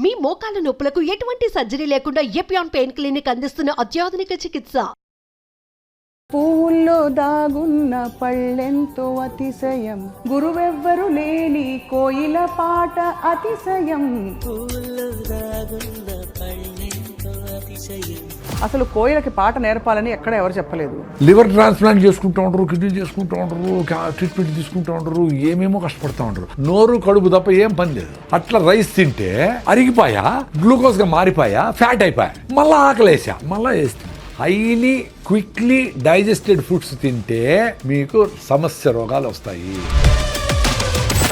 మీ మోకాల నొప్పులకు ఎటువంటి సర్జరీ లేకుండా ఎపియాన్ పెయిన్ క్లినిక్ అందిస్తున్న అత్యాధునిక చికిత్స. పూల్లో దాగున్న పళ్ళెంతో అతిశయం, గురువెవ్వరు లేని కోయిల పాట అతిశయం. అసలు కోయిలకి పాట నేర్పాలని ఎక్కడ ఎవరు చెప్పలేదు. లివర్ ట్రాన్స్ప్లాంట్ చేసుకుంటూ ఉంటారు, కిడ్నీ చేసుకుంటూ ఉంటారు, ట్రీట్మెంట్ తీసుకుంటూ ఉంటారు, ఏమేమో కష్టపడుతూ ఉంటారు. నోరు కడుపు తప్ప ఏం పని లేదు. అట్లా రైస్ తింటే అరిగిపోయా, గ్లూకోజ్ గా మారిపోయా, ఫ్యాట్ అయిపోయా, మళ్ళా ఆకలేసా, మళ్ళా వేస్తుంది. హైలీ క్విక్లీ డైజెస్టెడ్ ఫుడ్స్ తింటే మీకు సమస్య రోగాలు వస్తాయి.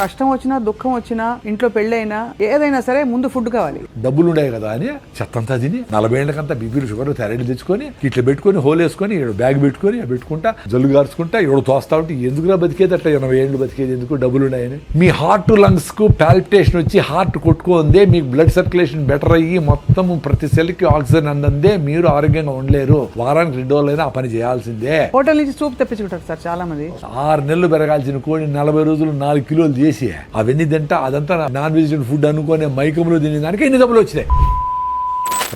కష్టం వచ్చినా దుఃఖం వచ్చినా ఇంట్లో పెళ్ళైనా ఏదైనా సరే ముందు ఫుడ్ కావాలి. డబ్బులు ఉండే కదా అని చెత్తంతా తిని 40 ఏళ్ళకంతా బీపీలు షుగర్ థైరాయిడ్ తెచ్చుకొని ఇట్లా పెట్టుకొని హోల్ వేసుకొని బ్యాగ్ పెట్టుకొని పెట్టుకుంటా జల్లు గార్చుకుంటా తోస్తా ఉంటే ఎందుకురా బతికేది, అట్లా 80 ఏళ్ళు బతికేది ఎందుకు, డబ్బులు ఉన్నాయని. మీ హార్ట్ లంగ్స్ కు పాల్పిటేషన్ వచ్చి హార్ట్ కొట్టుకుందే, మీకు బ్లడ్ సర్క్యులేషన్ బెటర్ అయ్యి మొత్తం ప్రతి సెల్ కి ఆక్సిజన్ అందందే మీరు ఆరోగ్యంగా ఉండలేరు. వారానికి 2 రోజులైనా ఆ పని చేయాల్సిందే. హోటల్ నుంచి సూప్ తెప్పించుకుంటారు సార్ చాలా మంది. 6 నెలలు పెరగాల్సిన కోడి 40 రోజులు 4 కిలోలు చేసి అవన్నీ తింటా అదంతా నాన్ వెజిటేరియన్ ఫుడ్ అనుకునే మైకంలో తినే దానికి ఎన్ని డబ్బులు వచ్చినాయి.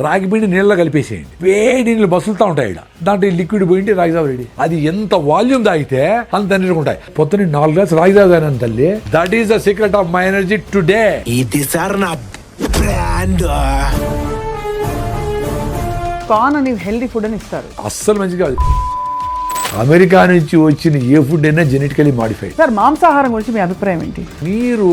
రాగి పిండి నీళ్ళలో కలిపేసేయండి, వేడి నీళ్ళు బసులుతా ఉంటాయి. దాంట్లో లిక్విడ్ పోయింటి రాగిజావ రెడీ. అది ఎంత వాల్యూమ్ తాగితే అంత ఎనర్జీ ఉంటాయి. పొద్దున్న 4 గ్లాస్ రాగిజావ తాగాను తల్లి. That is the secret of my energy today. ఇది సార్ నా బ్రాండ్. కార్న్ అని హెల్దీ ఫుడ్ అని ఇస్తారు. అస్సలు మంచిగా కాదు. అమెరికా నుంచి వచ్చిన ఏ ఫుడ్ అయినా జెనెటికలీ మాడిఫైడ్. సార్ మాంసాహారం గురించి మీ అభిప్రాయం ఏంటి? మీరు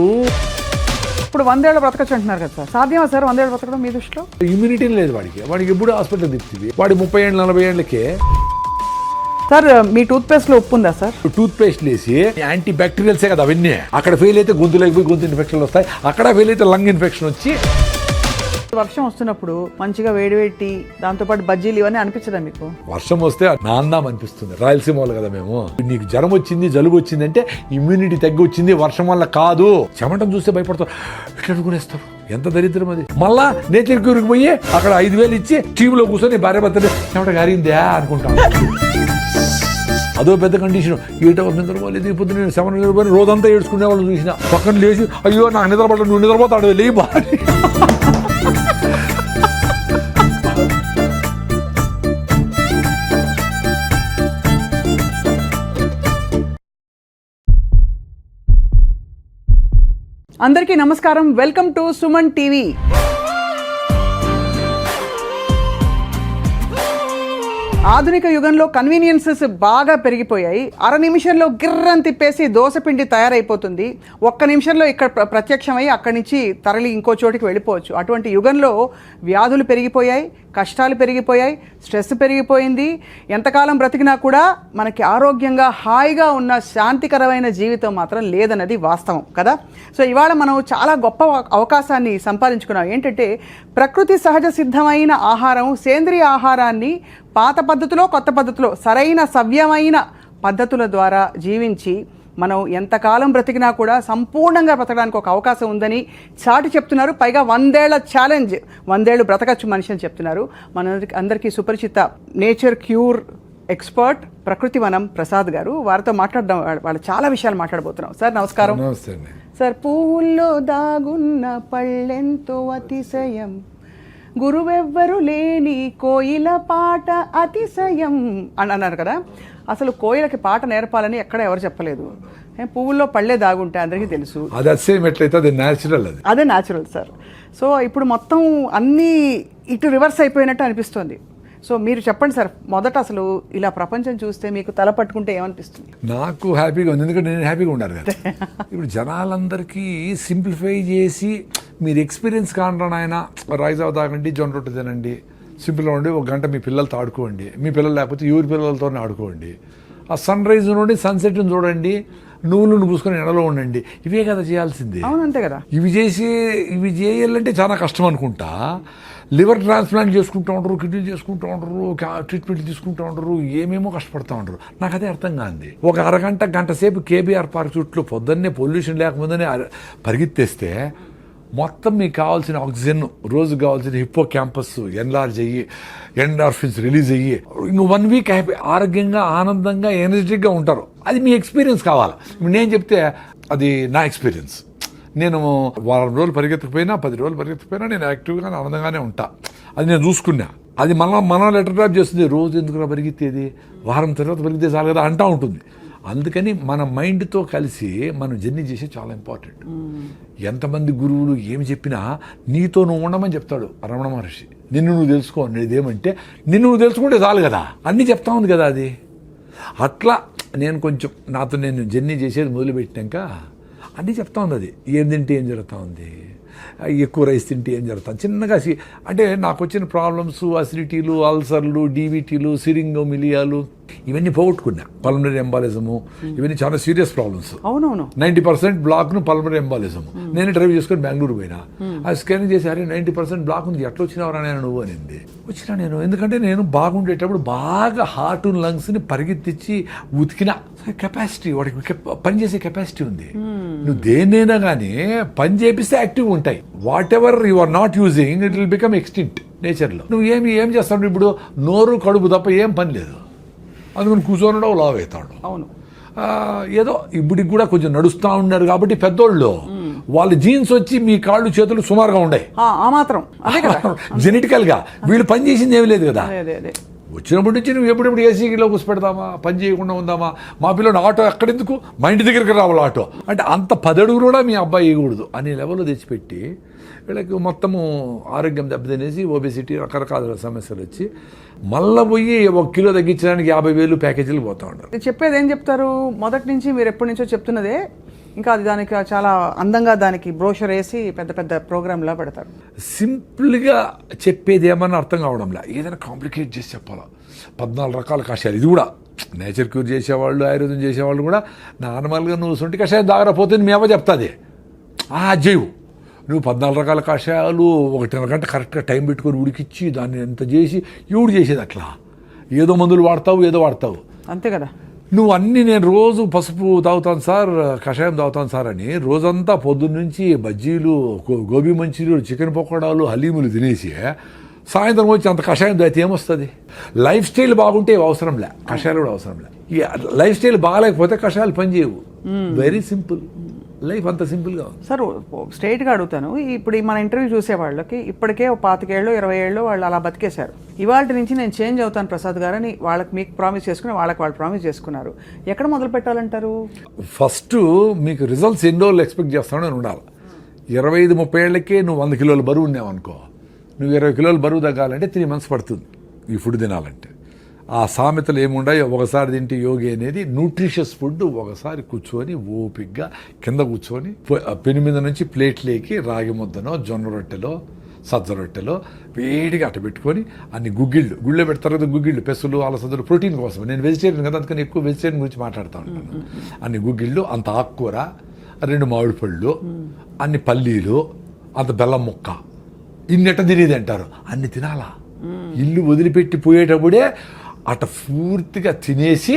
ఇప్పుడు 100 ఏళ్ళు బ్రతకచ్చు అంటున్నారు కదా సార్, సాధ్యమా సార్ 100 ఏళ్ళు బ్రతకడం మీ దృష్టిలో? ఇమ్యూనిటీ లేదు వాడికి ఎప్పుడు హాస్పిటల్ తిప్పుతుంది. వాడి 30 ఏళ్ళు 40 ఏళ్ళకే. సార్ మీ టూత్ పేస్ట్ లో ఉప్పు ఉందా సార్? టూత్ పేస్ట్ లేసి యాంటీ బ్యాక్టీరియల్సే కదా అవన్నీ. అక్కడ ఫెయిల్ అయితే గొంతులోకి పోయి గొంతు ఇన్ఫెక్షన్లు వస్తాయి, అక్కడ ఫెయిల్ అయితే లంగ్ ఇన్ఫెక్షన్ వచ్చి. వర్షం వస్తున్నప్పుడు మంచిగా వేడివేటి దాంతోపాటు బజ్జీలు ఇవన్నీ అనిపించదా మీకు? వర్షం వస్తే నాందాం అనిపిస్తుంది. రాయలసీమ వాళ్ళు కదా మేము. నీకు జ్వరం వచ్చింది, జలుబు వచ్చింది అంటే ఇమ్యూనిటీ తగ్గి వచ్చింది, వర్షం వల్ల కాదు. చెమటం చూస్తే భయపడతారు, ఇట్లా అనుకునేస్తారు. ఎంత దరిద్రం అది. మళ్ళా నేచర్ క్యూర్కి పోయి అక్కడ 5,000 ఇచ్చి టీవీలో కూర్చొని భార్య భర్తలు చెమట గారిందా అనుకుంటాం. అదో పెద్ద కండిషన్. 8 hours నిద్రపోలేదు, పొద్దున్న 7 నిద్రపోయి రోజంతా ఏడ్చుకునే వాళ్ళు చూసిన. పక్కన లేచి అయ్యో నాకు నిద్రపడ, నువ్వు నిద్రపోతాడు లే భార్య. అందరికీ నమస్కారం, వెల్కమ్ టు సుమన్ టీవీ. ఆధునిక యుగంలో కన్వీనియన్సెస్ బాగా పెరిగిపోయాయి. 1/2 నిమిషంలో గిర్రని తిప్పేసి దోసపిండి తయారైపోతుంది. 1 నిమిషంలో ఇక్కడ ప్రత్యక్షమై అక్కడి నుంచి తరలి ఇంకో చోటికి వెళ్ళిపోవచ్చు. అటువంటి యుగంలో వ్యాధులు పెరిగిపోయాయి, కష్టాలు పెరిగిపోయాయి, స్ట్రెస్ పెరిగిపోయింది. ఎంతకాలం బ్రతికినా కూడా మనకి ఆరోగ్యంగా హాయిగా ఉన్న శాంతికరమైన జీవితం మాత్రం లేదన్నది వాస్తవం కదా. సో ఇవాళ మనం చాలా గొప్ప అవకాశాన్ని సంపాదించుకున్నాం. ఏంటంటే ప్రకృతి సహజ సిద్ధమైన ఆహారం, సేంద్రియ ఆహారాన్ని పాత పద్ధతిలో కొత్త పద్ధతిలో సరైన సవ్యమైన పద్ధతుల ద్వారా జీవించి మనం ఎంతకాలం బ్రతికినా కూడా సంపూర్ణంగా బ్రతకడానికి ఒక అవకాశం ఉందని చాటి చెప్తున్నారు. పైగా 100 ఏళ్ల ఛాలెంజ్, 100 ఏళ్ళు బ్రతకచ్చు మనిషి అని చెప్తున్నారు. అందరికీ సుపరిచిత నేచర్ క్యూర్ ఎక్స్పర్ట్ ప్రకృతి వనం ప్రసాద్ గారు. వారితో మాట్లాడడం, వాళ్ళు చాలా విషయాలు మాట్లాడబోతున్నాం. సార్ నమస్కారం. సార్, పువ్వుల్లో దాగున్న పళ్ళెంతో అతిశయం, గురువెవ్వరు లేని కోయిల పాట అతిశయం అని అన్నారు కదా. అసలు కోయిలకి పాట నేర్పాలని ఎక్కడ ఎవరు చెప్పలేదు. పువ్వుల్లో పళ్ళే దాగుంటే అందరికీ తెలుసు. అదే న్యాచురల్ సార్. సో ఇప్పుడు మొత్తం అన్నీ ఇటు రివర్స్ అయిపోయినట్టు అనిపిస్తుంది. సో మీరు చెప్పండి సార్, మొదట అసలు ఇలా ప్రపంచం చూస్తే మీకు తల పట్టుకుంటే ఏమనిపిస్తుంది? నాకు హ్యాపీగా ఉంది, ఎందుకంటే నేను హ్యాపీగా ఉండాలి కదా. ఇప్పుడు జనాలందరికీ సింప్లిఫై చేసి మీరు ఎక్స్పీరియన్స్ కాంటాను ఆయన రైజావ తాగండి, జొన్న రొట్టె తినండి, సింపుల్గా ఉండి 1 గంట మీ పిల్లలతో ఆడుకోండి, మీ పిల్లలు లేకపోతే ఎవరి పిల్లలతోనే ఆడుకోండి, ఆ సన్ రైజ్ నుండి సన్సెట్ని చూడండి, నువ్వులను పూసుకొని ఎండలో ఉండండి. ఇవే కదా చేయాల్సింది. అవునంతే కదా. ఇవి చేయాలంటే చాలా కష్టం అనుకుంటా. లివర్ ట్రాన్స్ప్లాంట్ చేసుకుంటూ ఉంటారు, కిడ్నీ చేసుకుంటూ ఉంటారు, ట్రీట్మెంట్ తీసుకుంటూ ఉంటారు, ఏమేమో కష్టపడుతూ ఉంటారు. నాకు అదే అర్థం కాదు. ఒక గంట సేపు కేబీఆర్ పార్క్ చుట్టూ పొద్దున్నే పొల్యూషన్ లేకముందనే పరిగెత్తేస్తే మొత్తం మీకు కావాల్సిన ఆక్సిజన్, రోజుకు కావాల్సిన హిప్పో క్యాంపస్ ఎన్లార్జ్ అయ్యి ఎండార్ఫిన్స్ రిలీజ్ అయ్యి ఇంకో 1 వీక్ హ్యాపీ ఆరోగ్యంగా ఆనందంగా ఎనర్జెటిక్గా ఉంటారు. అది మీ ఎక్స్పీరియన్స్ కావాలి. నేను చెప్తే అది నా ఎక్స్పీరియన్స్. నేను వారం రోజులు పరిగెత్తకపోయినా 10 రోజులు పరిగెత్తకపోయినా నేను యాక్టివ్గా ఆనందంగానే ఉంటా. అది నేను చూసుకున్నా. అది మనం లెటర్ డ్రాప్ చేస్తుంది, రోజు ఎందుకు పరిగెత్తేది, వారం తర్వాత పరిగెత్తే చాలు కదా అంటూ ఉంటుంది. అందుకని మన మైండ్తో కలిసి మనం జర్నీ చేసే చాలా ఇంపార్టెంట్. ఎంతమంది గురువులు ఏమి చెప్పినా నీతో నువ్వు ఉండమని చెప్తాడు రమణ మహర్షి. నిన్ను నువ్వు తెలుసుకో అనేది ఏమంటే నిన్ను నువ్వు తెలుసుకుంటే చాలు కదా, అన్నీ చెప్తా ఉంది కదా. అది అట్లా నేను కొంచెం నాతో నేను జర్నీ చేసేది మొదలుపెట్టినాక అన్నీ చెప్తా ఉంది. అది ఏం తింటే ఏం జరుగుతూ ఉంది, ఎక్కువ రైస్ తింటే ఏం జరుగుతుంది, చిన్నగా అంటే నాకు వచ్చిన ప్రాబ్లమ్స్ అసిడిటీలు, అల్సర్లు, డీవీటీలు, సిరింగోమిలియాలు ఇవన్నీ పోగొట్టుకున్నా. పల్మనరీ ఎంబాలిజము ఇవన్నీ చాలా సీరియస్ ప్రాబ్లమ్స్. అవునవును 90% బ్లాక్ను పల్మనరీ ఎంబాలిజము. నేను డ్రైవ్ చేసుకొని బెంగళూరు పోయినా, ఆ స్కానింగ్ చేసి అరే 90% బ్లాక్ ఉంది, ఎట్లా వచ్చినావరా నేను నువ్వు అనింది. వచ్చినా నేను ఎందుకంటే నేను బాగుండేటప్పుడు బాగా హార్ట్ లంగ్స్ని పరిగెత్తించి ఉతికిన కెపాసిటీ, వాడికి పనిచేసే కెపాసిటీ ఉంది. నువ్వు దేన్నైనా కానీ పని చేపిస్తే యాక్టివ్ ఉంటాయి. Whatever you are not using it will become extinct నేచర్లో. నువ్వు ఏం చేస్తావు ఇప్పుడు, నోరు కడుపు తప్ప ఏం పని లేదు, అందుకని కూర్చొని లావ్ అవుతాడు. అవును ఏదో ఇప్పటికి కూడా కొంచెం నడుస్తూ ఉన్నారు కాబట్టి పెద్దోళ్ళు వాళ్ళ జీన్స్ వచ్చి మీ కాళ్ళు చేతులు సుమారుగా ఉన్నాయి ఆ మాత్రం అదే కదా. జెనెటికల్గా వీళ్ళు పని చేసింది ఏమీ లేదు కదా. అదే వచ్చినప్పటి నుంచి నువ్వు ఎప్పుడెప్పుడు ఏసీలో కూర్చోపెడదామా, పని చేయకుండా ఉందామా, మా పిల్లలు ఆటో ఎక్కడెందుకు, మా ఇంటి దగ్గరికి రావాలి ఆటో అంటే అంత 10 అడుగులు కూడా మీ అబ్బాయి వేయకూడదు అనే లెవెల్లో తెచ్చిపెట్టి వీళ్ళకి మొత్తము ఆరోగ్యం దెబ్బతినేసి ఒబెసిటీ రకరకాల సమస్యలు వచ్చి మళ్ళీ పోయి 1 కిలో తగ్గించడానికి 50,000 ప్యాకేజీలు పోతా ఉంటారు. చెప్పేది ఏం చెప్తారు, మొదటి నుంచి మీరు ఎప్పటి నుంచో చెప్తున్నదే, ఇంకా అది దానికి చాలా అందంగా దానికి బ్రోషర్ వేసి పెద్ద పెద్ద ప్రోగ్రామ్లా పెడతారు. సింపుల్గా చెప్పేది ఏమన్నా అర్థం కావడంలా, ఏదైనా కాంప్లికేట్ చేసి చెప్పాలా. 14 రకాల కషాయాలు, ఇది కూడా నేచర్ క్యూర్ చేసేవాళ్ళు, ఆయుర్వేదం చేసేవాళ్ళు కూడా నార్మల్గా నువ్వు సొంటి కషాయం దాగరపోతే మీ అవ్వ చెప్తుంది జైవు, నువ్వు 14 రకాల కషాయాలు 1.5 గంట కరెక్ట్గా టైం పెట్టుకొని ఉడికిచ్చి దాన్ని ఎంత చేసి ఎవడు చేసేది అట్లా, ఏదో మందులు వాడతావు ఏదో వాడతావు అంతే కదా. నువ్వు అన్నీ నేను రోజు పసుపు తాగుతాను సార్, కషాయం తాగుతాను సార్ అని రోజంతా పొద్దున్నుంచి బజ్జీలు, గోబీ మంచూరియలు, చికెన్ పకోడాలు, హలీములు తినేసి సాయంత్రం వచ్చి అంత కషాయం తాగితే ఏమొస్తుంది. లైఫ్ స్టైల్ బాగుంటే అవసరంలే, కషాయాలు కూడా అవసరంలే. లైఫ్ స్టైల్ బాగాలేకపోతే కషాయాలు పనిచేయవు. వెరీ సింపుల్ లైఫ్, అంత సింపుల్గా ఉంది. సార్ స్ట్రైట్గా అడుగుతాను, ఇప్పుడు మన ఇంటర్వ్యూ చూసే వాళ్ళకి ఇప్పటికే 25 ఏళ్ళు 20 ఏళ్ళు వాళ్ళు అలా బతికేశారు. ఇవాళ నుంచి నేను చేంజ్ అవుతాను ప్రసాద్ గారు అని వాళ్ళకి మీకు ప్రామిస్ చేసుకుని వాళ్ళు ప్రామిస్ చేసుకున్నారు. ఎక్కడ మొదలు పెట్టాలంటారు? ఫస్ట్ మీకు రిజల్ట్స్ ఎన్ని రోజులు ఎక్స్పెక్ట్ చేస్తానని ఉండాలి. 25-30 ఏళ్ళకే నువ్వు 100 కిలోల బరువు ఉన్నావు అనుకో, నువ్వు 20 కిలోల బరువు తగ్గాలంటే 3 months పడుతుంది ఈ ఫుడ్ తినాలంటే. ఆ సామెతలు ఏముండాయో, ఒకసారి తింటే యోగి అనేది న్యూట్రిషియస్ ఫుడ్. ఒకసారి కూర్చొని ఓపిగ్గా కింద కూర్చొని పెను మీద నుంచి ప్లేట్లేకి రాగి ముద్దనో, జొన్న రొట్టెలో, సజ్జ రొట్టెలో వేడిగా అట్ట పెట్టుకొని అన్ని గుళ్ళో పెడతారు కదా గుగ్గిళ్ళు, పెసలు, అలసందలు ప్రోటీన్ కోసం. నేను వెజిటేరియన్ కదా, అందుకని ఎక్కువ వెజిటేరియన్ గురించి మాట్లాడుతూ ఉంటాను. అన్ని గుగ్గిళ్ళు, అంత ఆకుకూర, 2 మామిడి పళ్ళు, అన్ని పల్లీలు, అంత బెల్లం ముక్క, ఇన్నెట్ట తినేది అంటారు. అన్ని తినాలా, ఇల్లు వదిలిపెట్టి పోయేటప్పుడే అట్ట పూర్తిగా తినేసి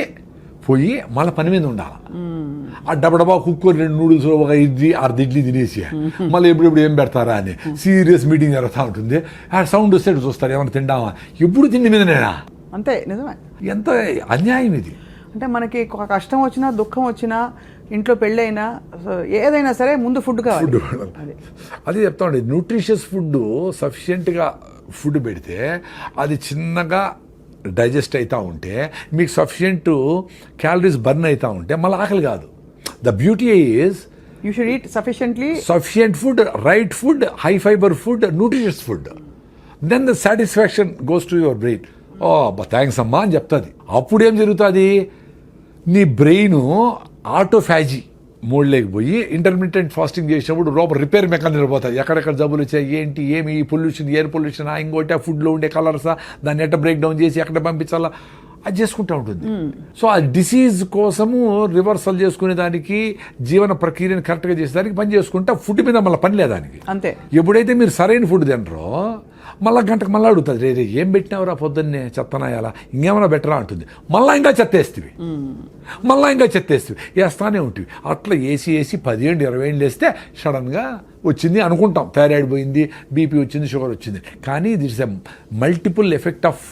పోయి మళ్ళీ పని మీద ఉండాలి. ఆ డబ్బా కుక్కర్ 2 నూడిల్స్, ఒక అర్ధ ఇడ్లీ తినేసి మళ్ళీ ఎప్పుడెప్పుడు ఏం పెడతారా అని సీరియస్ మీటింగ్ జరుగుతూ ఉంటుంది. ఆ సౌండ్ వస్తే చూస్తారు ఏమైనా తిండామా, ఎప్పుడు తిండి మీద నేనా. అంతే, నిజమే. ఎంత అన్యాయం ఇది. అంటే మనకి కష్టం వచ్చినా దుఃఖం వచ్చినా ఇంట్లో పెళ్ళైనా ఏదైనా సరే ముందు ఫుడ్ కావాలి. అది చెప్తా ఉండే, న్యూట్రిషియస్ ఫుడ్ సఫిషియెంట్గా ఫుడ్ పెడితే అది చిన్నగా డైజెస్ట్ అవుతూ ఉంటే మీకు సఫిషియెంట్ క్యాలరీస్ బర్న్ అవుతూ ఉంటే మళ్ళీ ఆకలి కాదు. The beauty is you should eat sufficient food, right food, high fibre food, nutritious food. Then the satisfaction goes to your brain. Oh thanks అమ్మా అని చెప్తుంది. అప్పుడు ఏం జరుగుతుంది, నీ బ్రెయిన్ ఆటోఫాజీ మోడ్లోకి పోయి ఇంటర్మీడియట్ ఫాస్టింగ్ చేసినప్పుడు లోపల రిపేర్ మెకానిజం పోతాయి. ఎక్కడెక్కడ జబ్బులు వచ్చాయి, ఏంటి, ఏమి పొల్యూషన్, ఎయిర్ పొల్యూషన్, ఇంకోటి ఆ ఫుడ్లో ఉండే కలర్సా, దాన్ని ఎట్ట బ్రేక్ డౌన్ చేసి ఎక్కడ పంపించాలా అది చేసుకుంటూ ఉంటుంది. సో ఆ డిసీజ్ కోసము రివర్సల్ చేసుకునే దానికి, జీవన ప్రక్రియను కరెక్ట్గా చేసేదానికి పని చేసుకుంటా ఫుడ్ మీద మళ్ళీ పని లేదానికి. అంతే. ఎప్పుడైతే మీరు సరైన ఫుడ్ తినరో మళ్ళీ గంటకు మళ్ళీ అడుగుతుంది, రే ఏం పెట్టినావురా పొద్దున్నే, చెత్తనాయాలా, ఇంకేమైనా బెటరా అంటుంది. మళ్ళీ ఇంకా చెత్తేస్తుంది, మళ్ళీ ఇంకా చెత్తేస్తుంది, వేస్తానే ఉంటుంది. అట్లా వేసి 10 ఏళ్ళు 20 ఏళ్ళు వేస్తే సడన్గా వచ్చింది అనుకుంటాం, థైరాయిడ్ పోయింది, బీపీ వచ్చింది, షుగర్ వచ్చింది. కానీ it's a multiple effect of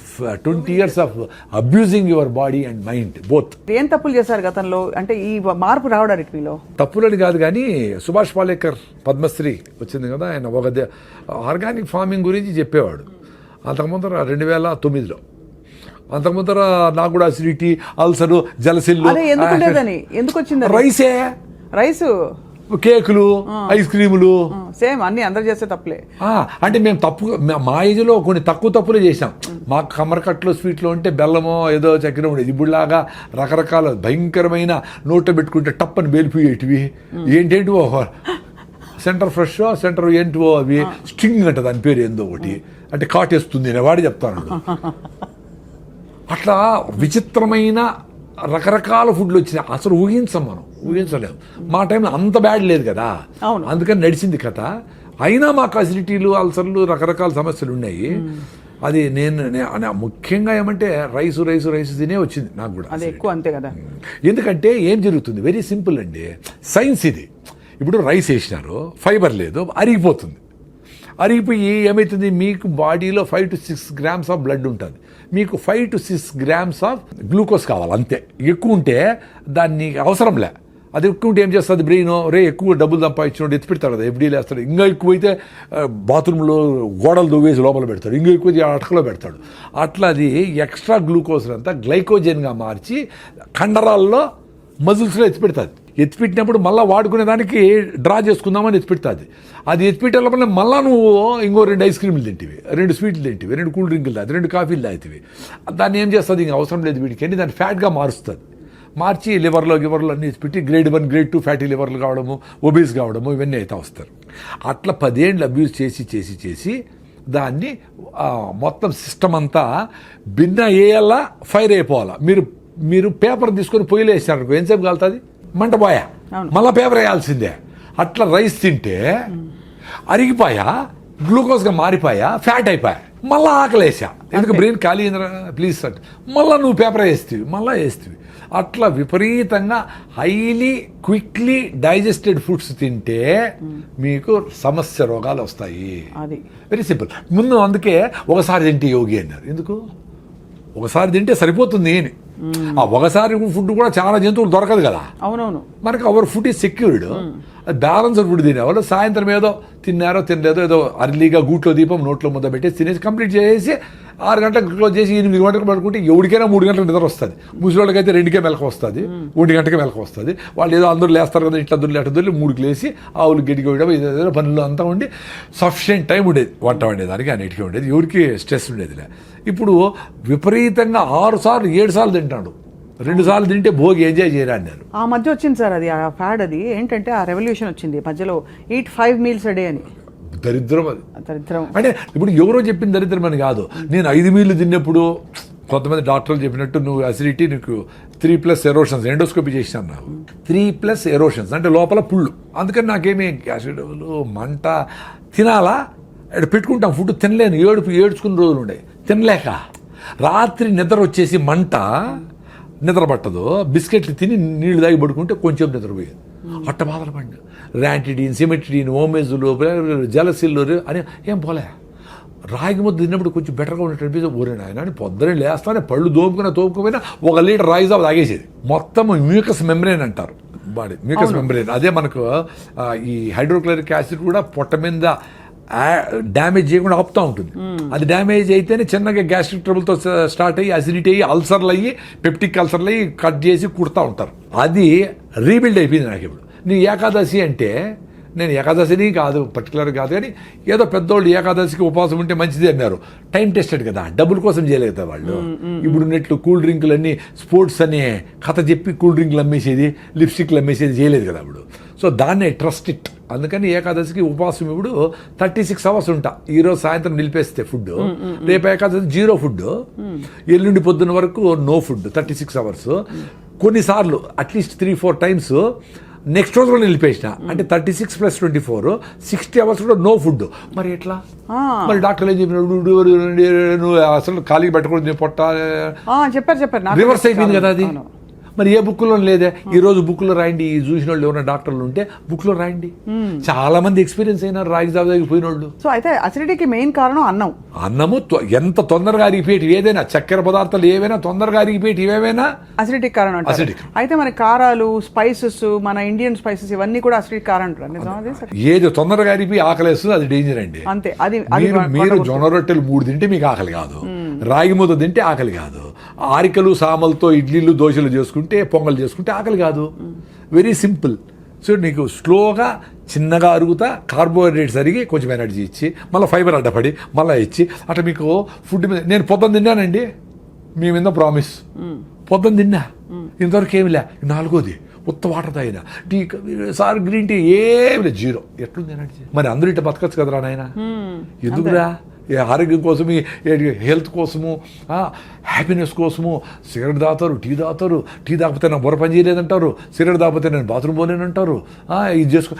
20 years of abusing your body and mind both. ఏం తప్పులు చేశారు గతంలో, అంటే ఈ మార్పు రావడానికి మీలో? తప్పులని కాదు కానీ సుభాష్ పాలేకర్ పద్మశ్రీ వచ్చింది కదా, ఆయన ఒక ఆర్గానిక్ ఫార్మింగ్ గురించి చెప్పేవాడు. అంతకుముందర 2009లో, అంతకుముందర నాకు కూడా అసిడిటీ, అల్సరు, జలసిల్లు. అదే ఎందుకు ఉండేదని, ఎందుకు వచ్చింది? రైసే, రైసు, కేకులు, ఐస్ క్రీములు, సేమ్ అన్ని అందరు చేస్తే తప్పులే. అంటే మేము మా ఏజ్లో కొన్ని తక్కువ తప్పులే చేసాం. మాకు కమ్మరకట్లో స్వీట్లో ఉంటే బెల్లమో ఏదో చక్కెర ఉండేది. ఇప్పుడులాగా రకరకాల భయంకరమైన నోట్లో పెట్టుకుంటే టప్పని బేలిపోయేటివి, ఏంటేంటివో సెంటర్ ఫ్రెష్, సెంటర్ ఏంటివో అవి స్ట్రింగ్ అంట, దాని పేరు ఏందో ఒకటి, అంటే కాటేస్తుంది వాడు చెప్తాను. అట్లా విచిత్రమైన రకరకాల ఫుడ్లు వచ్చినాయి. అసలు ఊహించలేము. మా టైంలో అంత బ్యాడ్ లేదు కదా, అందుకని నడిచింది కథ. అయినా మాకు అసిడిటీలు, అల్సర్లు, రకరకాల సమస్యలు ఉన్నాయి. అది నేను ముఖ్యంగా ఏమంటే రైస్ తినే వచ్చింది నాకు కూడా. అది ఎక్కువ, అంతే కదా. ఎందుకంటే ఏం జరుగుతుంది, వెరీ సింపుల్ అండి, సైన్స్ ఇది. ఇప్పుడు రైస్ వేసినారు, ఫైబర్ లేదు, అరిగిపోయి ఏమవుతుంది, మీకు బాడీలో 5 to 6 grams ఆఫ్ బ్లడ్ ఉంటుంది, మీకు 5 to 6 grams ఆఫ్ గ్లూకోజ్ కావాలి అంతే. ఎక్కువ ఉంటే దాన్ని అవసరంలే. అది ఎక్కువ ఉంటే ఏం చేస్తుంది బ్రెయిన్, ఎక్కువ డబ్బులు సంపాదించినోడు ఎత్తి పెడతాడు కదా, ఎఫ్డీలు వేస్తాడు. ఇంకా ఎక్కువైతే బాత్రూంలో గోడలు దువ్వేసి లోపల పెడతాడు, ఇంకా ఎక్కువ అటకలో పెడతాడు. అట్లా అది ఎక్స్ట్రా గ్లూకోజ్ అంతా గ్లైకోజన్గా మార్చి కండరాల్లో, మజిల్స్లో ఎత్తిపెట్టినప్పుడు మళ్ళీ వాడుకునే దానికి డ్రా చేసుకుందామని ఎత్తిపెడుతుంది. అది ఎత్తిపెట్టే లోపల మళ్ళీ నువ్వు ఇంకో 2 ఐస్ క్రీములు తింటివి, 2 స్వీట్లు తింటివి, 2 కూల్ డ్రింకులు తాగి, 2 కాఫీలు తాగుతావి. దాన్ని ఏం చేస్తుంది, ఇంక అవసరం లేదు వీడికి అని దాన్ని ఫ్యాట్గా మార్చి లివర్లో అన్ని ఎత్తిపెట్టి గ్రేడ్ 1, గ్రేడ్ 2 ఫ్యాటీ లివర్లు కావడము, ఒబీస్ కావడము, ఇవన్నీ అయితే వస్తారు. అట్లా 10 ఏళ్ళు అబ్యూస్ చేసి దాన్ని మొత్తం సిస్టమ్ అంతా భిన్న వేయాలా, ఫైర్ అయిపోవాలా. మీరు పేపర్ తీసుకొని పొయ్యిలో వేసినారు, ఎంతసేపు కాలుతుంది, మంటపోయా, మళ్ళీ పేపర్ వేయాల్సిందే. అట్లా రైస్ తింటే అరిగిపోయా, గ్లూకోజ్గా మారిపోయా, ఫ్యాట్ అయిపోయా, మళ్ళీ ఆకలేసా. ఎందుకు బ్రెయిన్ ఖాళీ అయిందిరా ప్లీజ్ అంటే మళ్ళీ నువ్వు పేపర్ వేస్తేవి. అట్లా విపరీతంగా హైలీ క్విక్లీ డైజెస్టెడ్ ఫుడ్స్ తింటే మీకు సమస్య రోగాలు వస్తాయి. Very simple. ముందు అందుకే ఒకసారి తింటే యోగి అన్నారు. ఎందుకు ఒకసారి తింటే సరిపోతుంది అని. ఆ ఒకసారి ఫుడ్ కూడా చాలా జంతువులు దొరకదు కదా. అవునవును. మనకి our food is secured. Balanced food తినేవాళ్ళు సాయంత్రం ఏదో తిన్నారో తినలేదో ఏదో అర్లీగా గూట్లో దీపం నోట్లో ముద్ద పెట్టేసి తినేసి కంప్లీట్ చేసి 6 గంటలకు క్లోజ్ చేసి 8 గంటలకు పడుకుంటే ఎవరికైనా 3 గంటల నిద్ర వస్తుంది. ముసలివాళ్ళకైతే 2కే మెలకు వస్తుంది, 1 గంటకే మెలకు వస్తుంది. వాళ్ళు ఏదో అందరూ లేస్తారు కదా, ఇట్లా దొరికి అట్లా దొరికి 3కి లేసి ఆవులు గడ్డికి వేయడం ఏదో పనులు అంతా ఉండి సఫిషియెంట్ టైం ఉండేది వంట వండేదానికి, అన్నిటికీ ఉండేది, ఎవరికి స్ట్రెస్ ఉండేదిలే. ఇప్పుడు విపరీతంగా 6 సార్లు 7 సార్లు తింటాడు. 2 సార్లు తింటే భోగి ఎంజాయ్ చేయరా అన్నారు. ఆ మధ్య వచ్చింది సార్ అది, ఆ ఫ్యాడ్. అది ఏంటంటే ఆ రెవల్యూషన్ వచ్చింది మధ్యలో, eat 5 meals a day అని. దరిద్రం అది. దరిద్రం అంటే ఇప్పుడు ఎవరో చెప్పిన దరిద్రం అని కాదు. నేను 5 మీల్లు తిన్నప్పుడు కొంతమంది డాక్టర్లు చెప్పినట్టు నువ్వు అసిడిటీ, నీకు 3+ ఎరోషన్స్, ఎండోస్కోపీ చేసినాను నాకు. 3+ ఎరోషన్స్ అంటే లోపల పుళ్ళు. అందుకని నాకేమీ యాసిడ్లు, మంట, తినాలా పెట్టుకుంటాం ఫుడ్ తినలేను, ఏడ్చుకున్న రోజులు ఉండే తినలేక. రాత్రి నిద్ర వచ్చేసి మంట, నిద్ర పట్టదు, బిస్కెట్లు తిని నీళ్లు తాగి పడుకుంటే కొంచెం నిద్రపోయేది. అట్ట బాధలు పడినా ర్యాంటిడీన్, సిమెట్రిడీన్, ఓమేజులు, జలసిల్లు అని ఏం పోలే. రాగి ముద్ద తిన్నప్పుడు కొంచెం బెటర్గా ఉన్నట్టు అనిపిస్తే ఊరే నాయన అని పొద్దునే లేస్తానే పళ్ళు తోపుకుపోయినా 1 లీటర్ రాగి జావ తాగేసేది. మొత్తం మ్యూకస్ మెంబ్రేన్ అంటారు బాడీ, మ్యూకస్ మెంబ్రేన్. అదే మనకు ఈ హైడ్రోక్లోరిక్ యాసిడ్ కూడా పొట్ట మీద డ్యామేజ్ చేయకుండా ఆపుతూ ఉంటుంది. అది డ్యామేజ్ అయితేనే చిన్నగా గ్యాస్ట్రిక్ ట్రబుల్తో స్టార్ట్ అయ్యి అసిడిటీ అయ్యి అల్సర్లు అయ్యి పెప్టిక్ అల్సర్లు అయ్యి కట్ చేసి కుడతా ఉంటారు. అది రీబిల్డ్ అయిపోయింది నాకు ఇప్పుడు. నీ ఏకాదశి అంటే, నేను ఏకాదశిని కాదు పర్టికులర్ కాదు కానీ ఏదో పెద్దోళ్ళు ఏకాదశికి ఉపవాసం ఉంటే మంచిది అన్నారు. టైం టెస్టెడ్ కదా, డబ్బుల కోసం చేయలేదు కదా వాళ్ళు. ఇప్పుడు నెట్లు కూల్ డ్రింకులు అన్నీ స్పోర్ట్స్ అనే కథ చెప్పి కూల్ డ్రింకులు అమ్మేసేది, లిప్స్టిక్లు అమ్మేసేది చేయలేదు కదా అప్పుడు. సో దాన్నే ట్రస్ట్ ఇట్. అందుకని ఏకాదశికి ఉపవాసం ఇప్పుడు 36 hours ఉంటా. ఈరోజు సాయంత్రం నిలిపేస్తే ఫుడ్, రేపు ఏకాదశి 0 food, ఎల్లుండి పొద్దున్న వరకు నో ఫుడ్ 36 hours. కొన్నిసార్లు అట్లీస్ట్ 3-4 times నెక్స్ట్ రోజు కూడా నిలిపేసిన, అంటే 36 + 24 60 hours కూడా నో ఫుడ్. మరి ఎట్లా? మరి డాక్టర్లు ఏం చెప్పినాడు, నువ్వు అసలు ఖాళీ పెట్టకూడదు పొట్ట, చెప్పారు రివర్స్ అయిపోయింది కదా అది. మరి ఏ బుక్లో లేదే. ఈ రోజు బుక్లో రాయండి, ఈ చూసిన వాళ్ళు ఎవరైనా డాక్టర్లు ఉంటే బుక్లో రాయండి. చాలా మంది ఎక్స్పీరియన్స్ అయినారు రాగి జావ పోయిన వాళ్ళు. సో అయితే అసిడిటీకి మెయిన్ కారణం అన్నం. అన్నము ఎంత తొందరగా అరిగిపోయేటి ఏదైనా, చక్కెర పదార్థాలు ఏవైనా తొందరగా అరిగిపోయేటి ఏవైనా అసిడిటీ కారణం అంటారు. Acidic. అయితే మన కారాలు, స్పైసెస్, మన ఇండియన్ స్పైసెస్ ఇవన్నీ కూడా అసిడిటీ కారణం అంటారు. నిజమా అది? ఏది తొందరగా అరిగిపోయి ఆకలేస్తుంది అది డేంజర్ అండి. అంతే. అది మీరు జొన్న రొట్టెలు 3 తింటే మీకు ఆకలి కాదు, రాగి ముద్ద తింటే ఆకలి కాదు, ఆరికలు సామలతో ఇడ్లీలు దోశలు చేసుకుంటే పొంగల్ చేసుకుంటే ఆకలి కాదు. Very simple. సో నీకు స్లోగా చిన్నగా అరుగుతా కార్బోహైడ్రేట్స్ అరిగి కొంచెం ఎనర్జీ ఇచ్చి మళ్ళీ ఫైబర్ అడ్డపడి మళ్ళీ ఇచ్చి అట్లా మీకు ఫుడ్ మీద. నేను పొద్దున్న తిన్నానండి, మీ మీద ప్రామిస్, పొద్దున్న తిన్నా, ఇంతవరకు ఏమి లే. 4వది ఉత్త వాటర్ తాగిన, టీ సార్ గ్రీన్ టీ ఏమి లేదు, 0. ఎట్లుంది ఎనర్జీ? మరి అందరూ ఇట్లా బతకచ్చు కదరా నాయన. ఎందుకురా? ఆరోగ్యం కోసము, హెల్త్ కోసము, హ్యాపీనెస్ కోసము సిగరెట్ తాగుతారు, టీ తాగుతారు. టీ తాగితే నా బుర్ర పని చేయలేదంటారు, సిగరెట్ తాగితే నేను బాత్రూమ్ పోలేనంటారు. ఇది చేసుకో.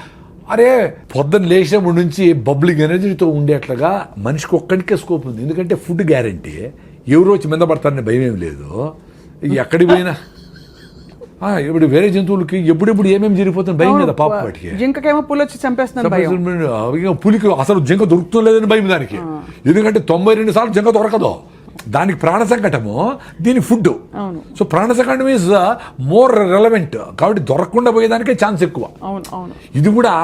అరే పొద్దున్న లేచినప్పటి నుంచి బబ్లింగ్ ఎనర్జీతో ఉండేట్లుగా మనిషికి ఒక్కడికే స్కోప్ ఉంది. ఎందుకంటే ఫుడ్ గ్యారంటీ, ఎవరు వచ్చి మీద పడతారనే భయం ఏం లేదు. ఎక్కడికి పోయినా ఇప్పుడు వేరే జంతువులకి ఎప్పుడెప్పుడు ఏమేమి జరిగిపోతుంది భయం కదా పాప వాటికి. జింకకేమో పులి వచ్చి చంపేస్తున్నాను. పులికి అసలు జింక దొరుకుతుంలేదని భయం దానికి. ఎందుకంటే 92 సార్లు జింక దొరకదు. దానికి ప్రాణ సంకటము, దీని ఫుడ్. సో ప్రాణ సంకటం ఈజ్ మోర్ రెలవెంట్. కాబట్టి దొరకకుండా పోయేదానికే ఛాన్స్ ఎక్కువ. ఇది కూడా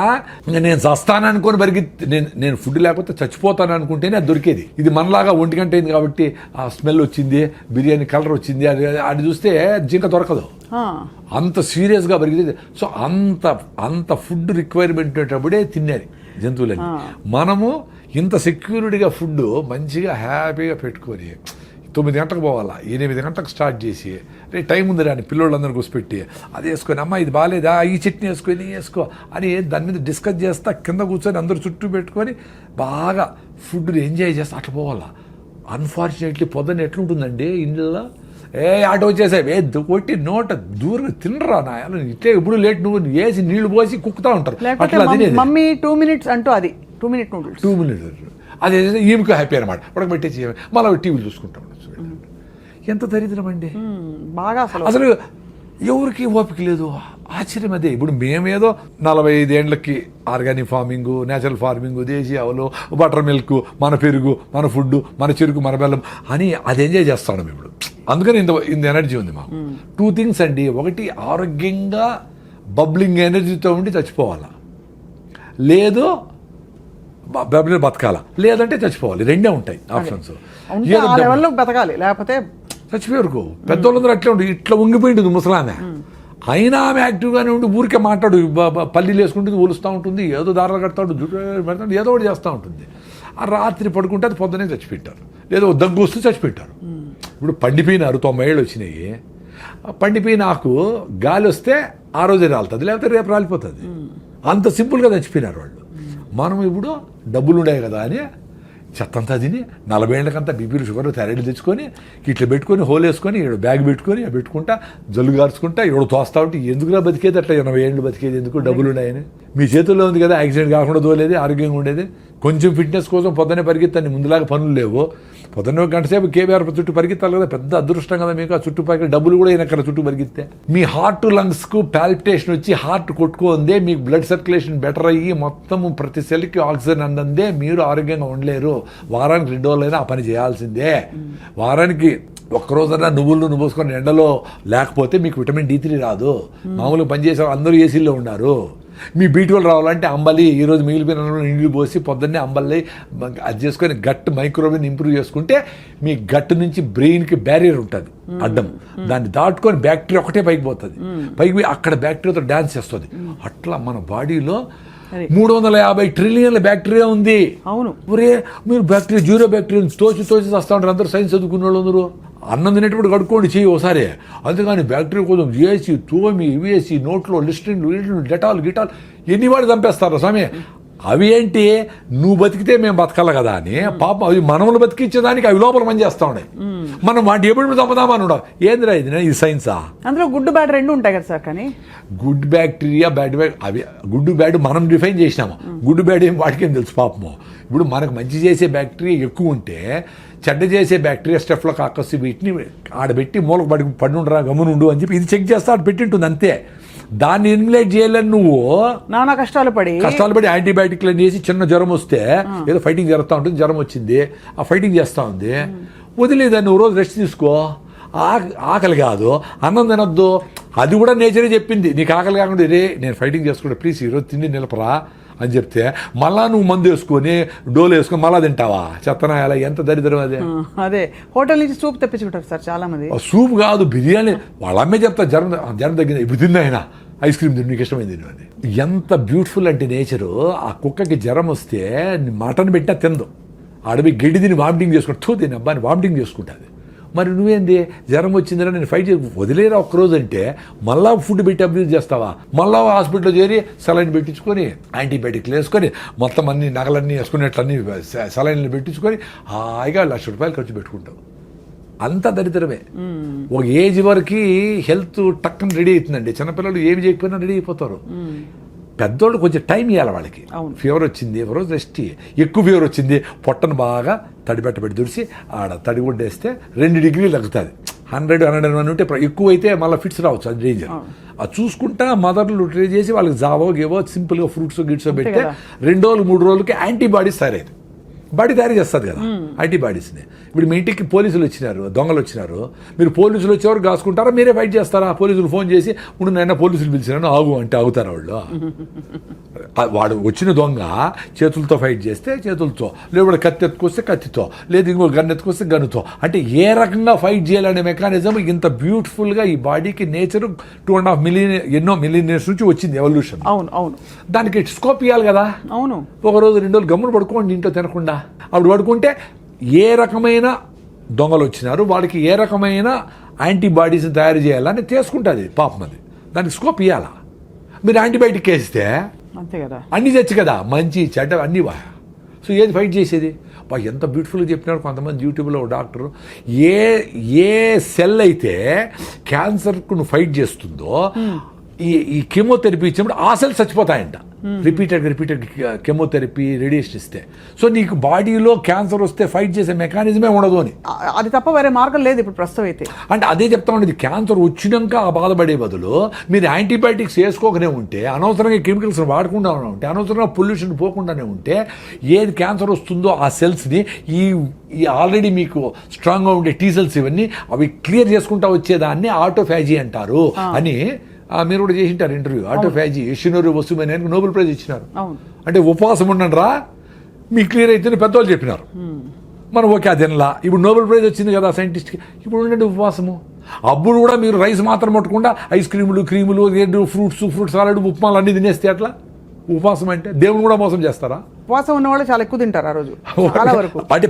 నేను చస్తాను అనుకొని నేను ఫుడ్ లేకపోతే చచ్చిపోతాను అనుకుంటేనే అది దొరికేది. ఇది మనలాగా 1 గంట అయింది కాబట్టి ఆ స్మెల్ వచ్చింది, బిర్యానీ కలర్ వచ్చింది, అది చూస్తే జింక దొరకదు. అంత సీరియస్గా పెరిగింది. సో అంత ఫుడ్ రిక్వైర్మెంట్ ఉండేటప్పుడే తిన్నారు జంతువులని. మనము ఇంత సెక్యూరిటీగా ఫుడ్ మంచిగా హ్యాపీగా పెట్టుకొని 9 గంటలకు పోవాలా, 8 గంటలకు స్టార్ట్ చేసి రే టైం ఉంది రాని పిల్లోళ్ళందరూ కూర్చోపెట్టి అది వేసుకొని, అమ్మ ఇది బాగాలేదా, ఈ చట్నీ వేసుకొని వేసుకో అని దాని మీద డిస్కస్ చేస్తా, కింద కూర్చొని అందరూ చుట్టూ పెట్టుకొని బాగా ఫుడ్ని ఎంజాయ్ చేస్తా అట్లా పోవాలా. అన్ఫార్చునేట్లీ పొద్దున్న ఎట్లుంటుందండి ఇంట్లో, ఆటో వచ్చేసాయి కొట్టి నోట దూరం తినరా నాయన, ఇట్లే ఇప్పుడు లేట్ నువ్వు వేసి నీళ్లు పోసి కుక్కుతా ఉంటారు. అట్లా మమ్మీ 2 minutes అంటూ అది 2 minute నూడిల్స్ 2 minutes అదే ఈమెకు హ్యాపీ అనమాట. ఉడకబెట్టేసి మళ్ళీ టీవీలు చూసుకుంటాం. ఎంత దరిద్రం అండి బాగా. అసలు ఎవరికి ఓపిక లేదు. ఆశ్చర్యం అదే. ఇప్పుడు మేమేదో 45 ఏళ్ళకి ఆర్గానిక్ ఫార్మింగ్, నేచురల్ ఫార్మింగ్, దేశీ ఆవులు, బటర్ మిల్క్, మన పెరుగు, మన ఫుడ్, మన చెరుకు, మన బెల్లం అని అది ఎంజాయ్ చేస్తాం ఇప్పుడు. అందుకని ఇంత ఎనర్జీ ఉంది మాకు. 2 things అండి. ఒకటి ఆరోగ్యంగా బబ్లింగ్ ఎనర్జీతో ఉండి చచ్చిపోవాలా, లేదు బతకాల, లేదంటే చచ్చిపోవాలి. 2 ఉంటాయి ఆప్షన్స్. బతకాలి లేకపోతే చచ్చిపోయారు. పెద్దోళ్ళందరూ అట్లా ఉండి ఇట్లా ఉంగిపోయింటుంది ముసలామె. అయినా ఆమె యాక్టివ్గానే ఉండి ఊరికే మాట్లాడు, పల్లీలు వేసుకుంటుంది, ఊలుస్తూ ఉంటుంది, ఏదో దారాలు కడతాడు, జుట్టు పెడతాడు, ఏదో ఒకటి చేస్తూ ఉంటుంది. ఆ రాత్రి పడుకుంటే అది పొద్దునే చచ్చిపెట్టారు, లేదా దగ్గు వస్తూ చచ్చిపెట్టారు. ఇప్పుడు పండిపోయినారు, 90 ఏళ్ళు వచ్చినాయి. పండిపోయిన ఆకు గాలి వస్తే ఆ రోజే రాలుతుంది, లేకపోతే రేపు రాలిపోతుంది. అంత సింపుల్గా చచ్చిపోయినారు వాళ్ళు. మనం ఇప్పుడు డబ్బులు ఉన్నాయి కదా అని చెత్తంతా తిని 40 ఏళ్ళకంతా బీపీలు షుగర్ థైరాయిడ్ తెచ్చుకొని ఇట్లా పెట్టుకొని హోల్ వేసుకొని ఇక్కడ బ్యాగ్ పెట్టుకొని పెట్టుకుంటా జల్లు గార్చుకుంటా ఇక్కడ తోస్తా ఉంటే ఎందుకులా బతికేది అట్లా 80 ఏళ్ళు బతికేది ఎందుకు? డబ్బులు ఉన్నాయని. మీ చేతుల్లో ఉంది కదా, యాక్సిడెంట్ కాకుండా దోలేది, ఆరోగ్యంగా ఉండేది. కొంచెం ఫిట్నెస్ కోసం పొద్దునే పరిగెత్తాను, ముందులాగా పనులు లేవు. పొద్దున్న 1 గంట సేపు కేబీఆర్ చుట్టూ పరిగెత్తాలి కదా, పెద్ద అదృష్టం కదా మీకు. ఆ చుట్టుపక్కల డబ్బులు కూడా అయినా చుట్టూ పరిగెత్తే మీ హార్ట్ లంగ్స్కు పాల్పిటేషన్ వచ్చి హార్ట్ కొట్టుకుందే, మీకు బ్లడ్ సర్క్యులేషన్ బెటర్ అయ్యి మొత్తం ప్రతి సెల్కి ఆక్సిజన్ అందందే మీరు ఆరోగ్యంగా ఉండలేరు. వారానికి 2 రోజులైనా ఆ పని చేయాల్సిందే. వారానికి ఒక్కరోజైనా నువ్వులు పోసుకొని ఎండలో లేకపోతే మీకు విటమిన్ D3 రాదు. మామూలుగా పనిచేసే అందరూ ఏసీల్లో ఉన్నారు. మీ B12 రావాలంటే అంబలి, ఈరోజు మిగిలిపోయిన నీళ్ళు పోసి పొద్దున్నే అంబలి అది చేసుకొని గట్ మైక్రోవేవ్ని ఇంప్రూవ్ చేసుకుంటే మీ గట్ నుంచి బ్రెయిన్కి బ్యారియర్ ఉంటుంది అడ్డం, దాన్ని దాటుకొని బ్యాక్టీరియా ఒకటే పైకి పోతుంది. పైకి పోయి అక్కడ బ్యాక్టీరియాతో డ్యాన్స్ చేస్తుంది. అట్లా మన బాడీలో 350 ట్రిలియన్ల బ్యాక్టీరియా ఉంది. అవును. ఒరే మీరు బ్యాక్టీరియా 0 బ్యాక్టీరియా తోచి వస్తూ ఉంటారు అందరూ, సైన్స్ చదువుకున్న వాళ్ళు అందరూ. అన్నం తినేటప్పుడు కడుక్కోండి చెయ్యి ఒకసారి. అంతేగాని బ్యాక్టీరియా కోసం చేసి తోమి వేసి నోట్లో లిస్ట్రిన్లు డెటాల్ గిటాల్ ఎన్ని వాడు చంపేస్తారు స్వామి. అవి ఏంటి, నువ్వు బతికితే మేము బతకాలి కదా అని పాప అవి మనములు బతికించేదానికి అవి లోపల పని చేస్తూ ఉన్నాయి. మనం వాటి ఎప్పుడు చంపుదామని ఉండవు. ఏందిరా ఇది సైన్సా? అందులో గుడ్ బ్యాడ్ 2 ఉంటాయి కదా సార్. కానీ గుడ్ బ్యాక్టీరియా బ్యాడ్ అవి గుడ్ బ్యాడ్ మనం డిఫైన్ చేసినాము. గుడ్ బ్యాడ్ ఏం వాటికేం తెలుసు పాపము. ఇప్పుడు మనకు మంచి చేసే బ్యాక్టీరియా ఎక్కువ ఉంటే చెడ్డ చేసే బ్యాక్టీరియా స్టెఫ్లోకాకస్ వీటిని ఆడబెట్టి మూలకు పడి గమ్మునుండు అని చెప్పి ఇది చెక్ చేస్తా ఆడ పెట్టింటుంది అంతే. దాన్ని ఎలిమినేట్ చేయాలని నువ్వు నానా కష్టాలు పడి యాంటీబయాటిక్లు చేసి చిన్న జ్వరం వస్తే ఏదో ఫైటింగ్ జరుగుతూ ఉంటుంది, జ్వరం వచ్చింది ఆ ఫైటింగ్ చేస్తూ ఉంది, వదిలేదాన్ని నువ్వు రోజు రెస్ట్ తీసుకో. ఆకలి కాదు, అన్నం తినొద్దు, అది కూడా నేచరే చెప్పింది. నీకు ఆకలి కాకుండా రే నేను ఫైటింగ్ చేసుకుంటా ప్లీజ్ ఈరోజు తిండి నిలపరా అని చెప్తే మళ్ళా నువ్వు మందు వేసుకొని డోలు వేసుకొని మళ్ళా తింటావా? చెత్తనా ఎలా, ఎంత దరిద్రం అదే. అదే హోటల్ నుంచి సూప్ తెప్పించుకుంటారు సార్ చాలా మంది. సూప్ కాదు బిర్యానీ, వాళ్ళ అమ్మే చెప్తా జ్వరం తగ్గింది ఇప్పుడు తిన్నా అయినా ఐస్ క్రీమ్ తిని నీకు ఇష్టమైంది అని. ఎంత బ్యూటిఫుల్ అంటే నేచరు. ఆ కుక్కకి జ్వరం వస్తే మటన్ పెట్టినా తిందు, అడవి గడ్డి తిని వామిటింగ్ చేసుకుంటూ తిని అబ్బాయిని వామిటింగ్ చేసుకుంటుంది. మరి నువ్వేంది జ్వరం వచ్చిందిరా నేను ఫైట్ చేసి వదిలేరా ఒక్కరోజు అంటే మళ్ళా ఫుడ్ పెట్టి అబ్యూజ్ చేస్తావా? మళ్ళా హాస్పిటల్లో చేరి సెలైన్ పెట్టించుకొని యాంటీబయాటిక్లు వేసుకొని మొత్తం అన్ని నగలన్నీ వేసుకునేట్లన్నీ సెలైన్లు పెట్టించుకొని హాయిగా ₹1,00,000 ఖర్చు పెట్టుకుంటావు. అంత దరిద్రమే. ఒక ఏజ్ వరకు హెల్త్ టక్కన రెడీ అవుతుందండి. చిన్నపిల్లలు ఏమి చేయకపోయినా రెడీ అయిపోతారు. పెద్దోళ్ళు కొంచెం టైం ఇవ్వాలి వాళ్ళకి. ఫీవర్ వచ్చింది ఒక రోజు రెస్ట్, ఎక్కువ ఫీవర్ వచ్చింది పొట్టను బాగా తడిపెట్టబెట్టి దుడిసి ఆడ తడిగుడ్డేస్తే 2 డిగ్రీలు తగ్గుతుంది. 100-101 ఉంటే ఎక్కువ అయితే మళ్ళీ ఫిట్స్ రావచ్చు, అది డేంజర్. అది చూసుకుంటా మదర్లు ట్రై చేసి వాళ్ళకి జావో గేవో సింపుల్గా ఫ్రూట్స్ గిట్స్ పెడితే 2 రోజులు 3 రోజులకి యాంటీబాడీస్ తయారైంది. బాడీ తయారు చేస్తుంది కదా యాంటీబాడీస్ని. ఇప్పుడు మీ ఇంటికి పోలీసులు వచ్చినారు, దొంగలు వచ్చినారు, మీరు పోలీసులు వచ్చేవారు కాసుకుంటారా మీరే ఫైట్ చేస్తారా? పోలీసులు ఫోన్ చేసి ఇప్పుడు నేను పోలీసులు పిలిచినాను ఆగు అంటే ఆగుతారా వాళ్ళు? వాడు వచ్చిన దొంగ చేతులతో ఫైట్ చేస్తే చేతులతో, లేకపోతే కత్తి ఎత్తుకొస్తే కత్తితో, లేదు ఇంకో గన్ ఎత్తుకొస్తే గన్నుతో. అంటే ఏ రకంగా ఫైట్ చేయాలనే మెకానిజం ఇంత బ్యూటిఫుల్గా ఈ బాడీకి నేచర్ 2.5 మిలియన్ ఎన్నో మిలియన్ ఇయర్స్ నుంచి వచ్చింది ఎవల్యూషన్. అవును అవును, దానికి స్కోప్ ఇవ్వాలి కదా. అవును, ఒక రోజు 2 రోజులు గమ్మును పడుకోండి ఇంట్లో తినకుండా. అప్పుడు పడుకుంటే ఏ రకమైన దొంగలు వచ్చినారు వాడికి ఏ రకమైన యాంటీబాడీస్ని తయారు చేయాలని తీసుకుంటుంది పాపం. అది దానికి స్కోప్ ఇవ్వాలా? మీరు యాంటీబయాటిక్ వేస్తే అంతే కదా, అన్నీ తెచ్చు కదా, మంచి చెడ్డ అన్నీ వా. సో ఏది ఫైట్ చేసేది? ఎంత బ్యూటిఫుల్గా చెప్పినారు కొంతమంది యూట్యూబ్లో డాక్టర్. ఏ సెల్ అయితే క్యాన్సర్కు నువ్వు ఫైట్ చేస్తుందో ఈ కెమోథెరపీ ఇచ్చినప్పుడు ఆ సెల్స్ చచ్చిపోతాయంట. రిపీటెడ్ కెమోథెరపీ రేడియేషన్ ఇస్తే. సో నీకు బాడీలో క్యాన్సర్ వస్తే ఫైట్ చేసే మెకానిజమే ఉండదు అని. అది తప్ప వేరే మార్గం లేదు ఇప్పుడు ప్రస్తుతం అయితే. అంటే అదే చెప్తా ఉండేది, క్యాన్సర్ వచ్చినాక ఆ బాధపడే బదులు మీరు యాంటీబయాటిక్స్ వేసుకోకనే ఉంటే, అనవసరంగా కెమికల్స్ వాడకుండా ఉంటే, అనవసరంగా పొల్యూషన్ పోకుండానే ఉంటే, ఏది క్యాన్సర్ వస్తుందో ఆ సెల్స్ని ఈ ఆల్రెడీ మీకు స్ట్రాంగ్గా ఉండే టీ సెల్స్ ఇవన్నీ అవి క్లియర్ చేసుకుంటా వచ్చేదాన్ని ఆటోఫాజీ అంటారు అని మీరు కూడా చేసింటారు ఇంటర్వ్యూ. ఆటోఫాజీ యషినోరి వసుమని నోబెల్ ప్రైజ్ ఇచ్చినారు. అంటే ఉపవాసం ఉండండిరా మీకు క్లియర్ అయితే పెద్దవాళ్ళు చెప్పినారు. మనం ఓకే అదినలా. ఇప్పుడు నోబెల్ ప్రైజ్ వచ్చింది కదా సైంటిస్ట్కి, ఇప్పుడు ఉండండి ఉపవాసము. అప్పుడు కూడా మీరు రైస్ మాత్రం పట్టకుండా ఐస్ క్రీములు ఫ్రూట్స్ సాలడ్ ఉప్మాలు అన్నీ తినేస్తే అట్లా ఉపవాసం అంటే దేవుని కూడా మోసం చేస్తారా? ఉపవాసం ఉన్న వాళ్ళు చాలా ఎక్కువ తింటారు ఆ రోజు చాలా వరకు. అంటే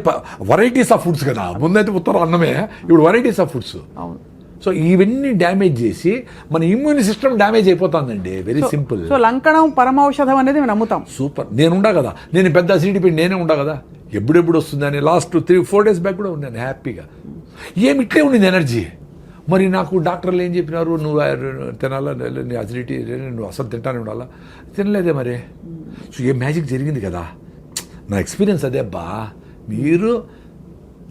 వెరైటీస్ ఆఫ్ ఫుడ్స్ కదా, ముందైతే ఉత్తరం అన్నమే, ఇప్పుడు వెరైటీస్ ఆఫ్ ఫుడ్స్. అవును. సో ఇవన్నీ డ్యామేజ్ చేసి మన ఇమ్యూన్ సిస్టమ్ డ్యామేజ్ అయిపోతుందండి. Very simple. సో లంకణం పరమౌషధం అనేది మేము నమ్ముతాం. సూపర్. నేను కదా, నేను పెద్ద అసిడిటీ పెట్టి నేనే ఉండా కదా, ఎప్పుడెప్పుడు వస్తుందని లాస్ట్ 3-4 డేస్ బ్యాక్ కూడా ఉన్నాను హ్యాపీగా. ఏమి ఇట్లే ఉండింది ఎనర్జీ. మరి నాకు డాక్టర్లు ఏం చెప్పినారు, నువ్వు తినాలా, నీ అసిడిటీ నువ్వు అసలు తింటానే ఉండాలా, తినలేదే మరి. సో ఏ మ్యాజిక్ జరిగింది కదా. నా ఎక్స్పీరియన్స్ అదే అబ్బా. మీరు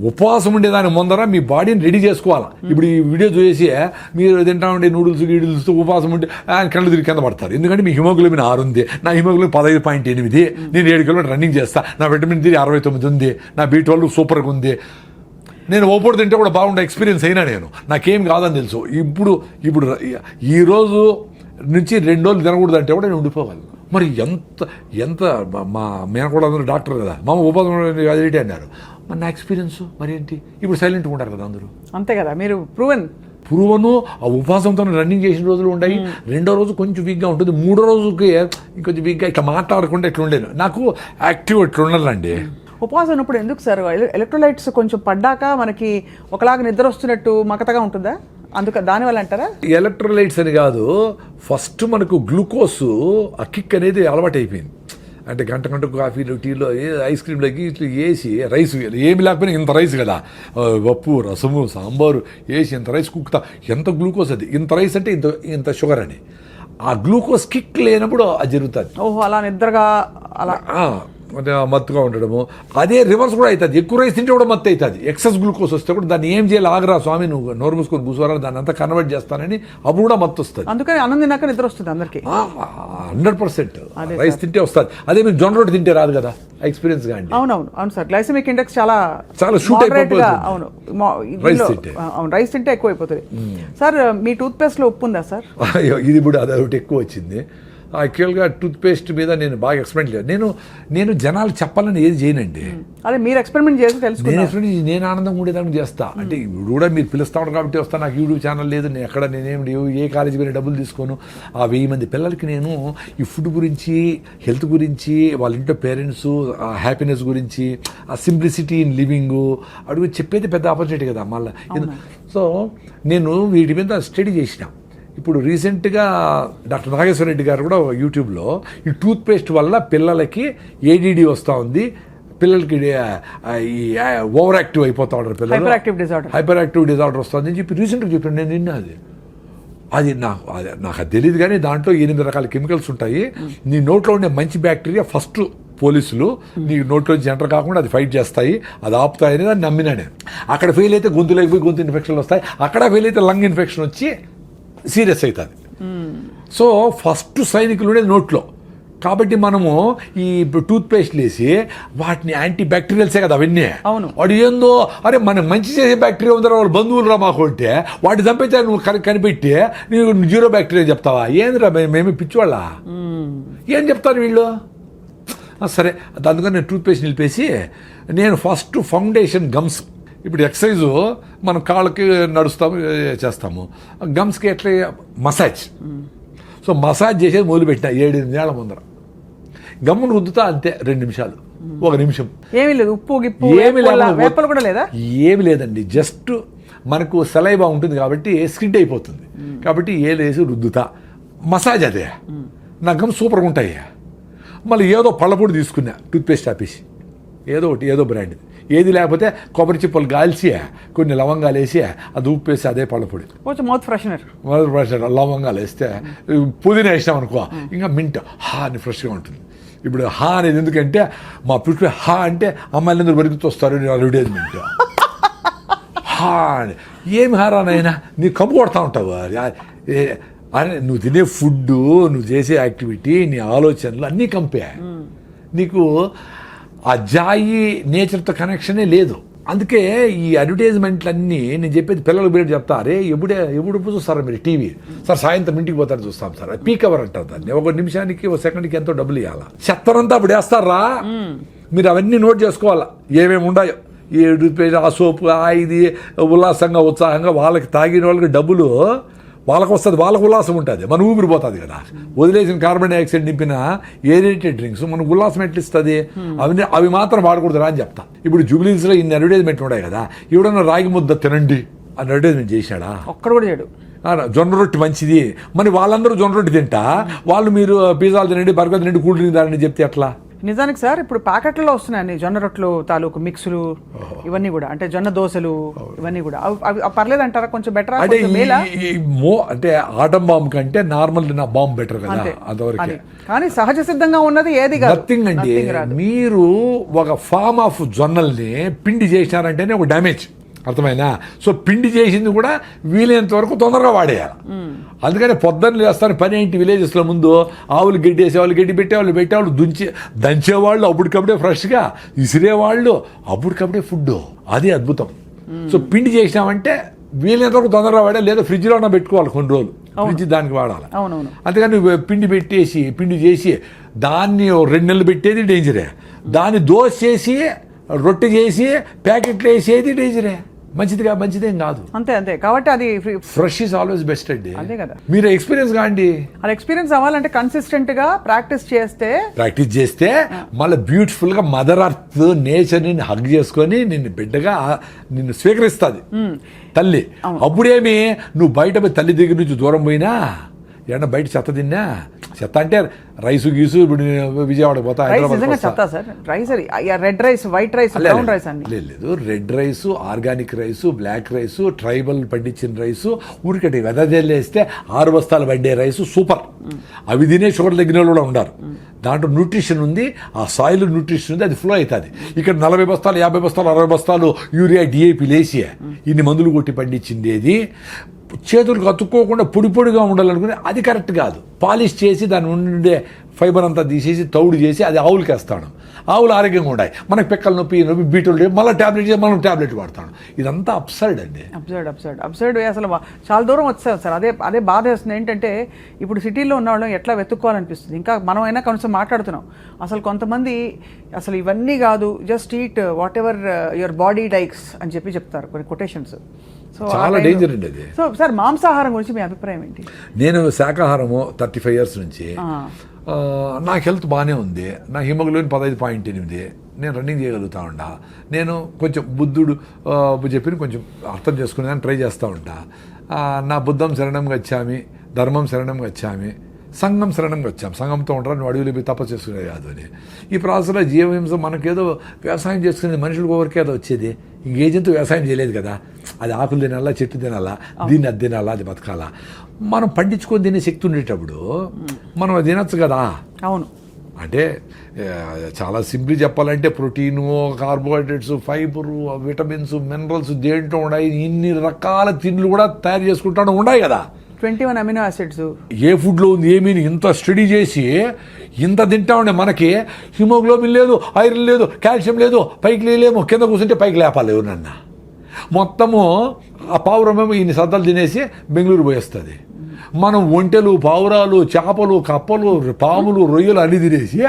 ఉపవాసం ఉండేదాని ముందర మీ బాడీని రెడీ చేసుకోవాలా. ఇప్పుడు ఈ వీడియో చూసి మీరు తింటా ఉండే గీడిల్స్ ఉపవాసం ఉంటే కళ్ళు తిరిగి కింద పడతారు. ఎందుకంటే మీ హిమోగ్లోబిన్ 6 ఉంది, నా హిమోగ్లోబిన్ 15.8, నేను 7 కిలోమీటర్ రన్నింగ్ చేస్తా, నా విటమిన్ D 69 ఉంది, నా B12 సూపర్గా ఉంది, నేను ఓపోడు తింటే కూడా బాగుండే ఎక్స్పీరియన్స్ అయినా నేను, నాకేం కాదని తెలుసు. ఇప్పుడు ఈరోజు నుంచి 2 రోజులు తినకూడదు అంటే కూడా నేను ఉండిపోగలను. మరి ఎంత మా మేనకోడ అందరూ డాక్టర్ కదా, మా ఉపవాసం అదిటి అన్నారు. మరి నా ఎక్స్పీరియన్స్ మరి ఏంటి? ఇప్పుడు సైలెంట్గా ఉంటారు కదా అందరూ. అంతే కదా, మీరు ప్రూవెన్ ఆ ఉపవాసంతో రన్నింగ్ చేసిన రోజులు ఉన్నాయి. 2వ రోజు కొంచెం వీక్గా ఉంటుంది, 3వ రోజుకి ఇంకొంచెం వీక్గా ఇట్లా మాట్లాడకుండా ఇట్లా ఉండేది. నాకు యాక్టివ్ ఇట్లా ఉండాలండి. ఉపవాసం ఉన్నప్పుడు ఎందుకు సార్ ఎలక్ట్రోలైట్స్ కొంచెం పడ్డాక మనకి ఒకలాగా నిద్ర వస్తున్నట్టు మకతగా ఉంటుందా? దానివల్ల అంటారా? ఎలక్ట్రోలైట్స్ అని కాదు, ఫస్ట్ మనకు గ్లూకోజ్ ఆ కిక్ అనేది అలవాటు అయిపోయింది. అంటే గంటకు కాఫీలు టీలో ఐస్ క్రీమ్లోకి ఇట్లా వేసి రైస్ ఏమి లేకపోయినా ఇంత రైస్ కదా, పప్పు రసము సాంబారు వేసి ఇంత రైస్ కుక్తా, ఎంత గ్లూకోజ్ అది, ఇంత రైస్ అంటే ఇంత షుగర్ అని. ఆ గ్లూకోజ్ కిక్ లేనప్పుడు అది జరుగుతుంది. ఓహో, అలా నిద్రగా అలా మత్తుగా ఉండడము. అదే రివర్స్ కూడా అవుతుంది, ఎక్కువ రైస్ తింటే కూడా మత్తు అవుతుంది. ఎక్సెస్ గ్లూకోజ్ వస్తే కూడా దాన్ని ఏం చేయాలి, ఆగరా స్వామి నువ్వు నోరు మూసుకొని కూర్చోరా, దాన్ని అంతా కన్వర్ట్ చేస్తానని అప్పుడు కూడా మత్తు వస్తుంది. అందుకని అన్నం తిన్నాక నిద్ర వస్తుంది అందరికి. 100% రైస్ తింటే వస్తుంది. అదే మీరు జొన్న రొట్టె తింటే రాదు కదా, ఎక్స్పీరియన్స్ గా అండి. అవును సార్, గ్లైసెమిక్ ఇండెక్స్ చాలా షూట్ అయిపోతుంది. అవును, రైస్ తింటే. అవును, రైస్ తింటే ఎక్కువ అయిపోతుంది. సార్ మీ టూత్ పేస్ట్ లో ఉప్పు ఉందా సార్? ఇది కూడా అదొకటి ఎక్కువ వచ్చింది. యాక్చువల్గా టూత్ పేస్ట్ మీద నేను బాగా ఎక్స్పెరిమెంట్ లేదు. నేను జనాలు చెప్పాలని ఏది చేయనండి. అదే మీరు ఎక్స్పెరిమెంట్ చేసి తెలుసుకున్నారు. నేను ఆనందంగా ఉండేదాన్ని చేస్తా. అంటే ఇప్పుడు కూడా మీరు పిలుస్తా ఉంటారు కాబట్టి వస్తా. నాకు యూట్యూబ్ ఛానల్ లేదు, నేను ఎక్కడ నేనేం ఏ కాలేజీ పోయినా డబ్బులు తీసుకోను. ఆ 1000 మంది పిల్లలకి నేను ఈ ఫుడ్ గురించి, హెల్త్ గురించి, వాళ్ళ ఇంట్లో పేరెంట్స్ హ్యాపీనెస్ గురించి, ఆ సింప్లిసిటీ ఇన్ లివింగ్ అడుగు చెప్పేది పెద్ద ఆపర్చునిటీ కదా మళ్ళీ. సో నేను వీటి మీద స్టడీ చేసిన. ఇప్పుడు రీసెంట్గా డాక్టర్ నాగేశ్వర రెడ్డి గారు కూడా యూట్యూబ్లో ఈ టూత్ పేస్ట్ వల్ల పిల్లలకి ADD వస్తూ ఉంది, పిల్లలకి ఈ ఓవర్ యాక్టివ్ అయిపోతూ ఉంటారు పిల్లలు, హైపర్ యాక్టివ్ డిజార్డర్ వస్తుంది అని చెప్పి రీసెంట్గా చెప్పాను. నేను నిన్న అది నాకు అది తెలియదు, కానీ దాంట్లో 8 రకాల కెమికల్స్ ఉంటాయి. నీ నోట్లో ఉండే మంచి బ్యాక్టీరియా ఫస్ట్ పోలీసులు నీ నోట్లో ఎంటర్ కాకుండా అది ఫైట్ చేస్తాయి, అది ఆపుతాయని దాన్ని నమ్మినా నేను. అక్కడ ఫెయిల్ అయితే గొంతులోకి పోయి గొంతు ఇన్ఫెక్షన్లు వస్తాయి, అక్కడ ఫెయిల్ అయితే లంగ్ ఇన్ఫెక్షన్ వచ్చి సీరియస్ అవుతుంది. సో ఫస్ట్ సైనికులు ఉండేది నోట్లో. కాబట్టి మనము ఈ టూత్ పేస్ట్లు వేసి వాటిని యాంటీ బ్యాక్టీరియల్సే కదా అవన్నీ. వాడు ఏందో అరే మనకు మంచి చేసే బ్యాక్టీరియా ఉందా, వాళ్ళు బంధువులు రా మాకు ఉంటే వాటి చంపైతే నువ్వు కనిపెట్టి నీకు 0 బ్యాక్టీరియా చెప్తావా? ఏందిరా మేము పిచ్చివాళ్ళ, ఏం చెప్తారు వీళ్ళు? సరే, అందుకని నేను టూత్ పేస్ట్ నిలిపేసి నేను ఫస్ట్ ఫౌండేషన్ గమ్స్. ఇప్పుడు ఎక్సర్సైజు మనం కాళ్ళకి నడుస్తాము చేస్తాము, గమ్స్కి ఎట్లా మసాజ్. సో మసాజ్ చేసేది మొదలుపెట్టిన 7-8 ఏళ్ల ముందర. గమ్మును రుద్దుతా అంతే 2 నిమిషాలు, 1 నిమిషం. ఏమీ లేదు, ఉప్పు గిప్పు వేపలు కూడా లేదా? ఏమి లేదండి, జస్ట్ మనకు సలైవా ఉంటుంది కాబట్టి స్కిడ్ అయిపోతుంది, కాబట్టి ఏలేసి రుద్దుతా. మసాజ్ అదే. నా గమ్ సూపర్గా ఉంటాయి. మళ్ళీ ఏదో పళ్ళపొడి తీసుకున్నా, టూత్పేస్ట్ ఆపేసి ఏదో బ్రాండ్, ఏది లేకపోతే కొబ్బరి చిప్పలు కాల్చి కొన్ని లవంగాలు వేసి అది ఉప్పు వేసి అదే పళ్ళపొడి, కొంచెం మౌత్ ఫ్రెషనర్, లవంగాలు వేస్తే పుదీనా వేసినాం అనుకో ఇంకా మింట్ అని ఫ్రెష్గా ఉంటుంది. ఇప్పుడు అనేది ఎందుకంటే మా పుట్టి అంటే అమ్మాయిలు అందరూ బరికితో వస్తారు అడ్వర్టైజ్మెంట్. అని ఏమి హారానైనా నీ కమ్ము కొడతా ఉంటావు. అరే నువ్వు తినే ఫుడ్, నువ్వు చేసే యాక్టివిటీ, నీ ఆలోచనలు అన్నీ కంపే. నీకు ఆ జాయి నేచర్తో కనెక్షనే లేదు. అందుకే ఈ అడ్వర్టైజ్మెంట్లన్నీ నేను చెప్పేది పిల్లలు బయట చెప్తా, అరే ఎప్పుడు చూస్తారా మీరు టీవీ? సార్ సాయంత్రం ఇంటికి పోతారు చూస్తాం సార్, పీక్ అవర్ అంటారు దాన్ని. 1 నిమిషానికి 1 సెకండ్కి ఎంతో డబ్బులు ఇవ్వాలా. చెత్తనంతా అప్పుడు వేస్తారా, మీరు అవన్నీ నోట్ చేసుకోవాలా ఏమేమి ఉన్నాయో. ఈ టూత్పేస్ట్, ఆ సోపు, ఇది ఉల్లాసంగా ఉత్సాహంగా వాళ్ళకి తాగిన వాళ్ళకి డబ్బులు వాళ్ళకు వస్తుంది, వాళ్ళకు ఉల్లాసం ఉంటుంది, మన ఊపిరిపోతుంది కదా. వదిలేసిన కార్బన్ డైఆక్సైడ్ నింపిన ఏరేటెడ్ డ్రింక్స్ మనకు ఉల్లాసం ఎట్లా ఇస్తుంది? అవి మాత్రం వాడకూడదురా అని చెప్తా. ఇప్పుడు జూబ్లీస్లో ఇన్ని అడ్వర్టైజ్మెంట్ ఉన్నాయి కదా, ఎవడన్నా రాగి ముద్ద తినండి అని అడ్వర్టైజ్మెంట్ చేశాడా? ఒక్కడు కూడా చేయడు. జొన్న రొట్టె మంచిది, మరి వాళ్ళందరూ జొన్న రొట్టె తింటా, వాళ్ళు మీరు పిజ్జాలు తినండి, బర్గర్ తినండి, కూల్ డ్రింక్ తాగండి చెప్తే ఎట్లా? నిజానికి సార్ ఇప్పుడు ప్యాకెట్లలో వస్తున్నాయి జొన్న రొట్టెలు తాలూకు మిక్సులు, ఇవన్నీ కూడా, అంటే జొన్న దోశలు, ఇవన్నీ కూడా అవి పర్లేదు అంటారా? కొంచెం బెటర్ అంటే ఆటం బాంబు కంటే నార్మల్ బాంబు బెటర్ కదా అంతవరకు. కానీ సహజ సిద్ధంగా ఉన్నది ఏది కాదు. నథింగ్ అండి. మీరు ఒక ఫామ్ ఆఫ్ జొన్నల్ని పిండి చేసినారంటేనే ఒక డ్యామేజ్, అర్థమైనా? సో పిండి చేసింది కూడా వీలైనంత వరకు తొందరగా వాడేయాలి. అందుకని పొద్దున్న లేస్తారు 10 విలేజెస్లో ముందు ఆవులు గడ్డి వేసేవాళ్ళు, గడ్డి పెట్టేవాళ్ళు దంచేవాళ్ళు, అప్పటికప్పుడే ఫ్రెష్గా విసిరేవాళ్ళు, అప్పటికప్పుడే ఫుడ్. అది అద్భుతం. సో పిండి చేసినామంటే వీలైనంత వరకు తొందరగా వాడాలి, లేదా ఫ్రిడ్జ్లో పెట్టుకోవాలి కొన్ని రోజులు, ఫ్రిడ్జ్ దానికి వాడాలి. అంతేగాని పిండి చేసి దాన్ని 2 నెలలు పెట్టేది డేంజరే, దాన్ని దోశ చేసి రొట్టె చేసి ప్యాకెట్లు వేసేది డేంజరే, మంచిదేం కాదు. అంతే కాబట్టి అది ఫ్రెష్ ఈజ్ ఆల్వేస్ బెస్ట్ అండి. అంతే కదా. మీరు ఎక్స్పీరియన్స్ కాండి. అది ఎక్స్పీరియన్స్ అవ్వాలంటే కన్సిస్టెంట్ గా ప్రాక్టీస్ చేస్తే మళ్ళీ బ్యూటిఫుల్ గా మదర్ అర్త్ నేచర్ ని హగ్ చేసుకొని నిన్ను స్వీకరిస్తుంది తల్లి. అప్పుడేమి నువ్వు బయట పోయి తల్లి దగ్గర నుంచి దూరం పోయినా, ఏమన్నా బయట చెత్త తిన్నా, చెత్త అంటే రైసు గీసు, ఇప్పుడు విజయవాడ పోతా, red rice, white rice, brown rice అన్ని లేదు. Red rice, organic rice, black rice, tribal పండించిన రైసు, ఊరికటి వెదజల్లేస్తే 6 బస్తాలు పడ్డే రైసు సూపర్. అవి తినే షుగర్ తగ్గిన వాళ్ళు కూడా ఉన్నారు. దాంట్లో న్యూట్రిషన్ ఉంది, ఆ సాయిల్ న్యూట్రిషన్ ఉంది, అది ఫ్లో అవుతుంది. ఇక్కడ 40 బస్తాలు 50 బస్తాలు 60 బస్తాలు యూరియా డిఏపి లేసి ఇన్ని మందులు కొట్టి పండించింది ఏది చేతులకు అతుక్కోకుండా పొడి పొడిగా ఉండాలనుకుని అది కరెక్ట్ కాదు. పాలిష్ చేసి దాని ఉండే ఫైబర్ అంతా తీసేసి తౌడు చేసి అది ఆవులకి వేస్తాడు. ఆవులు ఆరోగ్యంగా ఉన్నాయి, మనకి పెక్కల నొప్పి బీటలు మళ్ళీ ట్యాబ్లెట్ చేసి మనం ట్యాబ్లెట్ వాడతాడు. ఇదంతా అబ్సర్డ్ అండి. అబ్సర్డ్ అసలు చాలా దూరం వచ్చాం సార్. అదే బాధ వేస్తుంది. ఏంటంటే ఇప్పుడు సిటీలో ఉన్న వాళ్ళం ఎట్లా వెతుక్కోవాలనిపిస్తుంది. ఇంకా మనమైనా కొంచెం మాట్లాడుతున్నాం. అసలు కొంతమంది అసలు ఇవన్నీ కాదు, just eat what ever your body likes అని చెప్తారు కొన్ని కొటేషన్స్. సో చాలా డేంజర్ అండి అది. సో సార్ మాంసాహారం గురించి మీ అభిప్రాయం ఏంటి? నేను శాకాహారము 35 years నుంచి, నాకు హెల్త్ బాగానే ఉంది. నా హిమోగ్లోబిన్ 15.8, నేను రన్నింగ్ చేయగలుగుతా ఉంటా. నేను కొంచెం బుద్ధుడు చెప్పిన కొంచెం అర్థం చేసుకునే ట్రై చేస్తూ ఉంటా. నా బుద్ధం శరణం గచ్చామి, ధర్మం శరణం గచ్చామి, సంఘం శరణం వచ్చాం. సంఘంతో ఉంటారు, నువ్వు అడవిలో పోయి తపస్సు చేసుకునేది కాదు అని. ఈ ప్రాసెస్లో జీవహింస మనకేదో వ్యవసాయం చేసుకునేది మనుషులకు ఎవరికేదో వచ్చేది. ఇంకేజంతో వ్యవసాయం చేయలేదు కదా, అది ఆకులు తినాలా, చెట్టు తినాలా, దీన్ని అది తినాలా, అది బతకాలా. మనం పండించుకొని తినే శక్తి ఉండేటప్పుడు మనం అది తినచ్చు కదా. అవును. అంటే చాలా సింపుల్ చెప్పాలంటే protein, carbohydrates, fibre, vitamins, minerals దేంట్లో ఉన్నాయి, ఇన్ని రకాల తిండ్లు కూడా తయారు చేసుకుంటూ ఉన్నాయి కదా. 21 అమినో యాసిడ్స్ ఏ ఫుడ్లో ఉంది ఏమీ ఇంత స్టడీ చేసి ఇంత తింటా ఉండే మనకి హిమోగ్లోబిన్ లేదు, ఐరన్ లేదు, కాల్షియం లేదు, పైకి లేలేమో, కింద కూర్చుంటే పైకి లేపాలి ఎవరన్నా. మొత్తము ఆ పావురమేమో ఇన్ని సద్దలు తినేసి బెంగళూరు పోయేస్తుంది. మనం ఒంటెలు, పావురాలు, చేపలు, కప్పలు, పాములు, రొయ్యలు అన్ని తినేసి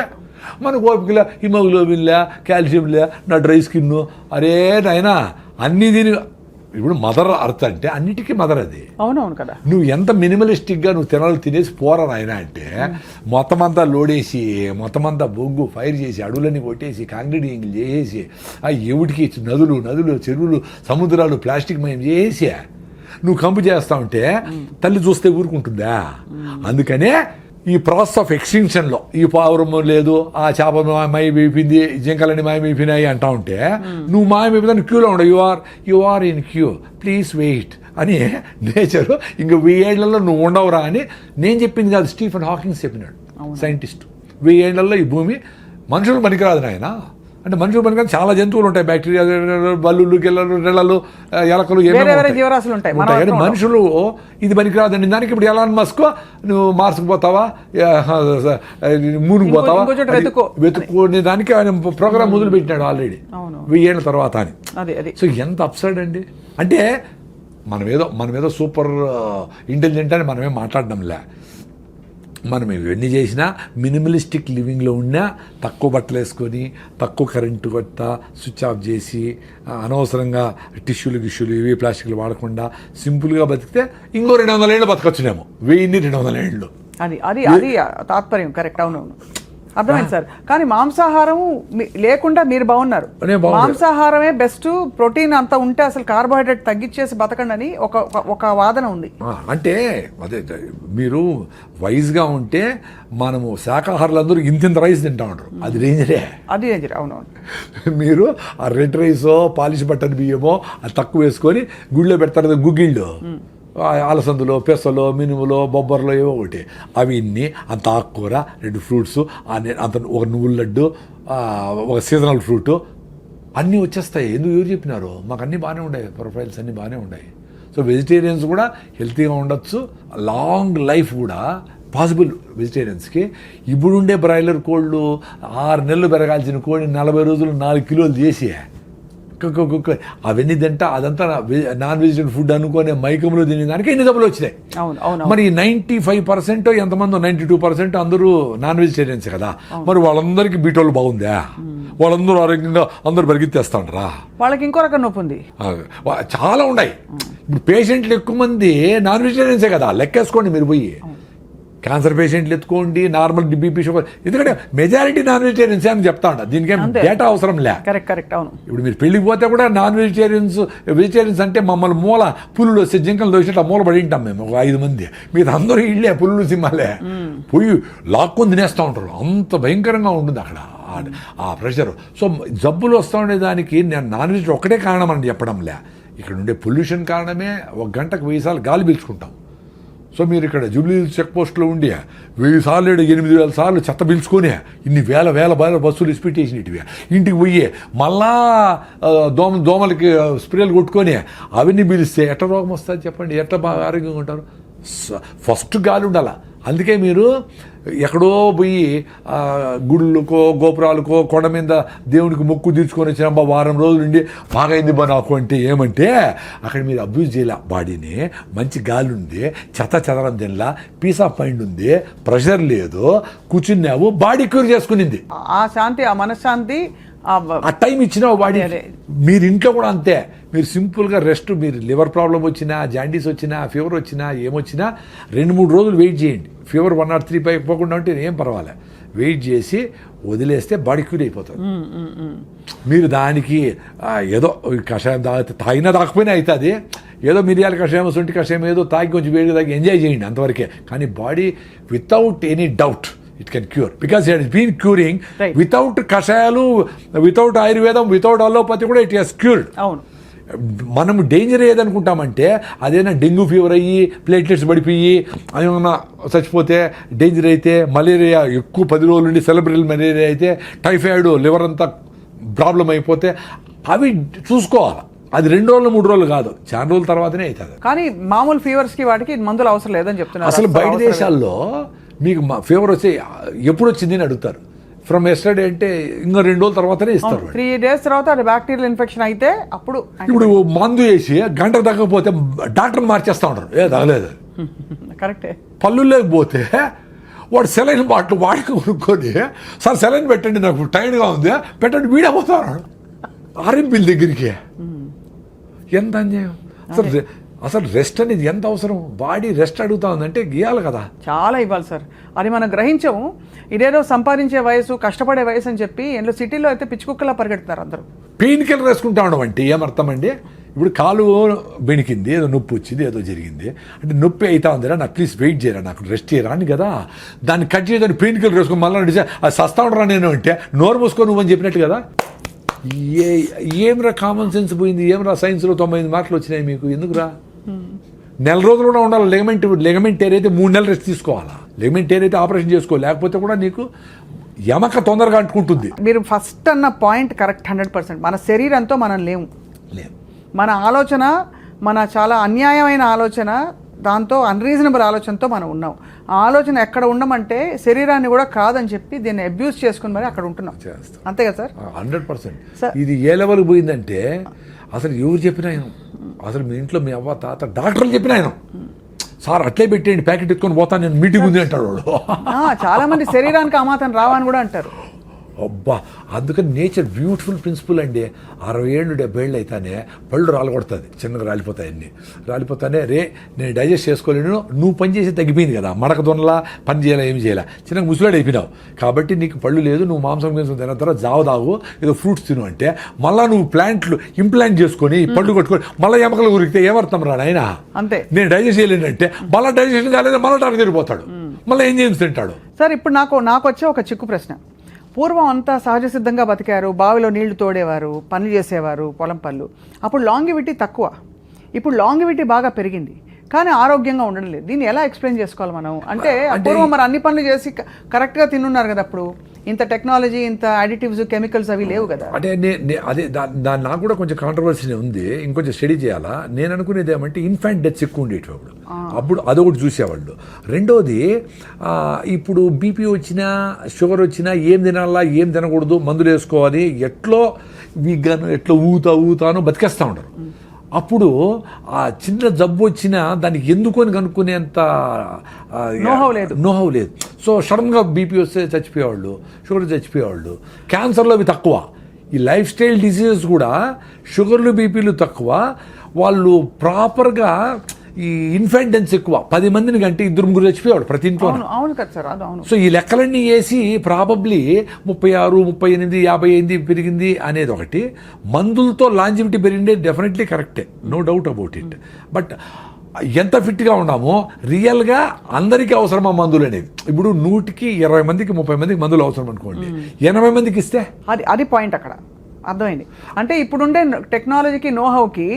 మనకు ఓపికలే, హిమోగ్లోబిన్లే, కాల్షియంలే, నా డ్రై స్కిన్, అరే నాయనా అన్నీ తిని. ఇప్పుడు మదర్ అర్త్ అంటే అన్నిటికీ మదర్ అది. అవునవును కదా. నువ్వు ఎంత మినిమలిస్టిక్గా నువ్వు తినాలి తినేసి పోరా నాయన అంటే మొత్తం అంతా లోడేసి, మొత్తం అంతా బొగ్గు ఫైర్ చేసి, అడవులన్నీ కొట్టేసి, కాంక్రీటింగ్ చేసేసి, ఆ ఎవటికి నదులు చెరువులు సముద్రాలు ప్లాస్టిక్ మయం చేసి నువ్వు కంపు చేస్తా ఉంటే తల్లి చూస్తే ఊరుకుంటుందా? అందుకనే ఈ ప్రాసెస్ ఆఫ్ ఎక్స్టింక్షన్లో ఈ పావురము లేదు, ఆ చేప మాయమైపోయింది, జింకలని మాయమైపోయినాయి అంటా ఉంటే నువ్వు మాయమైపోయిందని క్యూలో ఉండవు. You are in queue, please wait అని నేచరు ఇంక 1000 ఏళ్లలో నువ్వు ఉండవురా అని నేను చెప్పింది కాదు, స్టీఫెన్ హాకింగ్స్ చెప్పినాడు, సైంటిస్ట్. 1000 ఏళ్లలో ఈ భూమి మనుషులు పనికిరాదు నాయన. అంటే మనుషులు పనికిరాదు, చాలా జంతువులు ఉంటాయి, బ్యాక్టీరియా, బల్లులు, గిల్లలు, రెళ్ళలు, ఎలకలు, జీవరాశులు ఉంటాయి. కానీ మనుషులు ఇది పనికిరాదండి. దానికి ఇప్పుడు ఎలాన్ మస్క్ నువ్వు మార్స్కి పోతావా, మూన్కి పోతావా వెతుక్కునే దానికి ఆయన ప్రోగ్రామ్ మొదలు పెట్టినాడు ఆల్రెడీ 1000 ఏళ్ళ తర్వాత అని. సో ఎంత అప్సైడ్ అండి. అంటే మనమేదో సూపర్ ఇంటెలిజెంట్ అని మనమేం మాట్లాడడంలే. మనం ఇవన్నీ చేసినా మినిమలిస్టిక్ లివింగ్లో ఉన్నా తక్కువ బట్టలు వేసుకొని, తక్కువ కరెంటు కొట్ట స్విచ్ ఆఫ్ చేసి, అనవసరంగా టిష్యూలు ఇవి ప్లాస్టిక్లు వాడకుండా సింపుల్గా బతికితే ఇంకో 200 ఏళ్ళు బతకొచ్చునేమో. 200 ఏళ్ళు. అది తాత్పర్యం. కరెక్ట్. అవునవును, అర్థమైంది సార్. కానీ మాంసాహారం లేకుండా మీరు బాగున్నారు. మాంసాహారమే బెస్ట్, ప్రోటీన్ అంతా ఉంటే అసలు కార్బోహైడ్రేట్ తగ్గించేసి బతకండి అని ఒక వాదన ఉంది. అంటే అదే మీరు వైజ్గా ఉంటే మనము శాకాహారులు అందరూ ఇంత రైస్ తింటా ఉంటారు, అది డేంజరే. అవునవును. మీరు ఆ రెడ్ రైసో, పాలిష్ బట్టన్ బియ్యమో అది తక్కువ వేసుకొని గుళ్ళో పెడతారు గుగ్గిళ్ళు, అలసందులో, పెసలో, మినుములో, బొబ్బర్లో ఏవో ఒకటి, అవి ఇన్ని అంత ఆకుకూర, 2 ఫ్రూట్స్, అంత ఒక నువ్వుల లడ్డు, ఒక సీజనల్ ఫ్రూట్ అన్నీ వచ్చేస్తాయి. ఎవరు చెప్పినారు? మాకు అన్నీ బాగానే ఉన్నాయి, ప్రొఫైల్స్ అన్నీ బాగానే ఉన్నాయి. సో వెజిటేరియన్స్ కూడా హెల్తీగా ఉండొచ్చు, లాంగ్ లైఫ్ కూడా పాసిబుల్ వెజిటేరియన్స్కి. ఇప్పుడుండే బ్రాయిలర్ కోళ్ళు 6 నెలలు పెరగాల్సిన కోడి 40 రోజులు 4 కిలోలు చేసి అవన్నీ తింటా అదంతా నాన్ వెజిటేరియన్ ఫుడ్ అనుకునే మైకంలో తినేదానికి ఎన్ని జబ్బులు వచ్చినాయి. మరి 95% ఎంతమంది 92% అందరూ నాన్ వెజిటేరియన్స్ కదా. మరి వాళ్ళందరికీ బీటోలు బాగుందా? వాళ్ళందరూ ఆరోగ్యంగా అందరూ పరిగెత్తేస్తా ఉంటారా? వాళ్ళకి ఇంకో రకం నొప్పి ఉంది, చాలా ఉన్నాయి. ఇప్పుడు పేషెంట్లు ఎక్కువ మంది నాన్ వెజిటేరియన్సే కదా, లెక్కేసుకోండి మీరు పోయి. క్యాన్సర్ పేషెంట్లు ఎత్తుకోండి, నార్మల్ బీపీ, షుగర్, ఎందుకంటే మెజారిటీ నాన్ వెజిటేరియన్స్ అని చెప్తా ఉంటా. దీనికేం డేటా అవసరం లే. కరెక్ట్. అవును. ఇప్పుడు మీరు పెళ్ళికి పోతే కూడా నాన్ వెజిటేరియన్స్ అంటే మమ్మల్ని పులులు వస్తే జింకలు దోసినట్టు మూల పడి ఉంటాం మేము, ఒక 5 మంది. మీరు అందరూ ఇళ్ళే పులులు సింహాలే పోయి లాక్కొని తినేస్తూ ఉంటారు. అంత భయంకరంగా ఉంటుంది అక్కడ ఆ ప్రెషర్. సో జబ్బులు వస్తూ ఉండేదానికి నేను నాన్ వెజ్ ఒకటే కారణం అని చెప్పడంలే. ఇక్కడ ఉండే పొల్యూషన్ కారణమే 1 గంటకు 1000 సార్లు గాలి పీల్చుకుంటాం. సో మీరు ఇక్కడ జూబ్లీ చెక్ పోస్ట్లో ఉండి 1000 సార్లు 8000 సార్లు చెత్త పిలుచుకొని ఇన్ని వేల బస్సులు ఇస్పిట్ చేసినవి ఇంటికి పోయి మళ్ళా దోమలకి స్ప్రేలు కొట్టుకొని అవన్నీ పిలిస్తే ఎట్లా రోగం వస్తుంది చెప్పండి, ఎట్లా బాగా ఆరోగ్యంగా ఉంటారు? ఫస్ట్ గాలి ఉండాల. అందుకే మీరు ఎక్కడో పోయి గుళ్ళకో గోపురాలకో కొండ మీద దేవునికి మొక్కు తీర్చుకొని వచ్చిన వారం రోజులు ఉండి బాగా అయింది బా నాకు అంటే ఏమంటే అక్కడ మీరు అబ్యూజ్ చేయాల బాడీని. మంచి గాలి ఉంది, చెదరం తినలా, పీస్ ఆఫ్ మైండ్ ఉంది, ప్రెషర్ లేదు, కూర్చున్నావు, బాడీ క్యూర్ చేసుకునింది. ఆ శాంతి, ఆ మనశ్శాంతి, ఆ టైం ఇచ్చిన బాడీ. మీరు ఇంట్లో కూడా అంతే. మీరు సింపుల్గా రెస్ట్, మీరు లివర్ ప్రాబ్లం వచ్చినా, జాండీస్ వచ్చినా, ఫీవర్ వచ్చినా, ఏమొచ్చినా 2-3 రోజులు వెయిట్ చేయండి. ఫీవర్ 103 పై పోకుండా ఉంటే ఏం పర్వాలే, వెయిట్ చేసి వదిలేస్తే బాడీ క్యూర్ అయిపోతుంది. మీరు దానికి ఏదో కషాయం తాగినా తాకపోయినా అవుతుంది, ఏదో మిరియాల కషాయం, శొంఠి కషాయం ఏదో తాగి కొంచెం వేడిగా తాగి ఎంజాయ్ చేయండి అంతవరకే. కానీ body without any doubt it can cure, because it has been curing. Without కషాయాలు, వితౌట్ ఆయుర్వేదం, వితౌట్ అలోపతి కూడా ఇట్ హస్ క్యూర్డ్. అవును. మనం డేంజర్ ఏదనుకుంటామంటే అదేనా డెంగ్యూ ఫీవర్ అయ్యి ప్లేట్లెట్స్ పడిపోయి ఏమన్నా చచ్చిపోతే డేంజర్ అయితే, మలేరియా ఎక్కువ 10 రోజుల నుండి సెలబ్రల్ మలేరియా అయితే, టైఫాయిడ్, లివర్ అంతా ప్రాబ్లం అయిపోతే అవి చూసుకోవాలి. అది 2 రోజులు 3 రోజులు కాదు, చాలా రోజుల తర్వాతనే అవుతుంది. కానీ మామూలు ఫీవర్స్కి వాటికి మందులు అవసరం లేదని చెప్తున్నారు. అసలు బయట దేశాల్లో మీకు ఫీవర్ వచ్చి ఎప్పుడు వచ్చింది అని అడుగుతారు. ఫ్రమ్ ఎస్టర్డే అంటే ఇంకా 2 రోజుల తర్వాతనే ఇస్తారు. 3 days తర్వాత అది బ్యాక్టీరియల్ ఇన్ఫెక్షన్ అయితే అప్పుడు. ఇప్పుడు మందు వేసి గంట తగ్గకపోతే డాక్టర్ మార్చేస్తా ఉంటారు, ఏ తగలేదు. కరెక్టే. పళ్ళు లేకపోతే వాడు సెలైన్ బాటిల్ వాడికి కొనుక్కొని, సార్ సెలైన్ పెట్టండి నాకు టైర్డ్గా ఉంది పెట్టండి, వీడపోతాడు ఆర్ఎంపీల దగ్గరికి. ఎంత అన్యాయం అసలు రెస్ట్ అనేది ఎంత అవసరం? బాడీ రెస్ట్ అడుగుతా ఉందంటే గీయాలి కదా, చాలా ఇవ్వాలి సార్. అది మనం గ్రహించము. ఇదేదో సంపాదించే వయసు, కష్టపడే వయసు అని చెప్పి సిటీలో అయితే పిచ్చుకుక్కలా పరిగెడుతున్నారు అందరూ. పెయిన్ కిల్లర్ వేసుకుంటా ఉండమంటే ఏమర్థం అండి? ఇప్పుడు కాలు బెణికింది, ఏదో నొప్పి వచ్చింది, ఏదో జరిగింది అంటే నొప్పి అవుతా ఉందిరా, నాకు ప్లీజ్ వెయిట్ చేయరా, నాకు రెస్ట్ చేయరా అని కదా. దాన్ని కట్ చేయడానికి పెయిన్ కిల్లర్ వేసుకొని మళ్ళీ నడిచా అది సస్తా ఉండరా నేను అంటే నోరు మూసుకో నువ్వు అని చెప్పినట్టు కదా. ఏమిరా కామన్ సెన్స్ పోయింది, ఏమిరా సైన్స్లో 98 మార్కులు వచ్చినాయి మీకు, ఎందుకురా? నెల రోజులు కూడా ఉండాలి. లెగమెంట్ టేర్ అయితే 3 నెలలు రెస్ట్ తీసుకోవాలా. లెగమెంట్ టేర్ అయితే ఆపరేషన్ చేసుకో, లేకపోతే కూడా నీకు ఎమక తొందరగా అంటుకుంటుంది. మీరు ఫస్ట్ అన్న పాయింట్ కరెక్ట్ 100%. మన శరీరంతో మనం లేము. మన ఆలోచన, మన చాలా అన్యాయమైన ఆలోచన, దాంతో అన్రీజనబుల్ ఆలోచనతో మనం ఉన్నాం. ఆ ఆలోచన ఎక్కడ ఉండమంటే శరీరాన్ని కూడా కాదని చెప్పి దీన్ని అబ్యూస్ చేసుకుని మరి అక్కడ ఉంటున్నాం. అంతే కదా సార్? 100%. ఇది ఏ లెవెల్కి పోయిందంటే అసలు ఎవరు చెప్పినా అసలు మీ ఇంట్లో మీ అవ్వ తాత డాక్టర్లు చెప్పినా సార్ అట్లే పెట్టేయండి ప్యాకెట్ ఎత్తుకొని పోతాను నేను, మీటింగ్ ఉంది అంటాడు వాడు. చాలా మంది శరీరానికి అమాతం రావని కూడా అంటారు. అబ్బా, అందుకని నేచర్ బ్యూటిఫుల్ ప్రిన్సిపల్ అండి. 60 ఏళ్ళు 70 ఏళ్ళు అయితేనే పళ్ళు రాలగొడుతుంది, చిన్నగా రాలిపోతాయి. అన్నీ రాలిపోతానే రే నేను డైజెస్ట్ చేసుకోలేను, నువ్వు పని చేసి తగ్గిపోయింది కదా, మడక దొనలా పని చేయాలా ఏమి చేయాలా, చిన్నగా ముసలాడు అయిపోయినావు కాబట్టి నీకు పళ్ళు లేదు, నువ్వు మాంసం తిన్న తర్వాత జావ తాగు, ఏదో ఫ్రూట్స్ తిను అంటే మళ్ళీ నువ్వు ప్లాంట్లు ఇంప్లాంట్ చేసుకొని పళ్ళు కొట్టుకొని మళ్ళీ ఎమకలు ఉరికితే ఏమర్థం రా నాయన? అంతే. నేను డైజెస్ట్ చేయలేనంటే మళ్ళీ డైజెషన్ కాలేదు, మళ్ళీ టార్గెట్ తిరిగిపోతాడు, మళ్ళీ ఏం చేసి తింటాడు. సార్ ఇప్పుడు నాకు వచ్చే ఒక చిక్కు ప్రశ్న. పూర్వం అంతా సహజ సిద్ధంగా బతికారు, బావిలో నీళ్లు తోడేవారు, పనులు చేసేవారు, పొలం పనులు. అప్పుడు లాంగివిటీ తక్కువ, ఇప్పుడు లాంగివిటీ బాగా పెరిగింది, కానీ ఆరోగ్యంగా ఉండడం లేదు. దీన్ని ఎలా ఎక్స్ప్లెయిన్ చేసుకోవాలి మనం? అంటే పూర్వం మరి అన్ని పనులు చేసి కరెక్ట్గా తిన్నున్నారు కదా, అప్పుడు ఇంత టెక్నాలజీ, ఇంత అడిటివ్స్, కెమికల్స్ అవి లేవు కదా. అంటే అదే దాని నాకు కూడా కొంచెం కాంట్రవర్సీ ఉంది, ఇంకొంచెం స్టడీ చేయాలా. నేను అనుకునేది ఏమంటే ఇన్ఫాంట్ డెత్స్ ఎక్కువ ఉండేవి అప్పుడు అదొకటి చూసేవాళ్ళు. రెండోది ఇప్పుడు బీపీ వచ్చినా షుగర్ వచ్చినా ఏం తినాలా ఏం తినకూడదు, మందులు వేసుకోవాలి, ఎట్లో వీగాను ఎట్లా ఊతాను బతికేస్తూ ఉంటారు. అప్పుడు ఆ చిన్న జబ్బు వచ్చినా దానికి ఎందుకు అని కనుక్కునేంత నోహవ్ లేదు. సో సడన్గా బీపీ వస్తే చచ్చిపోయేవాళ్ళు, షుగర్ చచ్చిపోయేవాళ్ళు. క్యాన్సర్లో అవి తక్కువ. ఈ లైఫ్ స్టైల్ డిసీజెస్ కూడా షుగర్లు బీపీలు తక్కువ. వాళ్ళు ప్రాపర్గా ఈ ఇన్ఫెంటెన్స్ ఎక్కువ. 10 మందిని కంటే 2-3 చచ్చిపోయేవాడు ప్రతి ఇంట్లో. అవును కదా సార్, అవును. సో ఈ లెక్కలన్నీ వేసి ప్రాబబ్లీ 36, 38, 58 పెరిగింది అనేది ఒకటి. మందులతో లాంజివిటీ పెరిగిందే డెఫినెట్లీ కరెక్టే, no doubt about it. But ఎంత ఫిట్గా ఉన్నామో రియల్గా అందరికీ అవసరమా మందులు అనేది? ఇప్పుడు 100కి 20 మందికి 30 మందికి మందులు అవసరం అనుకోండి, 80 మందికి ఇస్తే అది పాయింట్ అక్కడ. అర్థమైంది. అంటే ఇప్పుడుండే టెక్నాలజీకి నోహౌకి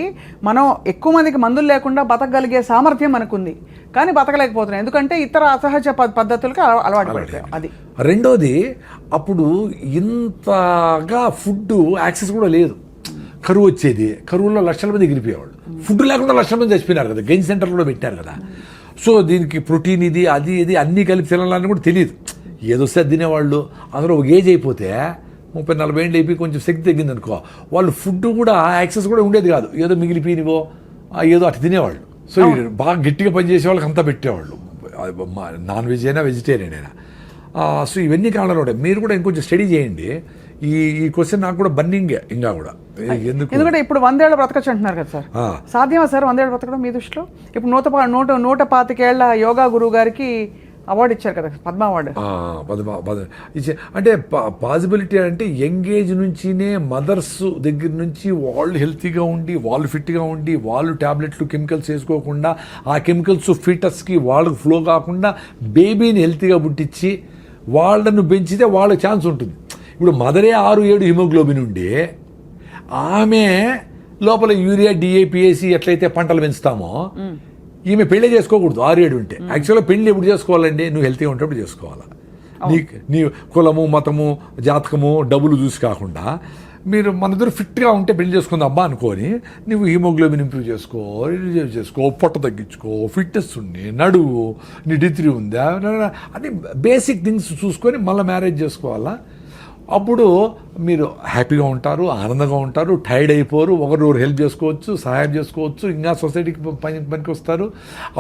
మనం ఎక్కువ మందికి మందులు లేకుండా బతకగలిగే సామర్థ్యం మనకుంది, కానీ బతకలేకపోతున్నాం ఎందుకంటే ఇతర అసహజ పద్ధతులకు అలవాటు పడిపోయాం. అది రెండోది, అప్పుడు ఇంతగా ఫుడ్ యాక్సెస్ కూడా లేదు. కరువు వచ్చేది, కరువులో లక్షల మంది ఎగిరిపోయేవాళ్ళు. ఫుడ్ లేకుండా లక్షల మంది చచ్చిపోయినారు కదా, గెయిన్ సెంటర్లో పెట్టారు కదా. సో దీనికి ప్రోటీన్ ఇది అది ఇది అన్నీ కలిపి తినాలని కూడా తెలియదు, ఏదో వస్తే తినేవాళ్ళు. అందులో ఒక ఏజ్ అయిపోతే 30-40 ఏళ్ళు అయిపోయి కొంచెం శక్తి తగ్గింది అనుకో, వాళ్ళు ఫుడ్ కూడా యాక్సెస్ కూడా ఉండేది కాదు, ఏదో మిగిలిపోయినవో ఏదో అటు తినేవాళ్ళు. సో బాగా గట్టిగా పనిచేసే వాళ్ళకి అంతా పెట్టేవాళ్ళు, నాన్ వెజ్ అయినా వెజిటేరియన్ అయినా. సో ఇవన్నీ కారణాలు ఉంటాయి. మీరు కూడా ఇంకొంచెం స్టడీ చేయండి. ఈ క్వశ్చన్ నాకు కూడా బన్నింగే ఇంకా కూడా ఎందుకంటే ఇప్పుడు 100 ఏళ్ళు బ్రతకచ్చు అంటున్నారు కదా సార్, సాధ్యమా సార్ 100 ఏళ్ళు బ్రతకడం మీ దృష్టిలో? ఇప్పుడు 125 ఏళ్ల యోగా గురువు గారికి అవార్డు ఇచ్చారు కదా, పద్మ అవార్డు. అంటే పాసిబిలిటీ అంటే యంగ్ ఏజ్ నుంచినే మదర్స్ దగ్గర నుంచి వాళ్ళు హెల్తీగా ఉండి, వాళ్ళు ఫిట్గా ఉండి, వాళ్ళు ట్యాబ్లెట్లు కెమికల్స్ వేసుకోకుండా, ఆ కెమికల్స్ ఫీటస్కి వాళ్ళకి ఫ్లో కాకుండా బేబీని హెల్తీగా పుట్టించి వాళ్ళను పెంచితే వాళ్ళకి ఛాన్స్ ఉంటుంది. ఇప్పుడు మదరే 6-7 హిమోగ్లోబిన్ ఉండి ఆమె లోపల యూరియా డిఏపిఏసి ఎట్లయితే పంటలు పెంచుతామో ఈమె పెళ్ళే చేసుకోకూడదు 6-7 ఉంటే. యాక్చువల్గా పెళ్ళి ఎప్పుడు చేసుకోవాలండి? నువ్వు హెల్తీగా ఉంటప్పుడు చేసుకోవాలా. నీ కులము మతము జాతకము డబ్బులు చూసి కాకుండా మీరు మన ఇద్దరు ఫిట్గా ఉంటే పెళ్లి చేసుకుందాం అబ్బా అనుకొని నువ్వు హీమోగ్లోబిన్ ఇంప్రూవ్ చేసుకో, రిలీజ్ చేసుకో, పొట్ట తగ్గించుకో, ఫిట్నెస్ ఉండి, నడువు, నీ డిత్రి ఉందా అని బేసిక్ థింగ్స్ చూసుకొని మళ్ళీ మ్యారేజ్ చేసుకోవాలా. అప్పుడు మీరు హ్యాపీగా ఉంటారు, ఆనందంగా ఉంటారు, టైర్డ్ అయిపోరు, ఒకరు హెల్ప్ చేసుకోవచ్చు, సహాయం చేసుకోవచ్చు, ఇంకా సొసైటీకి పనికి వస్తారు.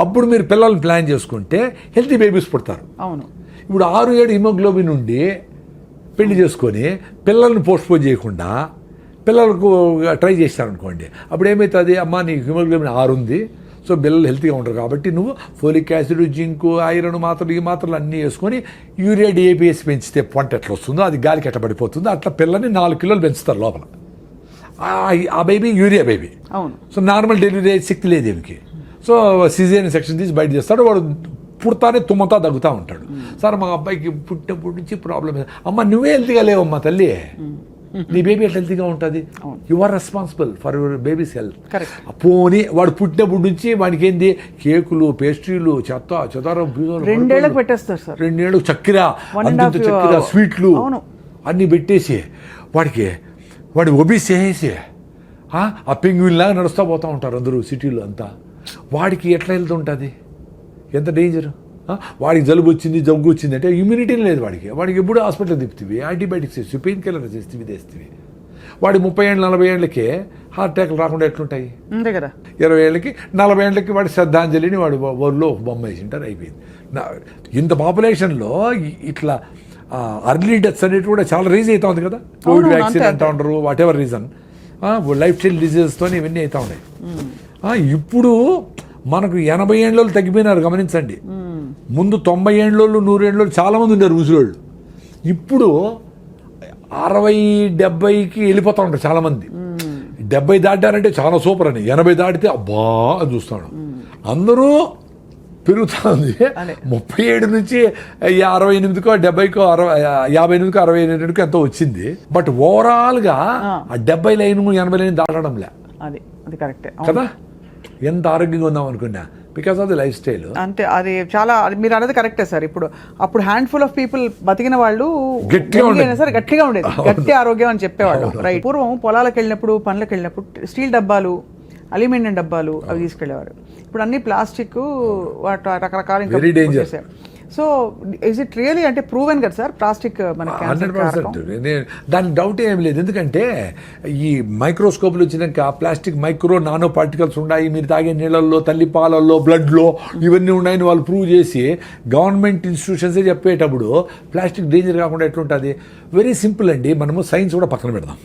అప్పుడు మీరు పిల్లల్ని ప్లాన్ చేసుకుంటే హెల్తీ బేబీస్ పుడతారు. అవును. ఇప్పుడు 6-7 హిమోగ్లోబిన్ ఉండి పెళ్లి చేసుకొని పిల్లల్ని పోస్ట్పోన్ చేయకుండా పిల్లలకు ట్రై చేశారనుకోండి, అప్పుడు ఏమవుతుంది? అమ్మ నీ హిమోగ్లోబిన్ 6 ఉంది, సో పిల్లలు హెల్తీగా ఉంటారు కాబట్టి నువ్వు ఫోలిక్ యాసిడ్, జింకు, ఐరన్ మాత్రలు ఈ మాత్రలు అన్నీ వేసుకొని యూరియా డిఏపిఎస్ పెంచితే పంట ఎట్లా వస్తుందో అది గాలికి ఎట్ట పడిపోతుందో అట్లా పిల్లని 4 కిలోలు పెంచుతారు లోపల. ఆ బేబీ యూరియా బేబీ. అవును. సో నార్మల్ డెలివరీ శక్తి లేదు ఏమికి. సో సిజేరియన్ సెక్షన్ తీసి బయట చేస్తాడు, వాడు పుడతానే తుమ్మతా తగ్గుతూ ఉంటాడు. సార్ మా అబ్బాయికి పుట్టినప్పటి నుంచి ప్రాబ్లం. అమ్మ నువ్వే హెల్తీగా లేవమ్మా తల్లి, నీ బేబీ ఎట్లా హెల్తీగా ఉంటుంది? You are responsible for your baby's health. పోనీ వాడు పుట్టినప్పటి నుంచి వాడికి ఏంది కేకులు, పేస్ట్రీలు, చెదారం 2 ఏళ్ళకి పెట్టేస్తారు సార్. 2 ఏళ్ళకి చక్కెర, చక్కెర స్వీట్లు అన్నీ పెట్టేసి వాడి ఒబీస్ చేసేసి ఆ పెంగ్విన్ లాగా నడుస్తూ పోతూ ఉంటారు అందరూ సిటీలో అంతా. వాడికి ఎట్లా హెల్త్ ఉంటుంది? ఎంత డేంజర్. వాడికి జలుబు వచ్చింది, జబ్బు వచ్చింది అంటే ఇమ్యూనిటీ లేదు వాడికి ఎప్పుడు హాస్పిటల్ తిప్పుతుంది, యాంటీబయాటిక్స్ వేస్తుంది, పెయిన్ కిల్లర్ చేస్తుంది, ఇదేస్తుంది. వాడి 30 ఏళ్ళు 40 ఏళ్ళకి హార్ట్ అటాక్లు రాకుండా ఎట్లుంటాయి? అంతే కదా. 20 ఏళ్ళకి 40 ఏళ్ళకి వాడి శ్రద్ధాంజలిని వాడు ఊళ్ళో బొమ్మ వేసింటారు, అయిపోయింది. ఇంత పాపులేషన్లో ఇట్లా అర్లీ డెత్స్ అనేవి కూడా చాలా రీజన్ అవుతా ఉంది కదా. కోవిడ్ వ్యాక్సిన్ అంటూ ఉంటారు, whatever reason, lifestyle డిజీజెస్తో ఇవన్నీ అవుతా ఉన్నాయి. ఇప్పుడు మనకు 80 ఏళ్ళలో తగ్గిపోయినారు గమనించండి. ముందు 90 ఏళ్ళోళ్ళు 100 ఏళ్ళోళ్ళు చాలామంది ఉన్నారు ముసలోళ్ళు. ఇప్పుడు 60-70కి వెళ్ళిపోతూ ఉంటారు చాలామంది. 70 దాటారంటే చాలా సూపర్ అని, 80 దాటితే అబ్బా అని చూస్తాడు. అందరూ పెరుగుతూ ఉంది. 37 నుంచి 68కో 70కో 58కో 68కో ఎంతో వచ్చింది. బట్ ఓవరాల్గా ఆ 70 లైన్ 80 లైన్ దాటడంలే. అది కరెక్టే కదా. ఎంత ఆరోగ్యంగా ఉందాం అనుకున్నా because of the life style. అంతే, అది చాలా మీరు అనేది కరెక్టే సార్. అప్పుడు హ్యాండ్ఫుల్ ఆఫ్ పీపుల్ బతికిన వాళ్ళు గట్టిగా ఉండేది, గట్టి ఆరోగ్యం అని చెప్పేవాళ్ళు. రైట్. పూర్వం పొలాలకు వెళ్ళినప్పుడు, పనులకు వెళ్ళినప్పుడు స్టీల్ డబ్బాలు, అల్యూమినియం డబ్బాలు అవి తీసుకెళ్లేవారు. ఇప్పుడు అన్ని ప్లాస్టిక్, రకరకాల. Very danger. So is it really అంటే ప్రూవెన్ కదా సార్ ప్లాస్టిక్ మనకి? 100%. దానికి డౌట్ ఏం లేదు. ఎందుకంటే ఈ మైక్రోస్కోప్లు వచ్చినాక ప్లాస్టిక్ మైక్రో నానో పార్టికల్స్ ఉన్నాయి, మీరు తాగే నీళ్ళల్లో, తల్లి పాలల్లో, బ్లడ్లో ఇవన్నీ ఉన్నాయని వాళ్ళు ప్రూవ్ చేసి గవర్నమెంట్ ఇన్స్టిట్యూషన్సే చెప్పేటప్పుడు ప్లాస్టిక్ డేంజర్ కాకుండా ఎట్లుంటుంది? వెరీ సింపుల్ అండి. మనము సైన్స్ కూడా పక్కన పెడదాం,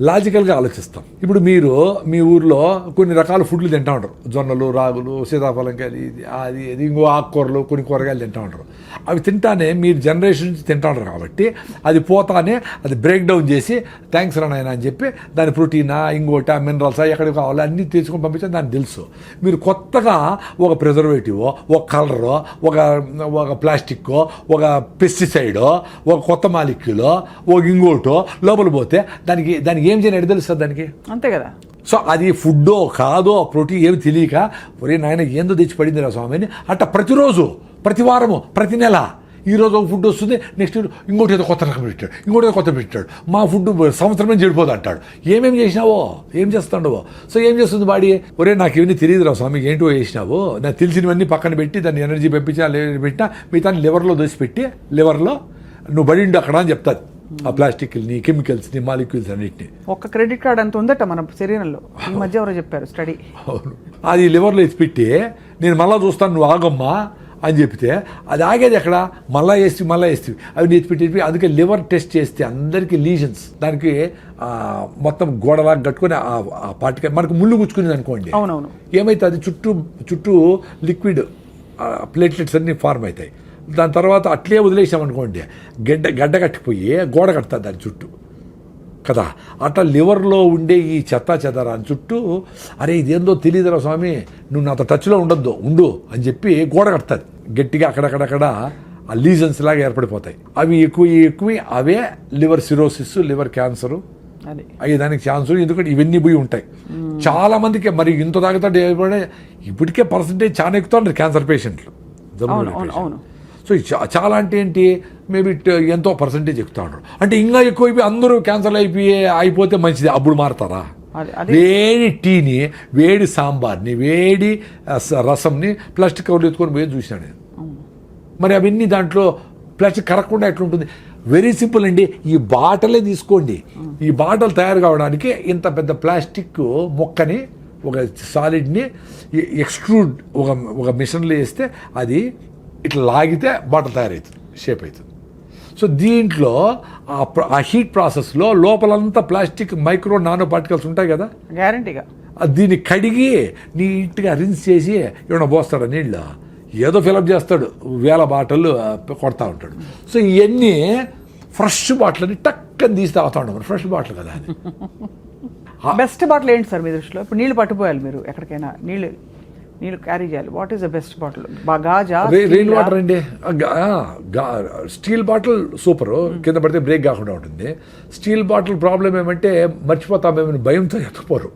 లాజికల్గా ఆలోచిస్తాం. ఇప్పుడు మీరు మీ ఊర్లో కొన్ని రకాల ఫుడ్లు తింటూ ఉంటారు, జొన్నలు, రాగులు, సీతాఫలంకాయలు, అది ఇంకో ఆకుకూరలు, కొన్ని కూరగాయలు తింటూ ఉంటారు. అవి తింటానే మీరు జనరేషన్ నుంచి తింటూ ఉంటారు కాబట్టి అది పోతానే అది బ్రేక్ డౌన్ చేసి థ్యాంక్స్ రానాయన అని చెప్పి దాని ప్రోటీనా, ఇంకోటా, మినరల్సా, ఎక్కడికి కావాలో అన్నీ తీసుకొని పంపించాలి. దానికి తెలుసు. మీరు కొత్తగా ఒక ప్రిజర్వేటివ్, ఒక కలరో, ఒక ప్లాస్టిక్కో, ఒక పెస్టిసైడో, ఒక కొత్త మాలిక్యూలో, ఒక ఇంకోటో లోపల పోతే దానికి ఏం చేయని ఎడ తెలుస్తుంది దానికి? అంతే కదా. సో అది ఫుడ్డో కాదో ప్రోటీన్ ఏమి తెలియక ఒరే నాయన ఏందో తెచ్చి పడింది రా స్వామిని అట్లా ప్రతిరోజు, ప్రతి వారము, ప్రతి నెల ఈరోజు ఒక ఫుడ్ వస్తుంది, నెక్స్ట్ ఇంకోటి ఏదో కొత్త రకం పెట్టాడు, ఇంకోటి ఏదో కొత్త పెట్టాడు, మా ఫుడ్ సంవత్సరమే చెడిపోదు అంటాడు. ఏమేమి చేసినావో, ఏం చేస్తాడో. సో ఏం చేస్తుంది బాడీ? ఒరే నాకు ఇవన్నీ తెలియదు రా స్వామి, ఏంటో చేసినావు, నాకు తెలిసినవన్నీ పక్కన పెట్టి దాన్ని ఎనర్జీ పంపించినా పెట్టినా మిగతా లివర్లో దోసిపెట్టి లివర్లో నువ్వు బడిండు అక్కడ అని చెప్తాది. ఆ ప్లాస్టిక్ని, కెమికల్స్ని, మాలిక్యూల్స్ అన్నిటిని. ఒక్క క్రెడిట్ కార్డ్ అంత ఉందట మన శరీరంలో. ఈ మధ్య ఎవరో చెప్పారు స్టడీ. అవును, అది లివర్లో వేసి పెట్టి నేను మళ్ళీ చూస్తాను నువ్వు ఆగమ్మా అని చెప్తే అది ఆగేది ఎక్కడ? మళ్ళీ వేస్తే అవి నేతి పెట్టి. అందుకే లివర్ టెస్ట్ చేస్తే అందరికీ లీజన్స్, దానికి మొత్తం గోడలాగా కట్టుకొని ఆ పార్టికి మనకు ముళ్ళు గుచ్చుకునేది అనుకోండి. అవునవును. ఏమైతే అది చుట్టూ లిక్విడ్ ప్లేట్లెట్స్ అన్నీ ఫార్మ్ అవుతాయి. దాని తర్వాత అట్లే వదిలేసామనుకోండి గడ్డ కట్టిపోయి గోడ కడతాది దాని చుట్టూ కదా. అట్లా లివర్లో ఉండే ఈ చెదారాని చుట్టూ అరే ఇదేందో తెలియదురా స్వామి, నువ్వు నాతో టచ్లో ఉండు అని చెప్పి గోడ కడతాది గట్టిగా. అక్కడక్కడక్కడ ఆ లీజన్స్ లాగా ఏర్పడిపోతాయి. అవి ఎక్కువ అవే లివర్ సిరోసిస్, లివర్ క్యాన్సరు అయ్యేదానికి ఛాన్స్. ఎందుకంటే ఇవన్నీ పోయి ఉంటాయి చాలా మందికి. మరి ఇంత తాగుతాడు ఇప్పటికే పర్సంటేజ్ చాలా ఎక్కువ క్యాన్సర్ పేషెంట్లు. సో చాలా అంటే ఏంటి, మేబీ ఎంతో పర్సంటేజ్ ఎక్కుతా ఉంటారు. అంటే ఇంకా ఎక్కువైపోయి అందరూ క్యాన్సర్లు అయిపోతే మంచిది, అప్పుడు మారుతారా? వేడి టీని, వేడి సాంబార్ని, వేడి రసంని ప్లాస్టిక్ కవర్లు ఎత్తుకొని పోయి చూసినాడు నేను. మరి అవన్నీ దాంట్లో ప్లాస్టిక్ కరగకుండా ఎట్లుంటుంది? వెరీ సింపుల్ అండి. ఈ బాటలే తీసుకోండి. ఈ బాటలు తయారు కావడానికి ఇంత పెద్ద ప్లాస్టిక్ మొక్కని, ఒక సాలిడ్ని ఎక్స్ట్రూడ్ ఒక మిషన్లో వేస్తే అది ఇట్లా లాగితే బాటల్ తయారవుతుంది, షేప్ అవుతుంది. సో దీంట్లో ఆ హీట్ ప్రాసెస్లో లోపలంతా ప్లాస్టిక్ మైక్రో నానో పార్టికల్స్ ఉంటాయి కదా, గ్యారంటీగా. దీన్ని కడిగి నీట్గా రిన్స్ చేసి ఏమైనా పోస్తాడు నీళ్ళు, ఏదో ఫిలప్ చేస్తాడు, 1000 బాటిల్ కొడతా ఉంటాడు. సో ఇవన్నీ ఫ్రెష్ బాటిల్ అని టక్కని తీసి తాగుతా ఉంటాం. ఫ్రెష్ బాటిల్ కదా అది. బెస్ట్ బాటిల్ ఏంటి సార్ మీ దృష్టిలో? ఇప్పుడు నీళ్ళు పట్టుకోవాలి మీరు ఎక్కడికైనా, నీళ్ళు క్యారీ చేయాలి. What is the best bottle? Gaza, rain water అండి. స్టీల్ బాటిల్ సూపరు, కింద పడితే బ్రేక్ కాకుండా ఉంటుంది. స్టీల్ బాటిల్ ప్రాబ్లం ఏమంటే మర్చిపోతామేమని భయంతో ఎత్తపోరు,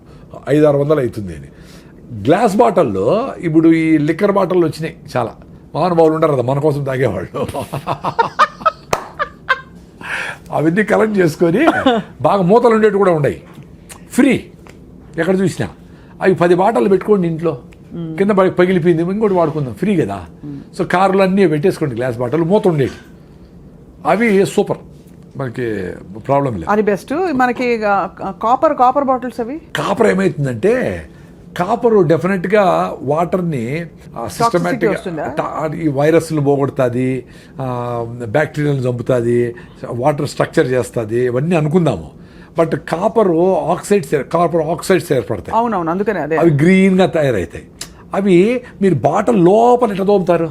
500-600 అవుతుంది అని. గ్లాస్ బాటిల్లో ఇప్పుడు ఈ లిక్కర్ బాటిల్లో వచ్చినాయి చాలా. మహానుభావులు ఉంటారు కదా మన కోసం తాగేవాళ్ళు, అవన్నీ కలెక్ట్ చేసుకొని బాగా మూతలు ఉండేవి కూడా ఉన్నాయి, ఫ్రీ ఎక్కడ చూసినా. అవి 10 బాటిల్ పెట్టుకోండి ఇంట్లో, కింద పగిలిపోయింది ఇంకోటి వాడుకుందాం, ఫ్రీ కదా. సో కార్లు అన్నీ పెట్టేసుకోండి గ్లాస్ బాటిల్, మూత ఉండేవి. అవి సూపర్, మనకి ప్రాబ్లం లేదు. అది బెస్ట్. మనకి కాపర్ బాటిల్స్, అవి కాపర్ ఏమవుతుందంటే కాపరు డెఫినెట్గా వాటర్ని సిస్టమేటిక్గా ఈ వైరస్లు పోగొడుతుంది, బ్యాక్టీరియాలను చంపుతుంది, వాటర్ స్ట్రక్చర్ చేస్తుంది, ఇవన్నీ అనుకుందాము. బట్ కాపర్ ఆక్సైడ్స్ ఏర్పడతాయి. అవునవును, అందుకనే అవి గ్రీన్గా తయారవుతాయి. అవి మీరు బాటిల్ లోపల ఎట్లా తోముతారు?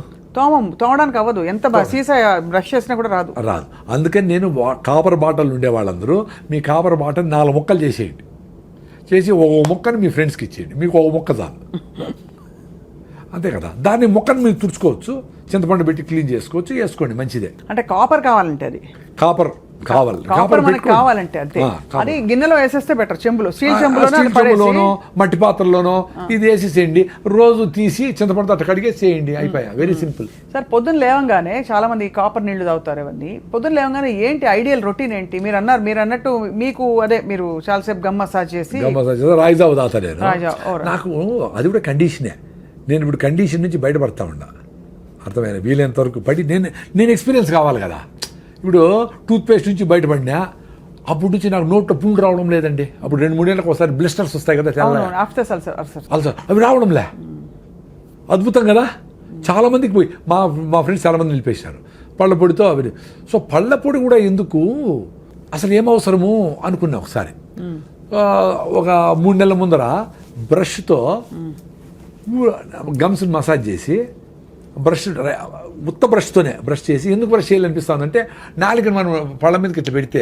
తోమడానికి అవ్వదు, ఎంత సీసా బ్రష్ చేసినా కూడా రాదు. అందుకని నేను కాపర్ బాటిల్ ఉండే వాళ్ళందరూ మీ కాపర్ బాటిల్ 4 ముక్కలు చేసేయండి, చేసి ఒక ముక్కని మీ ఫ్రెండ్స్కి ఇచ్చేయండి, మీకు ఒక ముక్క చాలు. అంతే కదా. దాన్ని ముక్కను మీరు తుడుచుకోవచ్చు, చింతపండు పెట్టి క్లీన్ చేసుకోవచ్చు, వేసుకోండి, మంచిదే. అంటే కాపర్ కావాలంటే అది కాపర్ కావాలంటే అంతే. అది గిన్నెలో వేసేస్తే బెటర్. స్టీల్ చెంబులోనో మట్టి పాత్రలోనో ఇది వేసేసేయండి, రోజు తీసి చింతపండు అట్లా కడిగేసేయండి, అయిపోయా. Very simple. సార్ పొద్దున్న లేవంగానే చాలా మంది కాపర్ నీళ్లు తాగుతారు. అవన్నీ పొద్దున్న లేవంగానే ఏంటి ఐడియల్ రొటీన్ ఏంటి? మీరు అన్నట్టు మీకు అదే మీరు చాలాసేపు గమ్ మసాజ్ చేసి రాయిజావ తాగుతా నేను. నాకు అది కూడా కండిషనే. నేను ఇప్పుడు కండిషన్ నుంచి బయటపడతా ఉన్నా, అర్థమైన వీలైనంత వరకు పడి నేను ఎక్స్పీరియన్స్ కావాలి కదా. ఇప్పుడు టూత్పేస్ట్ నుంచి బయటపడినా అప్పటి నుంచి నాకు నోట్లో పుండు రావడం లేదండి. అప్పుడు 2-3 ఏళ్ళకి ఒకసారి బ్లిస్టర్స్ వస్తాయి కదా, అల్సర్, అవి రావడంలే. అద్భుతం కదా. చాలామందికి పోయి మా ఫ్రెండ్స్ చాలామంది నిలిపేశారు పళ్ళ పొడితో అవి. సో పళ్ళ పొడి కూడా ఎందుకు, అసలు ఏమవసరము అనుకున్నా ఒకసారి. ఒక 3 నెలల ముందర బ్రష్తో గమ్స్ని మసాజ్ చేసి బ్రష్తోనే బ్రష్ చేసి, ఎందుకు బ్రష్ చేయాలనిపిస్తుందంటే నాలుకని మనం పళ్ళ మీదకి ఇట్లా పెడితే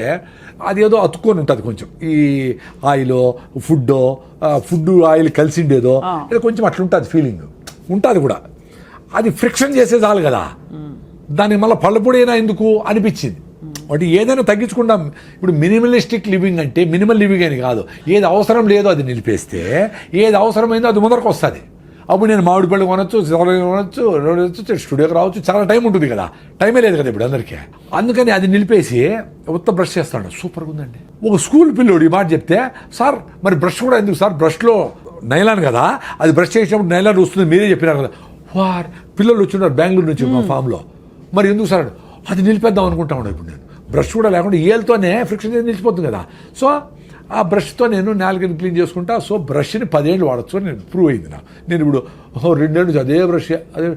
అది ఏదో అతుక్కొని ఉంటుంది కొంచెం, ఈ ఆయిల్ ఫుడ్ ఆయిల్ కలిసిండేదో కొంచెం అట్లా ఉంటుంది, ఫీలింగ్ ఉంటుంది కూడా. అది ఫ్రిక్షన్ చేసే చాలు కదా, దానికి మళ్ళీ పళ్ళ పొడి అయినా ఎందుకు అనిపించింది. అంటే ఏదైనా తగ్గించుకుంటాం. ఇప్పుడు మినిమలిస్టిక్ లివింగ్ అంటే మినిమల్ లివింగ్ అని కాదు, ఏది అవసరం లేదో అది నిలిపేస్తే ఏది అవసరమైందో అది ముందరకు వస్తుంది. అప్పుడు నేను మామిడి పళ్ళు కొనొచ్చు, కొనొచ్చు, స్టూడియోకి రావచ్చు, చాలా టైం ఉంటుంది కదా, టైమే లేదు కదా ఇప్పుడు అందరికీ. అందుకని అది నిలిపేసి ఉత్త బ్రష్ చేస్తాడు. సూపర్గా ఉందండి. ఒక స్కూల్ పిల్లోడు ఈ మాట చెప్తే, సార్ మరి బ్రష్ కూడా ఎందుకు సార్, బ్రష్లో నైలాన్ కదా, అది బ్రష్ చేసినప్పుడు నైలాన్ వస్తుంది మీరే చెప్పినారు కదా. వార్ పిల్లలు వచ్చిన్నారు బెంగళూరు నుంచి మా ఫామ్లో, మరి ఎందుకు సార్ అది నిలిపేద్దాం అనుకుంటా ఉన్నాను. ఇప్పుడు నేను బ్రష్ కూడా లేకుండా ఏళ్ళతోనే ఫ్రిక్షన్ నిలిచిపోతుంది కదా. సో ఆ బ్రష్తో నేను నాలుగని క్లీన్ చేసుకుంటా. సో బ్రష్ని 10 ఏళ్ళు వాడచ్చు అని నేను ప్రూవ్ అయింది. నేను ఇప్పుడు 2 ఏళ్ళు అదే బ్రష్, అదే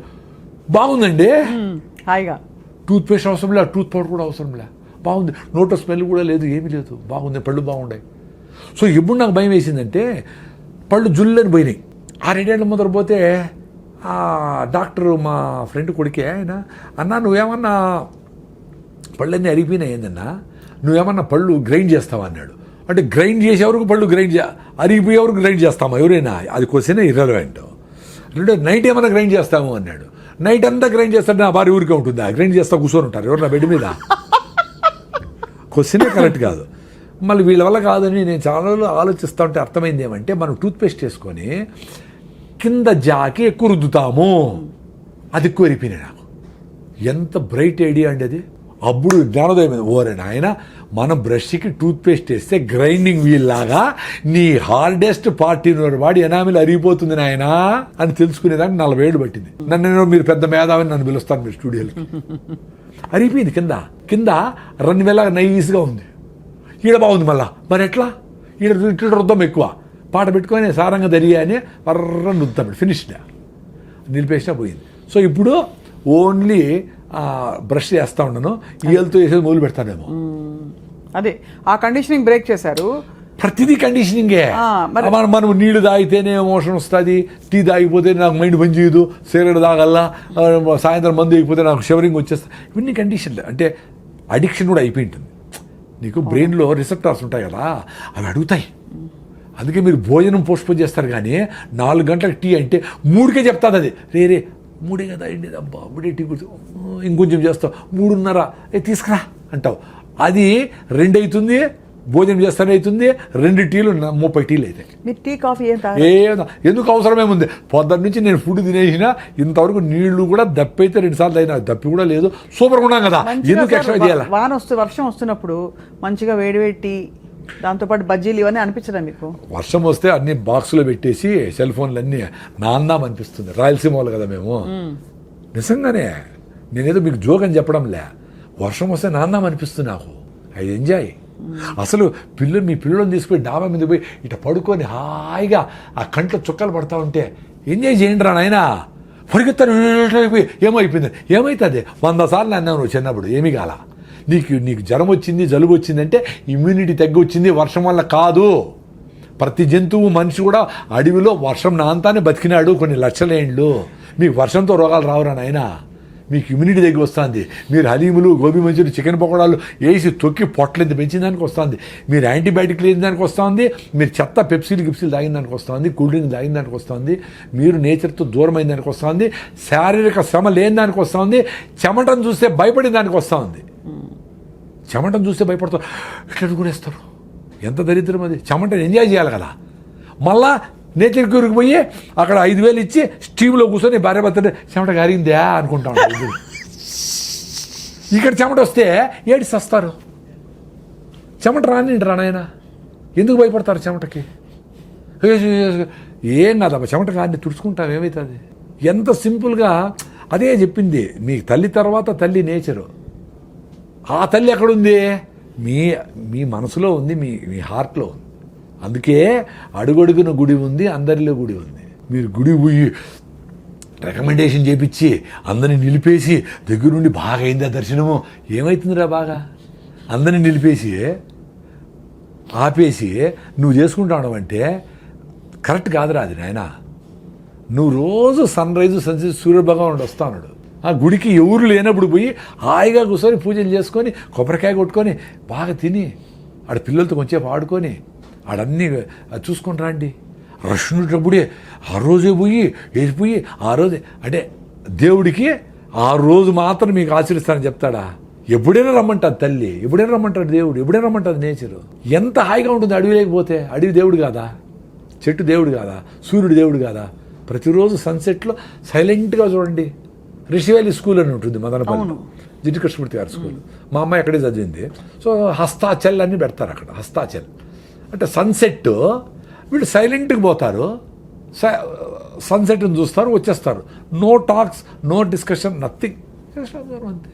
బాగుందండి. హాయిగా టూత్ పేస్ట్ అవసరం లే, టూత్ పౌడర్ కూడా అవసరం లే, బాగుంది. నోట్లో స్మెల్ కూడా లేదు, ఏమీ లేదు, బాగుంది, పళ్ళు బాగున్నాయి. సో ఎప్పుడు నాకు భయం వేసిందంటే పళ్ళు జుల్లని పోయినాయి. 6 ఏళ్ళ ముందర పోతే ఆ డాక్టరు మా ఫ్రెండ్ కొడుకే ఆయన, అన్నా నువ్వేమన్నా పళ్ళన్నీ అరిగిపోయినాయి ఏందన్నా, నువ్వేమన్నా పళ్ళు గ్రైండ్ చేస్తావా అన్నాడు. అంటే గ్రైండ్ చేసేవరకు పళ్ళు అరిగిపోయేవరకు గ్రైండ్ చేస్తామా ఎవరైనా, అది క్వశ్చన్ ఇర్రెలవెంట్. రెండో నైట్ ఏమైనా గ్రైండ్ చేస్తాము అన్నాడు. నైట్ అంతా గ్రైండ్ చేస్తాడు, నా భార్య ఊరికే ఉంటుందా, గ్రైండ్ చేస్తా కూర్చొని ఉంటారు ఎవరు నా బెడ్ మీద. క్వశ్చనే కరెక్ట్ కాదు. మళ్ళీ వీళ్ళ వల్ల కాదని నేను చాలా రోజులు ఆలోచిస్తూ ఉంటే అర్థమైంది ఏమంటే, మనం టూత్పేస్ట్ చేసుకొని కింద జాకి ఎక్కువ రుద్దుతాము, అది ఎక్కువ ఎరిపోయినాయి నాకు. ఎంత బ్రైట్ ఐడియా అండి అది. అప్పుడు జ్ఞానోదయం మీద ఓరే నాయన, మనం బ్రష్కి టూత్పేస్ట్ వేస్తే గ్రైండింగ్ వీల్ లాగా నీ హార్డెస్ట్ పార్టీ వాడి ఎనామిల్ అరిగిపోతుంది నాయనా అని తెలుసుకునేదానికి 40 ఏళ్ళు పట్టింది. నన్ను మీరు పెద్ద మేధావిని నన్ను పిలుస్తాను మీరు స్టూడియోకి. అరిగిపోయింది కింద రన్వేలాగా నైస్గా ఉంది, ఈడ బాగుంది. మళ్ళా మరి ఎట్లా ఈడ రుద్దం ఎక్కువ, పాట పెట్టుకొని సారంగా దరిగా అని వర్రని రుద్దాం, ఫినిష్డ్, నిలిపేసినా పోయింది. సో ఇప్పుడు ఓన్లీ బ్రష్ చేస్తూ ఉన్నాను, ఈలతో వేసేది మొదలు పెడతానేమో. అదే ఆ కండిషనింగ్ బ్రేక్ చేశారు. ప్రతిదీ కండిషనింగే. మనం నీళ్లు తాగితేనే ఎమోషన్ వస్తుంది, టీ తాగిపోతే నాకు మైండ్ పని చేయదు, సిగరెట్ తాగల్లా, సాయంత్రం మందు అయిపోతే నాకు షవరింగ్ వచ్చేస్తుంది. ఇవన్నీ కండిషన్లు. అంటే అడిక్షన్ కూడా అయిపోయి ఉంటుంది. నీకు బ్రెయిన్లో రిసెప్టార్స్ ఉంటాయి కదా, అవి అడుగుతాయి. అందుకే మీరు భోజనం పోస్ట్పోన్ చేస్తారు, కానీ 4 గంటలకు టీ అంటే 3కే చెప్తాది అది, రే 3 కదా అండి, అబ్బా అప్పుడే టీ కూర్చో, ఇంకొంచెం చేస్తావు, 3:30 తీసుకురా అంటావు, అది 2 అవుతుంది, భోజనం చేస్తానే అవుతుంది, 2 టీలు 30 టీలు అవుతాయి. మీరు టీ కాఫీ ఎందుకు అవసరమేముంది, పొద్దున్న నుంచి నేను ఫుడ్ తినేసిన, ఇంతవరకు నీళ్లు కూడా దప్పి అయితే 2 సార్లు అయినా, దప్పి కూడా లేదు, సూపర్గా ఉన్నాం కదా, ఎందుకు ఎక్స్ట్రా చేయాలి. వర్షం వస్తున్నప్పుడు మంచిగా వేడివేడి టీ, దాంతోపాటు బజ్జీలు ఇవన్నీ అనిపించదా మీకు? వర్షం వస్తే అన్ని బాక్సులో పెట్టేసి సెల్ ఫోన్లు అన్నీ నాందాం అనిపిస్తుంది. రాయలసీమ వాళ్ళు కదా మేము, నిజంగానే నేనేదో మీకు జోక్ అని చెప్పడంలే, వర్షం వస్తే నాందాం అనిపిస్తుంది నాకు. I enjoy. అసలు మీ పిల్లలను తీసుకుపోయి డాబా మీద పోయి ఇట్లా పడుకొని హాయిగా ఆ కంట్లో చుక్కలు పడతా ఉంటే ఎంజాయ్ చేయండి రా నాయనా. పరిగెత్తాను ఏమైపోయింది, ఏమవుతుంది 100 సార్లు అన్నావు నువ్వు చిన్నప్పుడు, ఏమీ కాల. నీకు జ్వరం వచ్చింది, జలుబు వచ్చిందంటే ఇమ్యూనిటీ తగ్గి వచ్చింది, వర్షం వల్ల కాదు. ప్రతి జంతువు, మనిషి కూడా అడవిలో వర్షం నాంతానే బతికినాడు కొన్ని లక్షల ఏండ్లు. మీకు వర్షంతో రోగాలు రావురా నాయన, మీకు ఇమ్యూనిటీ తగ్గి వస్తుంది. మీరు హలీములు, గోబీ మంచూరి, చికెన్ పకోడాలు వేసి తొక్కి పొట్లెంత పెంచిన దానికి వస్తుంది, మీరు యాంటీబయాటిక్ లేని దానికి వస్తుంది, మీరు చెత్త పెప్సీలు తాగిన దానికి వస్తుంది, కూల్ డ్రింక్ తాగిన దానికి వస్తుంది, మీరు నేచర్తో దూరమైన దానికి వస్తుంది, శారీరక శ్రమ లేని దానికి వస్తుంది, చెమటను చూస్తే భయపడిన దానికి వస్తుంది. చెమటను చూస్తే భయపడతారు, ఇట్లా అడుగునేస్తారు. ఎంత దరిద్రం అది. చెమటను ఎంజాయ్ చేయాలి కదా. మళ్ళా నేచర్ క్యూర్కి పోయి అక్కడ 5,000 ఇచ్చి స్టీమ్లో కూర్చొని భార్య భర్త చెమట గారిందా అనుకుంటా ఉంటారు. ఇక్కడ చెమట వస్తే ఏడిసి వస్తారు. చెమట రానిండి రానాయన, ఎందుకు భయపడతారు చెమటకి? ఏం కాదమ్మా, చెమట రాని తుడుచుకుంటాం, ఏమవుతుంది? ఎంత సింపుల్గా. అదే చెప్పింది, మీ తల్లి తర్వాత తల్లి నేచరు. ఆ తల్లి ఎక్కడుంది? మీ మనసులో ఉంది, మీ హార్ట్లో ఉంది. అందుకే అడుగడుగున గుడి ఉంది, అందరిలో గుడి ఉంది. మీరు గుడి పోయి రికమెండేషన్ చేపించి అందరిని నిలిపేసి దగ్గరుండి బాగా అయిందా దర్శనము, ఏమవుతుందిరా బాగా? అందరిని నిలిపేసి ఆపేసి నువ్వు చేసుకుంటావు అంటే కరెక్ట్ కాదురా అది నాయన. నువ్వు రోజు సన్ రైజు సన్సెట్ సూర్యభగవానుడు వస్తా ఉన్నాడు. ఆ గుడికి ఎవరు లేనప్పుడు పోయి హాయిగా కూర్చొని పూజలు చేసుకొని కొబ్బరికాయ కొట్టుకొని బాగా తిని ఆడ పిల్లలతో కొంచెంసేపు ఆడుకొని ఆడన్నీ చూసుకొని రండి. రష్ ఉన్నప్పుడే ఆ రోజే పోయి వేసిపోయి ఆ రోజే అంటే దేవుడికి ఆ రోజు మాత్రం మీకు ఆచరిస్తానని చెప్తాడా? ఎప్పుడైనా రమ్మంటారు తల్లి, ఎప్పుడైనా రమ్మంటారు దేవుడు, ఎప్పుడైనా రమ్మంటారు నేచరు. ఎంత హాయిగా ఉంటుంది అడవి లేకపోతే. అడవి దేవుడు కాదా, చెట్టు దేవుడు కాదా, సూర్యుడు దేవుడు కాదా? ప్రతిరోజు సన్సెట్లో సైలెంట్గా చూడండి. రిషివేలి స్కూల్ అని ఉంటుంది మదనపల్లి, జిడ్డు కృష్ణమూర్తి గారి స్కూల్. మా అమ్మాయి అక్కడే చదివింది. సో హస్తాచల్ అని పెడతారు అక్కడ. హస్తాచల్ అంటే సన్సెట్, వీళ్ళు సైలెంట్గా పోతారు, సన్సెట్ని చూస్తారు, వచ్చేస్తారు. No talks, no discussion, nothing. అంతే.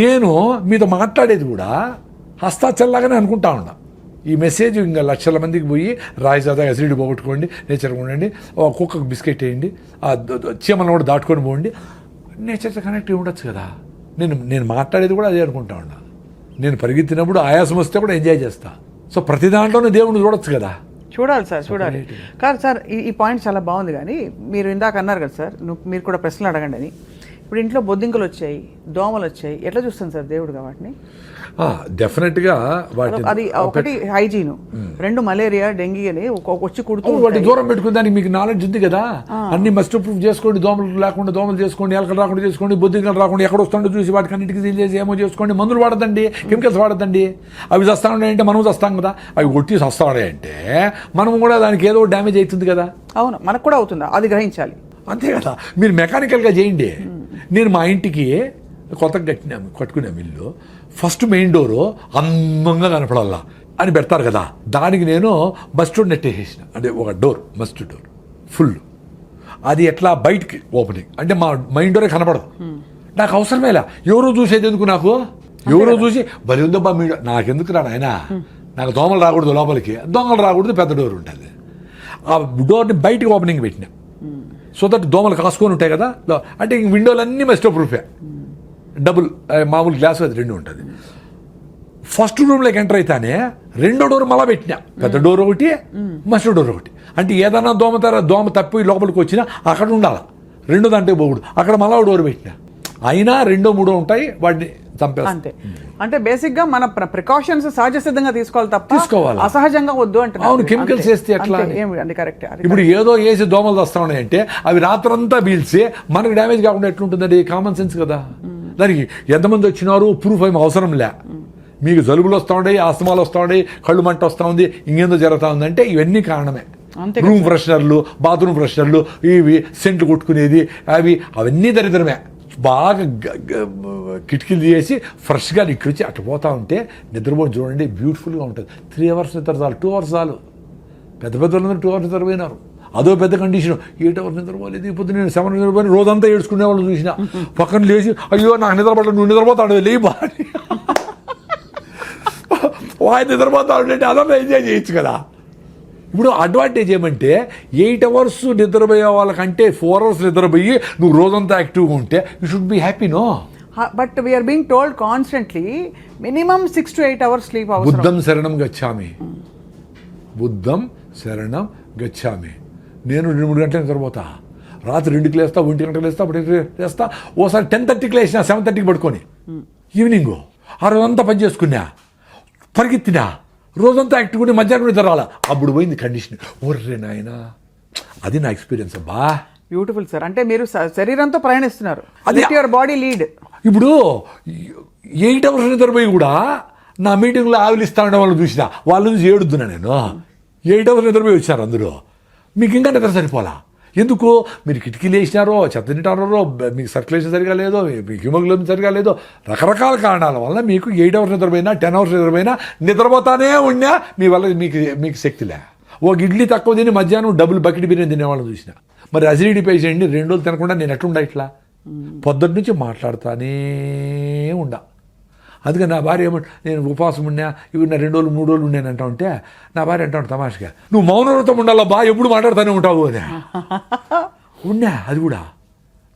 నేను మీతో మాట్లాడేది కూడా హస్తాచల్లాగానే అనుకుంటా ఉన్నా. ఈ మెసేజ్ ఇంకా లక్షల మందికి పోయి రాయి సాదా ఎసిడ్ పోగొట్టుకోండి, నేచర్గా ఉండండి, కుక్కకు బిస్కెట్ వేయండి, చీమలను కూడా దాటుకొని పోండి, నేచర్తో కనెక్ట్ ఉండొచ్చు కదా. నేను మాట్లాడేది కూడా అదే అనుకుంటా ఉన్నా. నేను పరిగెత్తినప్పుడు ఆయాసం వస్తే కూడా ఎంజాయ్ చేస్తా. సో ప్రతి దాంట్లోనే దేవుడిని చూడొచ్చు కదా. చూడాలి సార్, చూడాలి. కాదు సార్, ఈ పాయింట్ చాలా బాగుంది. కానీ మీరు ఇందాక అన్నారు కదా సార్, మీరు కూడా ప్రశ్నలు అడగండి అని. ఇప్పుడు ఇంట్లో బొద్దింకలు వచ్చాయి, దోమలు వచ్చాయి, ఎట్లా చూస్తాను సార్ దేవుడుగా వాటిని? డెఫినెట్గా అది ఒకటి హైజీన్, రెండు మలేరియా, డెంగీ అని వచ్చి కుడుతూ వాటి దూరం పెట్టుకుని దానికి మీకు నాలెడ్జ్ ఉంది కదా. అన్ని మస్ట్ ప్రూఫ్ చేసుకోండి, దోమలు లేకుండా దోమలు చేసుకోండి, ఎలకలు రాకుండా చేసుకోండి, బొద్దింకలు రాకుండా ఎక్కడ వస్తుండో చూసి వాటికి అన్నిటికీ సీల్ చేసి ఏమో చేసుకోండి. మందులు వాడదండి, కెమికల్స్ వాడద్దండి. అవి చస్తా ఉన్నాయంటే మనం చస్తాం కదా. అవి కొట్టి చస్తా ఉన్నాయంటే మనం కూడా దానికి ఏదో డ్యామేజ్ అవుతుంది కదా. అవును, మనకు కూడా అవుతుందా, అది గ్రహించాలి. అంతే కదా. మీరు మెకానికల్గా చేయండి. నేను మా ఇంటికి కొత్తగా కట్టుకున్నాము ఇల్లు. ఫస్ట్ మెయిన్ డోరు అందంగా కనపడాలా అని పెడతారు కదా, దానికి నేను మస్టర్డ్ నెట్ వేసేసిన. అంటే ఒక డోర్, మస్టర్డ్ డోర్ ఫుల్. అది ఎట్లా బయటికి ఓపెనింగ్ అంటే మా మెయిన్ డోరే కనపడదు. నాకు అవసరమేలా, ఎవరో చూసేది ఎందుకు నాకు? ఎవరో చూసి బలి ఉందబ్బా మీ నాకెందుకు రా నాయన, నాకు దోమలు రాకూడదు, లోపలికి దొంగలు రాకూడదు, పెద్ద డోర్ ఉంటుంది. ఆ డోర్ని బయటికి ఓపెనింగ్ పెట్టినా. సో దట్ దోమలు కాసుకొని ఉంటాయి కదా. అంటే ఇంక విండోలన్నీ మస్టో ప్రూఫే, డబుల్ మామూలు గ్లాస్ అది రెండు ఉంటుంది. ఫస్ట్ రూమ్లోకి ఎంటర్ అయితేనే రెండో డోర్ మళ్ళా పెట్టినా. పెద్ద డోర్ ఒకటి, మస్టో డోర్ ఒకటి. అంటే ఏదన్నా దోమ తప్పి లోపలికి వచ్చినా అక్కడ ఉండాలి, రెండో దాంట్లో పోకూడదు. అక్కడ మళ్ళా డోర్ పెట్టినా. అయినా రెండో మూడో ఉంటాయి, వాటిని చంపేస్తాం. అంతే. అంటే బేసిక్ గా మన ప్రికాషన్స్ సహజ సిద్ధంగా తీసుకోవాలి తప్ప తీసుకోవాలి, అసహజంగా వద్దు అంటే. అవును, కెమికల్స్ వేస్తే ఎట్లా? కరెక్ట్. ఇప్పుడు ఏదో వేసి దోమలు వస్తా ఉన్నాయంటే అవి రాత్రంతా పీల్చి మనకు డ్యామేజ్ కాకుండా ఎట్లుంటుందండి? కామన్ సెన్స్ కదా. దానికి ఎంతమంది వచ్చినారు ప్రూఫ్ ఏమి అవసరం లే. మీకు జలుబులు వస్తూ ఉంటాయి, ఆస్తమాలు వస్తూ ఉంటాయి, కళ్ళు మంట వస్తూ ఉంది, ఇంకేందో జరుగుతూ ఉందంటే ఇవన్నీ కారణమే. రూమ్ ఫ్రెషనర్లు, బాత్రూమ్ ఫ్రెషనర్లు, ఇవి సెంట్లు కొట్టుకునేది, అవన్నీ దరిద్రమే. బాగా కిటికీలు చేసి ఫ్రెష్గా ఇక్కడికి అట్లా పోతూ ఉంటే నిద్రపోయి చూడండి, బ్యూటిఫుల్గా ఉంటుంది. 3 hours నిద్ర చాలు, 2 hours చాలు. పెద్ద వాళ్ళందరూ 2 hours నిద్రపోయినారు. అదో పెద్ద కండిషన్. 8 hours నిద్రపోలేదు. ఇప్పుడు నేను 7 hours నిద్రపోయి రోజంతా ఏడ్చుకునే వాళ్ళు చూసిన. పక్కన లేచి అయ్యో నాకు నిద్రపడలేదు, నువ్వు నిద్రపోతాడు లే బాగా వాయి నిద్రపోతాడు అంటే అదంతా ఎంజాయ్ చేయొచ్చు కదా. ఇప్పుడు అడ్వాంటేజ్ ఏమంటే 8 hours నిద్రపోయే వాళ్ళకంటే 4 hours నిద్రపోయి నువ్వు రోజంతా యాక్టివ్గా ఉంటే you should be happy. No, but we are being told constantly minimum 6 to 8 hours sleep అవసరం. బుద్ధం శరణం గచ్చామి, బుద్ధం శరణం గచ్చామి. నేను 2-3 గంటలు నిద్రపోతా. రాత్రి 2కి లేస్తా, 1 గంటలకు లేస్తా, 1 లేస్తా. ఓసారి 10:30కి లేచిన, 7:30కి పడుకొని ఈవినింగ్ ఆ రోజంతా పని చేసుకున్నా, పరిగెత్తినా, రోజంతా యాక్టివ్గా మధ్యాహ్నం నిద్ర రాలా. అప్పుడు పోయింది కండిషన్. ఒర్రే నాయన, అది నా ఎక్స్పీరియన్స్ అబ్బా. Beautiful sir. అంటే మీరు శరీరంతో ప్రయాణిస్తున్నారు, అది యువర్ బాడీ లీడ్. ఇప్పుడు 8 hours నిద్రపోయి కూడా నా మీటింగ్లో ఆవిలిస్తా ఉండే వాళ్ళు చూసిన వాళ్ళ నుంచి ఏడుద్దున్నా నేను. 8 hours నిద్రపోయి వచ్చారు అందరూ. మీకు ఇంకా నిద్ర సరిపోలా. ఎందుకు? మీరు కిటికీలు వేసినారో, చెత్త తింటారో, మీకు సర్క్యులేషన్ సరిగా లేదో, మీకు హిమోగ్లోబిన్ సరిగా లేదో, రకరకాల కారణాల వల్ల మీకు 8 hours నిద్రపోయినా, 10 hours నిద్రపోయినా నిద్రపోతానే ఉన్నా మీ వల్ల మీకు శక్తిలే. ఒక ఇడ్లీ తక్కువ తిని మధ్యాహ్నం డబుల్ బకెట్ బిర్యానీ తినేవాళ్ళని చూసిన. మరి అసిడిటీ పేషెంట్ని 2 రోజులు తినకుండా నేను ఎట్లుండా? ఇట్లా పొద్దున్న నుంచి మాట్లాడుతానే ఉండా. అందుకని నా భార్య ఏమంటే నేను ఉపవాసం ఉన్నా, ఇవి నా 2 రోజులు 3 రోజులు ఉన్నానంటా ఉంటే నా భార్య అంటాను తమాషగా, నువ్వు మౌనవ్రతం ఉండాలా బా, ఎప్పుడు మాట్లాడుతూనే ఉంటావు అని. ఉన్నా, అది కూడా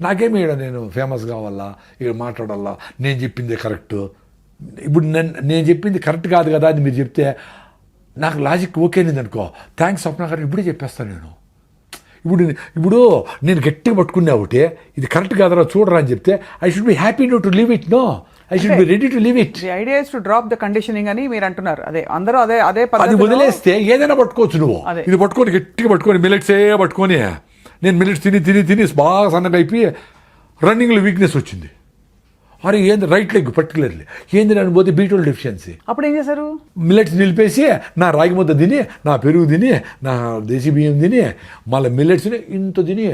నాకేమి ఇక్కడ నేను ఫేమస్ కావాలా, ఇక్కడ మాట్లాడాలా, నేను చెప్పింది కరెక్ట్. ఇప్పుడు నేను చెప్పింది కరెక్ట్ కాదు కదా అని మీరు చెప్తే నాకు లాజిక్ ఓకేనింది అనుకో, థ్యాంక్స్ స్వప్న గారు, ఇప్పుడే చెప్పేస్తాను నేను. ఇప్పుడు నేను గట్టిగా పట్టుకున్నా ఒకటి, ఇది కరెక్ట్ కాదరా చూడరా అని చెప్తే I should be happy to leave it. No, I should be ready to leave it. The idea is to drop the conditioning అని మీరు అంటున్నారు. అదే అందరూ అదే అది వదిలేస్తే ఏదైనా పట్టుకోవచ్చు నువ్వు. ఇది పట్టుకొని గట్టిగా పట్టుకొని మిల్లెట్సే పట్టుకొని, నేను మిల్లెట్స్ తిని బాగా సన్నగా అయిపోయి రన్నింగ్లో వీక్నెస్ వచ్చింది. అరే ఏంది రైట్ లెగ్ పర్టికులర్లీ ఏంది అని పోతే B12 డెఫిషియన్సీ. అప్పుడు ఏం చేశారు? మిల్లెట్స్ నిలిపేసి నా రాగి ముద్ద తిని, నా పెరుగు తిని, నా దేశీ బియ్యం తిని, మళ్ళీ మిల్లెట్స్ని ఇంత తిని,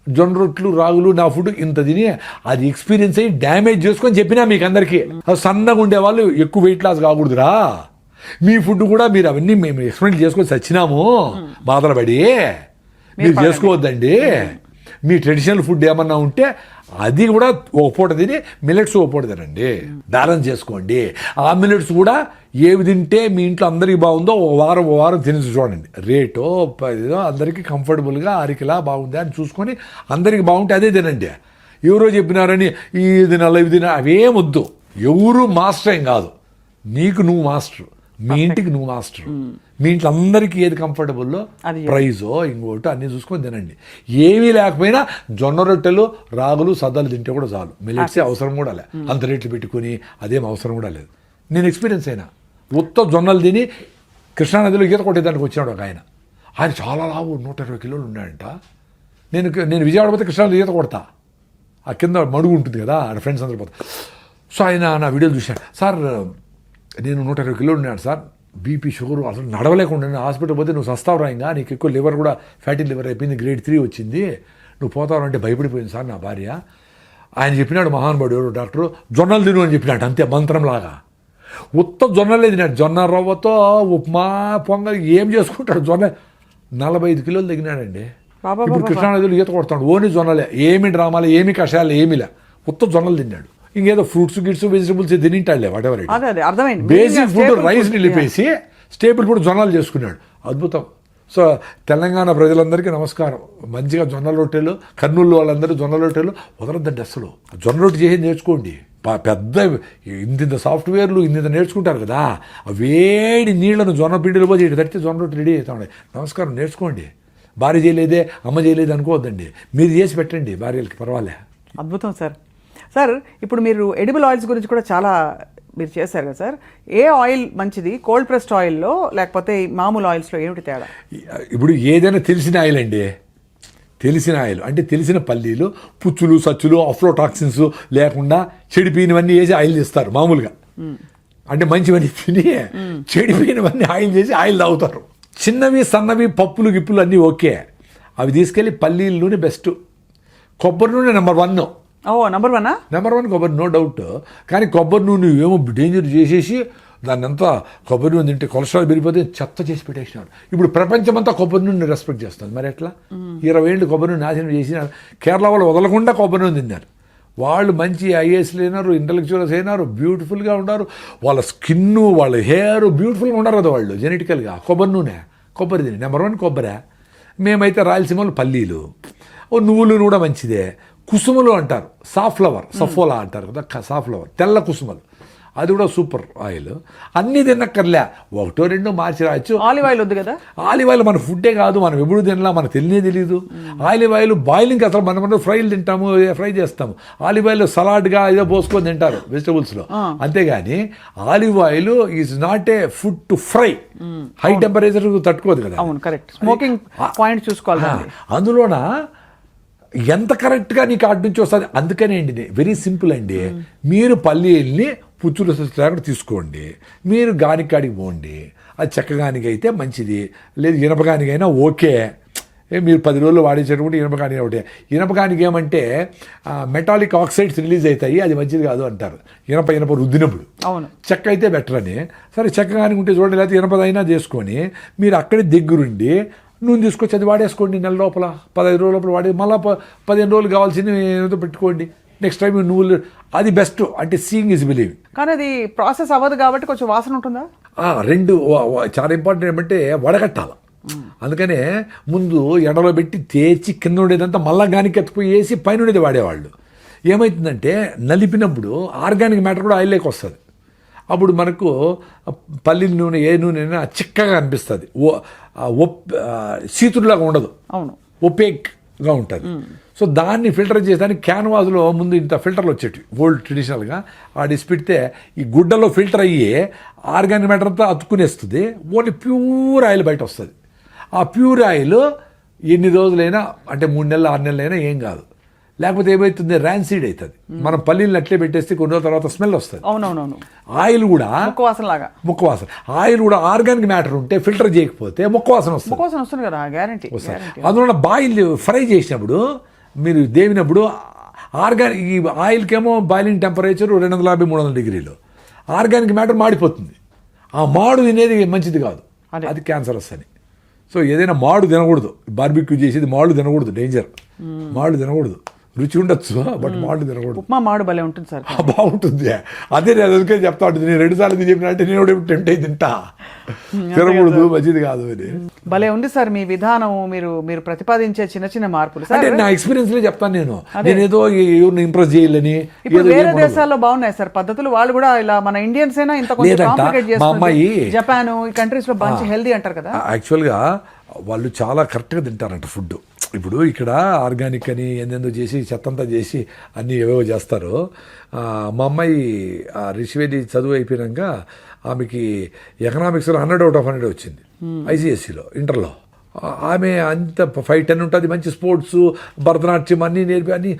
జొన్న రొట్లు రాగులు నా ఫుడ్ ఇంత తిని, అది ఎక్స్పీరియన్స్ అయ్యి డ్యామేజ్ చేసుకొని చెప్పినా మీకు అందరికీ. సన్నగా ఉండేవాళ్ళు ఎక్కువ వెయిట్ లాస్ కాకూడదురా, మీ ఫుడ్ కూడా మీరు అవన్నీ మేము ఎక్స్పెరిమెంట్ చేసుకొని చచ్చినాము బాధలు పడి, మీరు చేసుకోవద్దండి. మీ ట్రెడిషనల్ ఫుడ్ ఏమన్నా ఉంటే అది కూడా ఒక పూట తిని మిల్లెట్స్ ఒక పూట తినండి, బ్యాలెన్స్ చేసుకోండి. ఆ మిల్లెట్స్ కూడా ఏవి తింటే మీ ఇంట్లో అందరికీ బాగుందో ఒక వారం తిని చూడండి. రేటో అందరికీ కంఫర్టబుల్గా అరికిలా బాగుంది అని చూసుకొని అందరికీ బాగుంటే అదే తినండి. ఎవరో చెప్పినారని ఇది నల్ల ఇవి తిన అవేం వద్దు. ఎవరు మాస్టర్ ఏం కాదు, నీకు నువ్వు మాస్టర్, మీ ఇంటికి నువ్వు మాస్టర్. మీ ఇంట్లో అందరికీ ఏది కంఫర్టబుల్లో ప్రైజో ఇంకోటి అన్నీ చూసుకొని తినండి. ఏమీ లేకపోయినా జొన్న రొట్టెలు రాగులు సద్దలు తింటే కూడా చాలు. మిల్లెట్సే అవసరం కూడా లే, అంత రేట్లు పెట్టుకుని అదేం అవసరం కూడా లేదు. నేను ఎక్స్పీరియన్స్ అయినా. ఉత్త జొన్నలు తిని కృష్ణానదిలో ఈత కొట్టేదానికి వచ్చినాడు ఒక ఆయన. ఆయన చాలా లావు 120 కిలోలు ఉన్నాడంట. నేను విజయవాడ పోతే కృష్ణానది ఈత కొడతా, ఆ కింద మడుగు ఉంటుంది కదా, ఆడ ఫ్రెండ్స్ అందరూ పోతా. సో ఆయన నా వీడియోలు చూశాడు. సార్ నేను 120 కిలోలు ఉన్నాడు సార్, బీపీ షుగర్ అసలు నడవలేకుండా హాస్పిటల్ పోతే నువ్వు సస్తావురా, ఇంకా నీకు ఎక్కువ లివర్ కూడా ఫ్యాటీ లివర్ అయిపోయింది, గ్రేడ్ 3 వచ్చింది, నువ్వు పోతావు అంటే భయపడిపోయింది సార్ నా భార్య. ఆయన చెప్పినాడు మహానుభావుడు ఎవరు డాక్టరు, జొన్నలు తిను అని చెప్పినాడు, అంతే మంత్రంలాగా. ఉత్త జొన్నలే తిన్నాడు, జొన్న రవ్వతో ఉప్మా పొంగల్ ఏం చేసుకుంటాడు. జొన్న 45 కిలోలు తగ్గినాడండి. ఇప్పుడు కృష్ణానదిలో ఈత కొడతాడు, ఓన్లీ జొన్నలే, ఏమి డ్రామాలు ఏమి కషాయాలు ఏమిలే, ఉత్త జొన్నలు తిన్నాడు. ఇంకేదో ఫ్రూట్స్ గిట్స్ వెజిటబుల్స్ తినింటాడులే whatever. Basic food rice నిలిపేసి స్టేబుల్ ఫుడ్ జొన్నలు చేసుకున్నాడు. అద్భుతం. సో తెలంగాణ ప్రజలందరికీ నమస్కారం. మంచిగా జొన్న రొట్టెలు, కర్నూలు వాళ్ళందరూ జొన్న రొట్టెలు వదలద్దండి అసలు. జొన్న రొట్టె చేసి నేర్చుకోండి. పెద్ద ఇంత సాఫ్ట్వేర్లు ఇంత నేర్చుకుంటారు కదా, వేడి నీళ్లను జొన్న పిండిలో పోయి ఇటు తడితే జొన్న రొట్టె రెడీ అవుతాయి. నమస్కారం, నేర్చుకోండి. భార్య చేయలేదే అమ్మ చేయలేదు అనుకోవద్దండి, మీరు చేసి పెట్టండి భార్యలకి, పర్వాలే. అద్భుతం సార్. సార్ ఇప్పుడు మీరు ఎడిబుల్ ఆయిల్స్ గురించి కూడా చాలా మీరు చేశారు కదా సార్, ఏ ఆయిల్ మంచిది, కోల్డ్ ప్రెస్డ్ ఆయిల్లో లేకపోతే మామూలు ఆయిల్స్లో ఏమిటి తేడా? ఇప్పుడు ఏదైనా తెలిసిన ఆయిల్ అండి, తెలిసిన ఆయిల్ అంటే తెలిసిన పల్లీలు, పుచ్చులు సచ్చులు అఫ్లోటాక్సిన్స్ లేకుండా చెడిపోయినవన్నీ వేసి ఆయిల్ చేస్తారు మామూలుగా. అంటే మంచివన్నీ తిని చెడిపోయినవన్నీ ఆయిల్ చేసి ఆయిల్ తాగుతారు. చిన్నవి సన్నవి పప్పులు గిప్పులు అన్నీ ఓకే, అవి తీసుకెళ్ళి పల్లీల నూనె బెస్ట్, కొబ్బరి నూనె నెంబర్ 1. నెంబర్ 1 కొబ్బరి, నో డౌట్. కానీ కొబ్బరి నూనె ఏమో డేంజర్ చేసేసి దాన్ని అంతా కొబ్బరి నూనె తింటే కొలెస్ట్రాల్ పెరిగిపోతే చెత్త చేసి పెట్టేసినాడు. ఇప్పుడు ప్రపంచమంతా కొబ్బరి నూనె రెస్పెక్ట్ చేస్తుంది. మరి ఎట్లా 20 ఏళ్ళు కొబ్బరి నూనె నాశనం చేసినారు. కేరళ వాళ్ళు వదలకుండా కొబ్బరి నూనె తిన్నారు. వాళ్ళు మంచి ఐఏఎస్లు అయినారు, ఇంటలెక్చువల్స్ అయినారు, బ్యూటిఫుల్గా ఉన్నారు. వాళ్ళ స్కిన్, వాళ్ళ హెయిర్ బ్యూటిఫుల్గా ఉండరు కదా వాళ్ళు జెనెటికల్గా. కొబ్బరి నూనె, కొబ్బరి తిని నెంబర్ 1 కొబ్బరి. మేమైతే రాయలసీమలో పల్లీలు, నువ్వులు కూడా మంచిదే. కుసుమలు అంటారు, సాఫ్లవర్, సఫోలా అంటారు కదా, సాఫ్లవర్ తెల్ల కుసుమలు, అది కూడా సూపర్ ఆయిల్. అన్నీ తినక్కర్లే, 1-2 మార్చి రాయొచ్చు. ఆలివ్ ఆయిల్ వద్దు కదా. ఆలివ్ ఆయిల్ మన ఫుడ్డే కాదు, మనం ఎప్పుడు తినలా, మనకు తెలియదు. ఆలివ్ ఆయిల్ బాయిలింగ్ అసలు మనం ఫ్రైలు తింటాము, ఫ్రై చేస్తాము. ఆలివ్ ఆయిల్ సలాడ్గా ఏదో పోసుకొని తింటారు వెజిటబుల్స్లో, అంతేగాని olive oil is not a food to fry. High temperature తట్టుకోదు కదా. అవును, కరెక్ట్. స్మోకింగ్ పాయింట్ చూసుకోవాలి. అందులోన ఎంత కరెక్ట్గా నీకు అటు నుంచి వస్తుంది. అందుకనే అండి వెరీ సింపుల్ అండి, మీరు పల్లీల్ని పుచ్చులు లేకుండా తీసుకోండి, మీరు గానికాడికి పోండి. అది చెక్కగానికి అయితే మంచిది, లేదు ఇనపగానికైనా ఓకే. మీరు 10 రోజులు వాడేసేటప్పుడు ఇనపగానికి ఒకటే. ఇనపగానికి ఏమంటే మెటాలిక్ ఆక్సైడ్స్ రిలీజ్ అవుతాయి, అది మంచిది కాదు అంటారు ఇనప రుద్దినప్పుడు. అవును, చెక్క అయితే బెటర్ అని. సరే చెక్కగానికి ఉంటే చూడండి, లేకపోతే ఇనపదైనా చేసుకొని మీరు అక్కడే దగ్గరుండి నూనె తీసుకొచ్చి అది వాడేసుకోండి. నెల లోపల 15 రోజుల లోపల వాడి మళ్ళీ 15 రోజులు కావాల్సింది ఏదో పెట్టుకోండి. నెక్స్ట్ టైం నువ్వులు, అది బెస్ట్. అంటే సీయింగ్ ఇస్ బిలీవింగ్. కానీ అది ప్రాసెస్ అవ్వదు కాబట్టి కొంచెం వాసన ఉంటుందా? 2 చాలా ఇంపార్టెంట్ ఏమంటే వడగట్టాలి. అందుకనే ముందు ఎండలో పెట్టి తేచి కింద ఉండేదంతా మళ్ళా గానికి ఎత్తుకుపోయి వేసి పైన ఉండేది వాడేవాళ్ళు. ఏమవుతుందంటే నలిపినప్పుడు ఆర్గానిక్ మ్యాటర్ కూడా ఆయిల్లోకి వస్తుంది. అప్పుడు మనకు పల్లీల నూనె ఏ నూనె అయినా చిక్కగా అనిపిస్తుంది, సీతులాగా ఉండదు. అవును, ఒపేక్గా ఉంటుంది. సో దాన్ని ఫిల్టర్ చేసేదానికి క్యాన్వాస్లో ముందు ఇంత ఫిల్టర్లు వచ్చేటివి ఓల్డ్ ట్రెడిషనల్గా. ఆడిసి పెడితే ఈ గుడ్డలో ఫిల్టర్ అయ్యి ఆర్గానిక్ మ్యాటర్ అంతా అతుక్కునేస్తుంది, ఓన్లీ ప్యూర్ ఆయిల్ బయట వస్తుంది. ఆ ప్యూర్ ఆయిల్ ఎన్ని రోజులైనా, అంటే 3 నెలలు 6 నెలలైనా ఏం కాదు. లేకపోతే ఏమవుతుంది ర్యాన్సీడ్ అవుతుంది. మనం పల్లీలను అట్లే పెట్టేస్తే కొన్ని రోజుల తర్వాత స్మెల్ వస్తుంది. అవునవునవును, ఆయిల్ కూడా ముక్కవాసన లాగా. ముక్కవాసన. ఆయిల్ కూడా ఆర్గానిక్ మ్యాటర్ ఉంటే ఫిల్టర్ చేయకపోతే ముక్కవాసన వస్తుంది. ముక్కవాసన వస్తుంది కదా, గ్యారంటీ. అందువల్ల బాయిల్ ఫ్రై చేసినప్పుడు మీరు దేవినప్పుడు ఆర్గానిక్ ఈ ఆయిల్కేమో బాయిలింగ్ టెంపరేచర్ 250-300 డిగ్రీలు, ఆర్గానిక్ మ్యాటర్ మాడిపోతుంది. ఆ మాడు తినేది మంచిది కాదు, అది క్యాన్సరస్ అని. సో ఏదైనా మాడు తినకూడదు. బార్బిక్యూ చేసేది మాడు తినకూడదు, డేంజర్. మాడు తినకూడదు. రుచి ఉండొచ్చు బట్ మాడు తినకూడదు. ఉప్మా మాడు భలే ఉంటుంది సార్. బాగుంటుంది. అదే నేను అందుకే చెప్తా ఉంటుంది. నేను 2 సార్లు చెప్పిన అంటే నేను టెంప్ట్ అయి తింటా. తినకూడదు, మంచిది కాదు అని. భలే ఉంది సార్ మీ విధానం, మీరు ప్రతిపాదించే చిన్న చిన్న మార్పులు. అంటే నా ఎక్స్పీరియన్స్ లో చెప్తాను. నేను ఏదో ఎవరిని ఇంప్రెస్ చేయాలని. ఇప్పుడు వేరే దేశాల్లో బాగున్నాయి సార్ పద్ధతులు, వాళ్ళు కూడా ఇలా మన ఇండియన్స్ అయినా ఇంత కాంప్లికేట్ చేస్తారు. జపాన్ ఈ కంట్రీస్ లో మంచి హెల్దీ అంటారు కదా. యాక్చువల్గా వాళ్ళు చాలా కరెక్ట్గా తింటారంట ఫుడ్. ఇప్పుడు ఇక్కడ ఆర్గానిక్ అని ఏందేందో చేసి చెత్తంతా చేసి అన్నీ ఏవేవో చేస్తారు. మా అమ్మాయి రిషివేది చదువు అయిపోయాక ఆమెకి ఎకనామిక్స్లో 100/100 వచ్చింది ఐసిఎస్సిలో, ఇంటర్లో. ఆమె అంత 5-10 ఉంటుంది, మంచి స్పోర్ట్స్, భరతనాట్యం అన్నీ నేర్పి అన్నీ.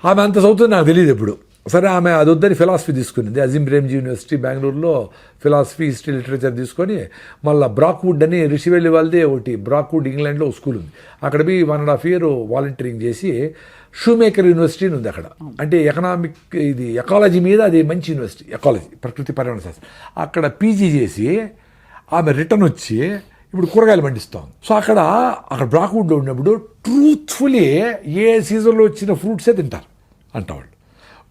ఆమె అంత చదువుతుంది నాకు తెలియదు ఎప్పుడు. సరే, ఆమె అది వద్దని ఫిలాసఫీ తీసుకునింది. అజీం ప్రేమ్జీ యూనివర్సిటీ బెంగళూరులో ఫిలాసఫీ, హిస్టరీ, లిటరేచర్ తీసుకొని మళ్ళీ బ్రాక్వుడ్ అని రిషివెల్లి వాళ్ళదే ఒకటి బ్రాక్వుడ్ ఇంగ్లాండ్లో ఒక స్కూల్ ఉంది. అక్కడ పోయి 1.5 year వాలంటీరింగ్ చేసి షూమేకర్ యూనివర్సిటీ ఉంది అక్కడ. అంటే ఎకనామిక్ ఇది ఎకాలజీ మీద అది మంచి యూనివర్సిటీ, ఎకాలజీ ప్రకృతి పర్యావరణ శాస్త్రం. అక్కడ పీజీ చేసి ఆమె రిటర్న్ వచ్చి ఇప్పుడు కూరగాయలు పండిస్తాం. సో అక్కడ బ్రాక్వుడ్లో ఉన్నప్పుడు ట్రూత్ఫుల్లీ ఏ సీజన్లో వచ్చిన ఫ్రూట్సే తింటారు అంటవాళ్ళు.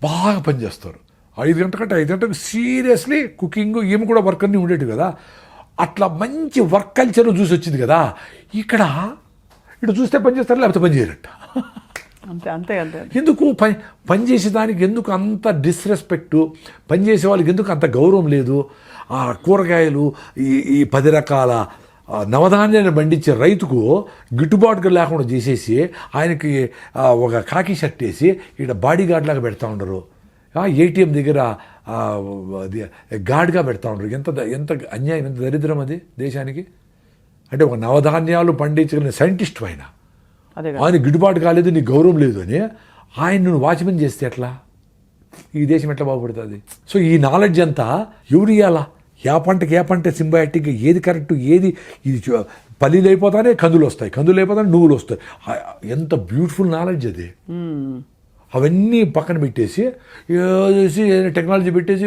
బాగా పనిచేస్తారు. 5 గంటలకు సీరియస్లీ కుకింగ్, ఈమె కూడా వర్క్ అన్నీ ఉండేవి కదా. అట్లా మంచి వర్క్ కల్చర్ చూసి వచ్చింది కదా. ఇక్కడ చూస్తే పని చేస్తారు, లేకపోతే పని చేయరట. అంతే అంతే అంతే. ఎందుకు పని చేసేదానికి ఎందుకు అంత డిస్రెస్పెక్టు, పనిచేసే వాళ్ళకి ఎందుకు అంత గౌరవం లేదు? ఆ కూరగాయలు ఈ 10 రకాల నవధాన్యాన్ని పండించే రైతుకు గిట్టుబాటుగా లేకుండా చేసేసి ఆయనకి ఒక కాకి షర్ట్ వేసి ఇక్కడ బాడీ గార్డ్ లాగా పెడతా ఉండరు. ఏటీఎం దగ్గర గార్డ్గా పెడతా ఉండరు. ఎంత అన్యాయం, ఎంత దరిద్రం అది దేశానికి. అంటే ఒక నవధాన్యాలు పండించగలిగిన సైంటిస్ట్ ఆయన గిట్టుబాటు కాలేదు, నీకు గౌరవం లేదు అని ఆయన వాచ్మెన్ చేస్తే ఎట్లా? ఈ దేశం ఎట్లా బాగుపడుతుంది? సో ఈ నాలెడ్జ్ అంతా ఎవరు ఇవ్వాలా? ఏ పంట సింబయాటిక్గా ఏది కరెక్టు, ఏది ఇది పల్లీలు అయిపోతానే కందులు వస్తాయి, కందులు అయిపోతానే నువ్వులు వస్తాయి. ఎంత బ్యూటిఫుల్ నాలెడ్జ్ అది. అవన్నీ పక్కన పెట్టేసి టెక్నాలజీ పెట్టేసి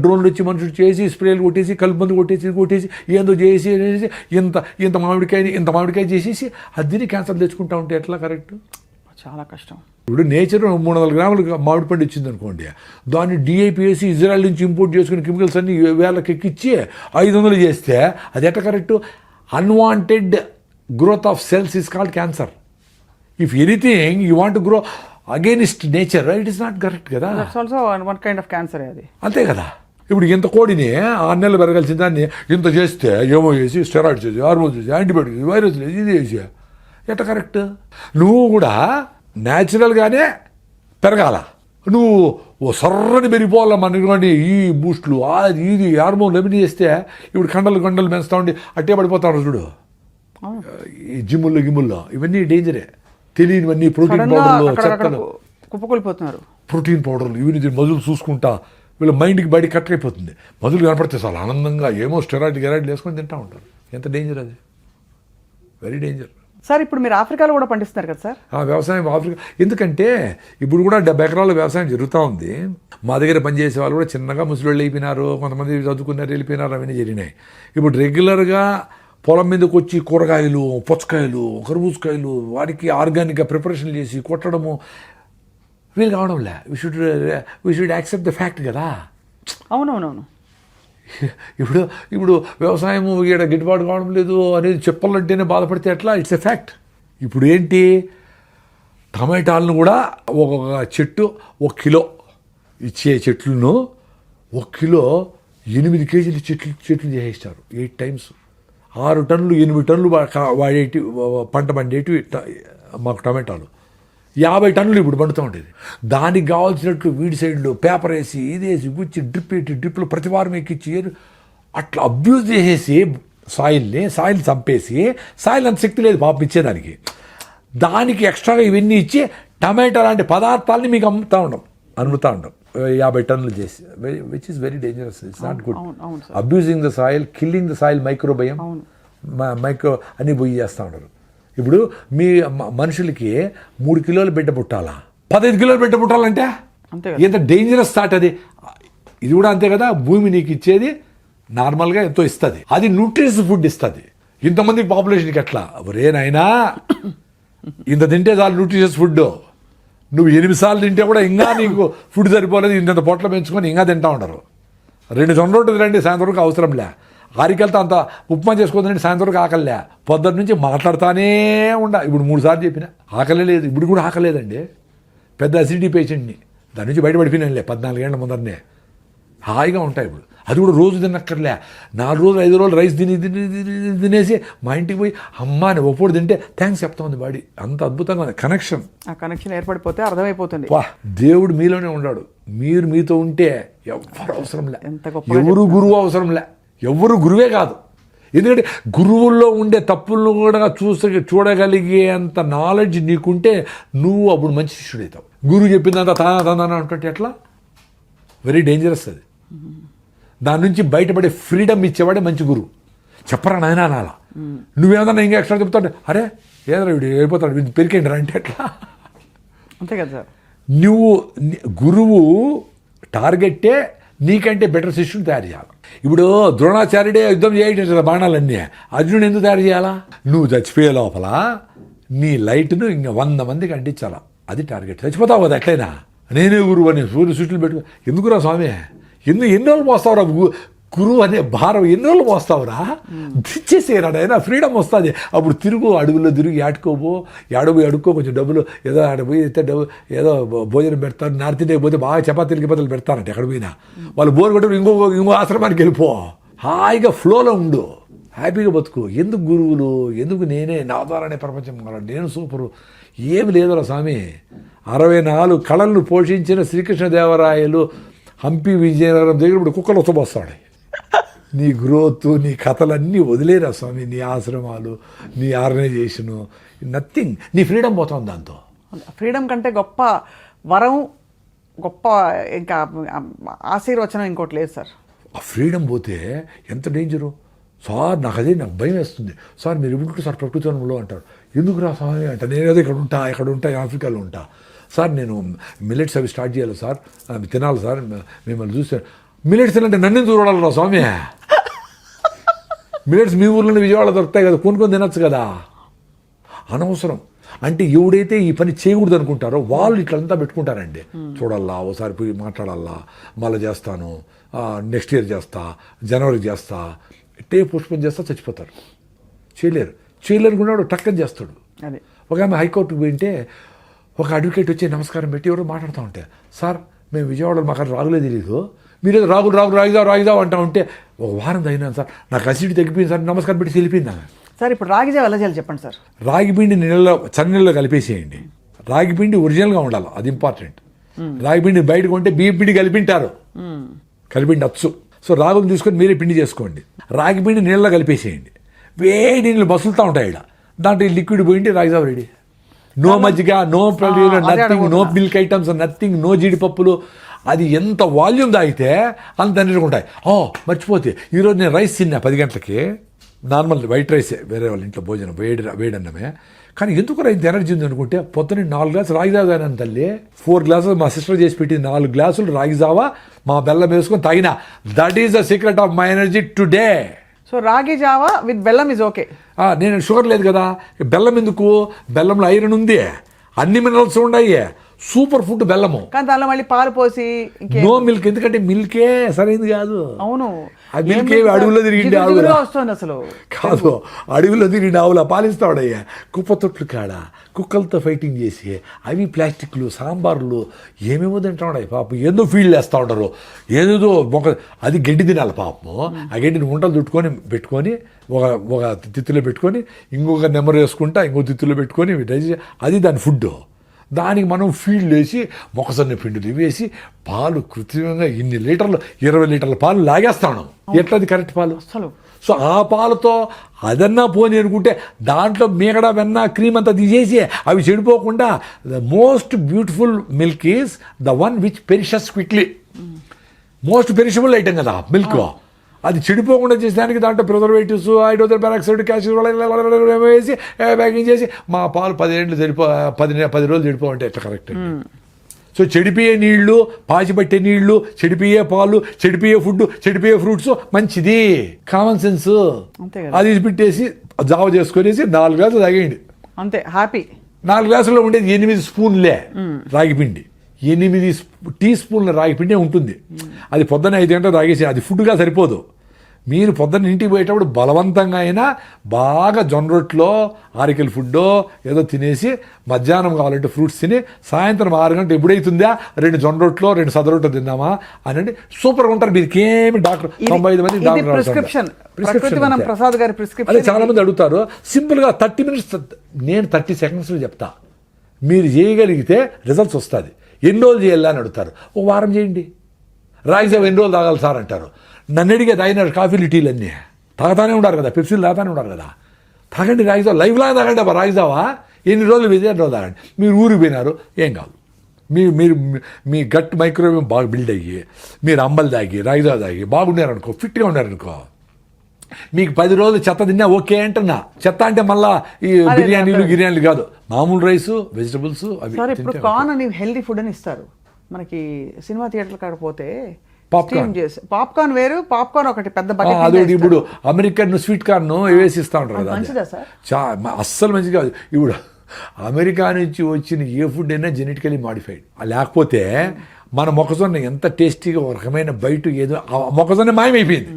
డ్రోన్లు వచ్చి మనుషులు చేసి స్ప్రేలు కొట్టేసి కలుపు మందు కొట్టేసి ఏందో చేసి ఇంత మామిడికాయ చేసేసి అది క్యాన్సర్ తెచ్చుకుంటా ఉంటే ఎట్లా కరెక్ట్? చాలా కష్టం. ఇప్పుడు నేచర్ 300 గ్రాములు మామిడి పండు ఇచ్చింది అనుకోండి, దాన్ని డిఐపి వేసి ఇజ్రాయెల్ నుంచి ఇంపోర్ట్ చేసుకుని కెమికల్స్ అన్ని 1000 ఎక్కిచ్చి 500 చేస్తే అది ఎట్లా correct? Unwanted growth of cells is called cancer. If anything you want to grow against nature, it is not correct కదా. Also one kind of cancer అది. అంతే కదా. ఇప్పుడు ఇంత కోడిని 6 నెలలు పెరగాల్సిన దాన్ని ఇంత చేస్తే ఏమో చేసి స్టెరాయిడ్స్ చేసి, హార్మోన్స్ చేసి, యాంటీబయాటిక్స్, వైరస్ ఇది చేసి ఎట్లా కరెక్ట్? నువ్వు కూడా న్యాచురల్గానే పెరగాల. నువ్వు ఓ సర్రని పెరిగిపోవాల మనకి ఈ బూస్ట్లు అది ఇది హార్మోన్లు ఏమి చేస్తే ఇప్పుడు కండలు పెంచుతా ఉండి అట్టే పడిపోతాడు చూడు. ఈ జిమ్ముల్లో ఇవన్నీ డేంజరే. తెలియనివన్నీ ప్రోటీన్ పౌడర్లు, చెత్తలు, కుప్పకొలిపోతున్నారు. ప్రోటీన్ పౌడర్లు ఇవన్నీ మజులు చూసుకుంటా వీళ్ళ మైండ్కి బయట కట్ అయిపోతుంది. మజులు కనపడితే చాలా ఆనందంగా ఏమో స్టెరాయిడ్ వేసుకొని తింటా ఉంటారు. ఎంత డేంజర్ అది, వెరీ డేంజర్. సార్ ఇప్పుడు మీరు ఆఫ్రికాలో కూడా పండిస్తున్నారు కదా సార్? వ్యవసాయం ఆఫ్రికా ఎందుకంటే ఇప్పుడు కూడా 70 ఎకరాల వ్యవసాయం జరుగుతూ ఉంది. మా దగ్గర పనిచేసే వాళ్ళు కూడా చిన్నగా ముసలిళ్ళు అయిపోయినారు, కొంతమంది చదువుకున్నారు వెళ్ళిపోయినారు, అవన్నీ జరిగినాయి. ఇప్పుడు రెగ్యులర్గా పొలం మీదకి వచ్చి కూరగాయలు, పుచ్చకాయలు, కర్బూజకాయలు వాటికి ఆర్గానిక్గా ప్రిపరేషన్ చేసి కొట్టడము వీలు కావడంలే. We should accept the fact కదా. అవునవునవును. ఇప్పుడు వ్యవసాయం ఇక్కడ గిట్టుబాటు కావడం లేదు అనేది చెప్పాలంటేనే బాధపడితే ఎట్లా? It's a fact. ఇప్పుడు ఏంటి, టమాటాలను కూడా ఒక్కొక్క చెట్టు 1 కిలో ఇచ్చే చెట్లను 1 కిలో 8 కేజీలు చెట్లు చేసేస్తారు. 8 times 6 టన్నులు 8 టన్నులు వాడేటి పంట పండేటి మాకు టమాటాలు 50 టన్నులు ఇప్పుడు పండుతూ ఉండేది. దానికి కావాల్సినట్లు వీడి సైడ్లో పేపర్ వేసి ఇదేసి గుచ్చి డ్రిప్లో ప్రతి వారం ఎక్కిచ్చి అట్లా అబ్యూజ్ చేసేసి సాయిల్ చంపేసి, సాయిల్ అంత శక్తి లేదు పాపం ఇచ్చేదానికి, దానికి ఎక్స్ట్రాగా ఇవన్నీ ఇచ్చి టమాటా లాంటి పదార్థాలని మీకు అమ్ముతూ ఉంటాం 50 టన్నులు చేసి, which is very dangerous. It's not good. Abusing the soil, killing the soil, microbiome, micro అన్ని పోయి చేస్తూ ఉంటారు. ఇప్పుడు మీ మనుషులకి 3 కిలోల బిడ్డ పుట్టాలా, 15 కిలోల బిడ్డ పుట్టాలంటే ఎంత డేంజరస్ థాట్ అది. ఇది కూడా అంతే కదా, భూమి నీకు ఇచ్చేది నార్మల్గా ఎంతో ఇస్తుంది, అది న్యూట్రిషియస్ ఫుడ్ ఇస్తుంది. ఇంతమంది పాపులేషన్కి ఎట్లా రేనైనా ఇంత తింటే చాలు న్యూట్రిషియస్ ఫుడ్. నువ్వు 8 సార్లు తింటే కూడా ఇంకా నీకు ఫుడ్ సరిపోలేదు, ఇంత పొట్ల పెంచుకొని ఇంకా తింటా ఉండరు. 2 జొన్న రొట్టెలు తినండి సాయంత్రం అవసరంలే, ఆరికెళ్తా అంత ఉప్మా చేసుకోదండి సాయంత్రం ఆకలిలే, పొద్దున్న నుంచి మాట్లాడుతానే ఇప్పుడు 3 సార్లు చెప్పిన ఆకలే లేదు, ఇప్పుడు కూడా ఆకలేదండి. పెద్ద అసిడిటీ పేషెంట్ని, దాని నుంచి బయటపడిపోయినానులే 14 ఏళ్ల ముందరనే. హాయిగా ఉంటాయి ఇప్పుడు. అది కూడా రోజు తినక్కర్లే, 4 రోజులు 5 రోజులు రైస్ తినేసి మా ఇంటికి పోయి అమ్మ అని ఒప్పుడు తింటే థ్యాంక్స్ చెప్తా ఉంది బాడీ. అంత అద్భుతంగా ఉంది కనెక్షన్. ఆ కనెక్షన్ ఏర్పడిపోతే అర్థమైపోతుంది. వా, దేవుడు మీలోనే ఉన్నాడు, మీరు మీతో ఉంటే ఎవరు అవసరంలే, ఎంత గొప్పగా ఎవరు గురువు అవసరంలే, ఎవరు గురువే కాదు. ఎందుకంటే గురువుల్లో ఉండే తప్పులను కూడా చూడగలిగేంత నాలెడ్జ్ నీకుంటే నువ్వు అప్పుడు మంచి శిష్యుడవుతావు. గురువు చెప్పిందంత తానా అంటే ఎట్లా, వెరీ డేంజరస్ అది. దాని నుంచి బయటపడే ఫ్రీడమ్ ఇచ్చేవాడే మంచి గురువు. చెప్పరా నాయనా అనాలా, నువ్వేమన్నా ఇంకా ఎక్స్ట్రా చెప్తాడు, అరే ఏదైనా వీడు అయిపోతాడు వీడు పెరికేండి అంటే ఎట్లా. అంతే కదా సార్. నువ్వు గురువు టార్గెట్టే నీకంటే బెటర్ శిష్యుని తయారు చేయాలి. ఇప్పుడు ద్రోణాచార్యుడే యుద్ధం చేయటం బాణాలన్నీ, అర్జునుడు ఎందుకు తయారు చేయాలా, నువ్వు చచ్చిపోయే లోపల నీ లైట్ను ఇంకా 100 మందికి అంటించాలా, అది టార్గెట్. చచ్చిపోతావు కదా ఎట్లయినా, నేనే గురువు అని సూర్య సృష్టిలు పెట్టుకో. ఎందుకురా స్వామి, ఎన్ని రోజులు పోస్తావురా గురువు అనే భారం, ఎన్ని రోజులు పోస్తావురా, దిచ్చేసేరాడు అయినా ఫ్రీడమ్ వస్తుంది. అప్పుడు అడుగుల్లో తిరిగి ఆడుకోబో, అడుక్కో, కొంచెం డబ్బులు ఏదో ఆడపోయి డబ్బు ఏదో భోజనం పెడతారు. నార్త్ ఇండియాకి పోతే బాగా చపాతీలు గిపాతీలు పెడతారంట ఎక్కడ పోయినా. వాళ్ళు బోర్ కొట్టి ఇంకో ఆశ్రమానికి వెళ్ళిపో, హాయిగా ఫ్లోలో ఉండు, హ్యాపీగా బతుకు. ఎందుకు గురువులు, ఎందుకు నేనే, నా ద్వారానే ప్రపంచం, నేను సూపరు, ఏమి లేదురా స్వామి. 64 కళలను పోషించిన శ్రీకృష్ణదేవరాయలు హంపి విజయనగరం దగ్గర ఇప్పుడు కుక్కలు వస్తబోస్తాడు. నీ గ్రోత్, నీ కథలన్నీ వదిలేరా స్వామి, నీ ఆశ్రమాలు, నీ ఆర్గనైజేషను, నథింగ్. నీ ఫ్రీడమ్ పోతుంది దాంతో. ఫ్రీడమ్ కంటే గొప్ప వరం, గొప్ప ఇంకా ఆశీర్వచనం ఇంకోటి లేదు సార్. ఆ ఫ్రీడమ్ పోతే ఎంత డేంజరు సార్. నాకు భయం వేస్తుంది సార్. మీరు ఇప్పుడు సార్ ప్రకృతిలో అంటారు, ఎందుకు రా స్వామి అంట. నేనేదో ఇక్కడ ఉంటా ఆఫ్రికాలో ఉంటా సార్, నేను మిల్లెట్స్ అవి స్టార్ట్ చేయాలి సార్, అవి తినాలి సార్, మిమ్మల్ని చూస్తే మిల్లెట్స్ తినంటే నన్ను చూడాలి రా స్వామి. మిల్లెట్స్ మీ ఊర్లోనే విజయవాడ దొరుకుతాయి కదా, కొనుక్కొని తినచ్చు కదా. అనవసరం. అంటే ఎవడైతే ఈ పని చేయకూడదు అనుకుంటారో వాళ్ళు ఇట్లంతా పెట్టుకుంటారండి. చూడాలా, ఓసారి పోయి మాట్లాడాలా, మళ్ళీ చేస్తాను, నెక్స్ట్ ఇయర్ చేస్తా, జనవరికి చేస్తా, ఇట్టే పుష్పం చేస్తా, చచ్చిపోతారు. చేయలేరుకున్నాడు టక్కని చేస్తాడు. ఒక ఆమె హైకోర్టుకు పోయింటే ఒక అడ్వకేట్ వచ్చి నమస్కారం పెట్టి ఎవరో మాట్లాడుతూ ఉంటే, సార్ మేము విజయవాడలో మాకు రాగులే తెలీదు, మీరేదో రాగులు రాగిదావు అంటా ఉంటే, ఒక వారం తగినాను సార్, నాకు అసిడిటీ తగ్గిపోయింది సార్, నమస్కారం పెట్టి వెళ్ళిపోయింది ఆమె. సార్ ఇప్పుడు రాగి జావ ఎలా చేయాలి చెప్పండి సార్. రాగి పిండి చన్నీళ్ళలో కలిపేసేయండి. రాగి పిండి ఒరిజినల్గా ఉండాలి, అది ఇంపార్టెంట్. రాగి పిండి బయట కొంటే బియ్యం పిండి కలిపింటారు, కలిపిండి అచ్చు. సో రాగులు తీసుకొని మీరే పిండి చేసుకోండి. రాగి పిండి నీళ్ళలో కలిపేసేయండి. వేడి నీళ్ళు మసులుతూ ఉంటాయి ఇక్కడ, దాంట్లో లిక్విడ్ పోయింటే రాగి జావ రెడీ. నో మజ్జిగ, no nothing, no milk items, nothing, no జీడిపప్పులు. అది ఎంత వాల్యూమ్ తాగితే అంత నీళ్ళుకుంటాయి. మర్చిపోతే ఈరోజు నేను రైస్ తిన్నా 10 గంటలకి, నార్మల్ వైట్ రైసే, వేరే వాళ్ళ ఇంట్లో భోజనం వేడన్నమే. కానీ ఎందుకు ఇంత ఎనర్జీ ఉంది అనుకుంటే, పొద్దున్న 4 గ్లాసులు రాగి జావ తాగినాను తల్లి. 4 గ్లాసులు మా సిస్టర్ చేసి పెట్టింది, 4 గ్లాసులు రాగి జావ మా బెల్లం వేసుకొని తాగినా. That is the secret of my energy today. So రాగి జావా విత్ బెల్లం ఇస్ ఓకే. నేను షుగర్ లేదు కదా, బెల్లం ఎందుకు, బెల్లంలో ఐరన్ ఉంది, అన్ని మినరల్స్ ఉన్నాయి, సూపర్ ఫుడ్ బెల్లము. కానీ దానిలో మళ్ళీ పాలు పోసి నో మిల్క్, ఎందుకంటే మిల్కే సరైనది కాదు. అవును, మిల్క్ అడవుల్లో తిరిగిండి ఆవులు వస్తుంది అసలు కాదు, అడవుల్లో తిరిగిండి ఆవుల పాలిస్తాడయ్యా. కుప్ప తొట్లు కాడ కుక్కలతో ఫైటింగ్ చేసి అవి ప్లాస్టిక్లు, సాంబార్లు ఏమేమో తింటాడు పాపం. ఏదో ఫీల్డ్ వేస్తూ ఉంటారు, ఏదేదో అది గడ్డి తినాలి పాపము. ఆ గడ్డిని వంటలు పెట్టుకొని ఒక తిత్తులో పెట్టుకొని, ఇంకొక నెంబర్ వేసుకుంటా, ఇంకో తిత్తులో పెట్టుకొని అది దాని ఫుడ్. దానికి మనం ఫీల్డ్ వేసి మొక్కజొన్న పిండిలు వేసి పాలు కృత్రిమంగా 20 లీటర్ల పాలు లాగేస్తాను. ఎట్లది కరెక్ట్ పాలు? అసలు సో ఆ పాలతో అదన్నా పోని అనుకుంటే దాంట్లో మీగడ వెన్న క్రీమ్ అంతా తీసేసి అవి చెడిపోకుండా the most beautiful milk is the one which perishes quickly. Most perishable item కదా మిల్క్. అది చెడిపోకుండా చేసేదానికి దాంట్లో ప్రిజర్వేటివ్స్, హైడ్రోజన్ పెరాక్సైడ్, క్యాల్షియం వేసి ప్యాకింగ్ చేసి మా పాలు 10 రోజులు చెడిపోవంటే ఎట్లా కరెక్ట్. సో చెడిపోయే నీళ్లు, పాచిపట్టే నీళ్లు, చెడిపోయే పాలు, చెడిపోయే ఫుడ్, చెడిపోయే ఫ్రూట్స్ మంచిది. Common sense. అది పెట్టేసి జావ చేసుకునేసి 4 గ్లాసులు తాగేయండి అంతే, హ్యాపీ. 4 గ్లాసుల్లో ఉండేది 8 స్పూన్లే రాగిపిండి. 8 టీ స్పూన్ల రాగిపిండే ఉంటుంది. అది పొద్దున్న 5 గంటలు తాగేసి అది ఫుడ్గా సరిపోదు. మీరు పొద్దున్న ఇంటికి పోయేటప్పుడు బలవంతంగా అయినా బాగా జొన్న రొట్టెలో ఆరికల్ ఫుడ్డో ఏదో తినేసి మధ్యాహ్నం కావాలంటే ఫ్రూట్స్ తిని సాయంత్రం 6 గంటలు ఎప్పుడైతుందా 2 జొన్న రొట్టెలో 2 సద రొట్టెలు తిందామా అని సూపర్గా ఉంటారు. మీకేమి డాక్టర్ 95 మంది ప్రిస్క్రిప్షన్ ప్రసాద్ గారి ప్రిస్క్రిప్షన్. అదే చాలా మంది అడుగుతారు. సింపుల్గా 30 మినిట్స్, నేను 30 సెకండ్స్లో చెప్తా. మీరు చేయగలిగితే రిజల్ట్స్ వస్తుంది. ఎన్ని రోజులు చేయాలి అని అడుగుతారు. ఓ వారం చేయండి. రాగిజావ ఎన్ని రోజులు తాగాలి సార్ అంటారు. నన్ను అడిగే తాగినారు కాఫీలు టీలు అన్నీ తాగుతానే ఉంటారు కదా, పెప్సీలు తాగుతానే ఉంటారు కదా. తాగండి రాగిజావ, లైఫ్ లాగా తాగండి అబ్బా రాగిజావా. ఎన్ని రోజులు విజయ రోజు తాగండి. మీరు ఊరికి పోయినారు ఏం కాదు. మీరు మీ గట్ మైక్రోవేవ్ బాగా బిల్డ్ అయ్యి మీరు అంబలు తాగి రాగిజావ తాగి బాగున్నారనుకో, ఫిట్గా ఉన్నారనుకో, మీకు 10 రోజులు చెత్త తిన్నా ఓకే అంటున్నా. చెత్త అంటే మళ్ళా ఈ బిర్యానీలు కాదు, మామూలు రైస్, వెజిటబుల్స్ అవి. సార్ ఇప్పుడు కార్న్ అని హెల్దీ ఫుడ్ అని ఇస్తారు మనకి సినిమా థియేటర్ కాకపోతే. పాప్కార్న్ వేరు, పాప్కార్న్ ఒకటి పెద్ద బకెట్. అదొకటి. ఇప్పుడు అమెరికన్ స్వీట్ కార్న్ వేసి ఇస్తా ఉంటారు కదా, మంచిదా సార్? అస్సలు మంచిది కాదు. ఇప్పుడు అమెరికా నుంచి వచ్చిన ఏ ఫుడ్ అయినా జెనెటికలీ మాడిఫైడ్. లేకపోతే మన మొక్కజొన్న ఎంత టేస్టీగా ఒక రకమైన బయట ఏదో మొక్కజొన్న మాయమైపోయింది.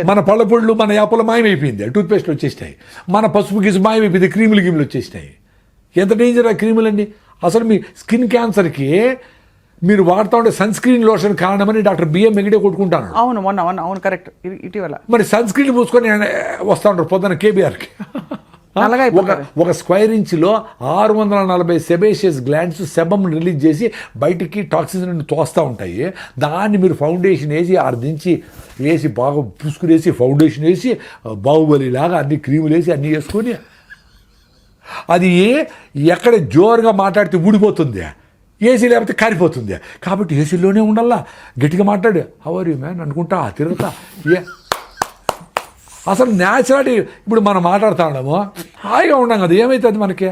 మన పళ్ళ పొళ్ళు, మన యాపలు మాయమైపోయింది. టూత్పేస్ట్లు వచ్చేసినాయి. మన పసుపు గీసు మాయమైపోయింది. క్రీములు వచ్చేసినాయి. ఎంత డేంజర్ ఆ క్రీములండి. అసలు మీ స్కిన్ క్యాన్సర్కి మీరు వాడుతూ ఉండే సన్ స్క్రీన్ లోషన్ కారణమని డాక్టర్ బిఎం వెంకటే కొట్టుకుంటాను. అవును కరెక్ట్. ఇటీవల మరి సన్ స్క్రీన్ పూసుకొని వస్తూ ఉంటారు పొద్దున్న కేబీఆర్కి. ఒక స్క్వేర్ ఇంచ్లో 640 సెబేషియస్ గ్లాండ్స్ సెబమ్ రిలీజ్ చేసి బయటికి టాక్సిన్స్ తోస్తూ ఉంటాయి. దాన్ని మీరు ఫౌండేషన్ వేసి 6 దించి వేసి బాగా పూసుకునేసి ఫౌండేషన్ వేసి బాహుబలిలాగా అన్ని క్రీములు వేసి అన్నీ వేసుకొని అది ఎక్కడ జోరుగా మాట్లాడితే ఊడిపోతుంది, ఏసీ లేకపోతే కారిపోతుంది. కాబట్టి ఏసీలోనే ఉండాలా. గట్టిగా మాట్లాడు, హౌ ఆర్ యూ మ్యాన్ అనుకుంటా తిరుగుతా. అసలు న్యాచురాలిటీ. ఇప్పుడు మనం మాట్లాడుతూ ఉన్నాము, హాయిగా ఉన్నాం కదా, ఏమవుతుంది మనకి?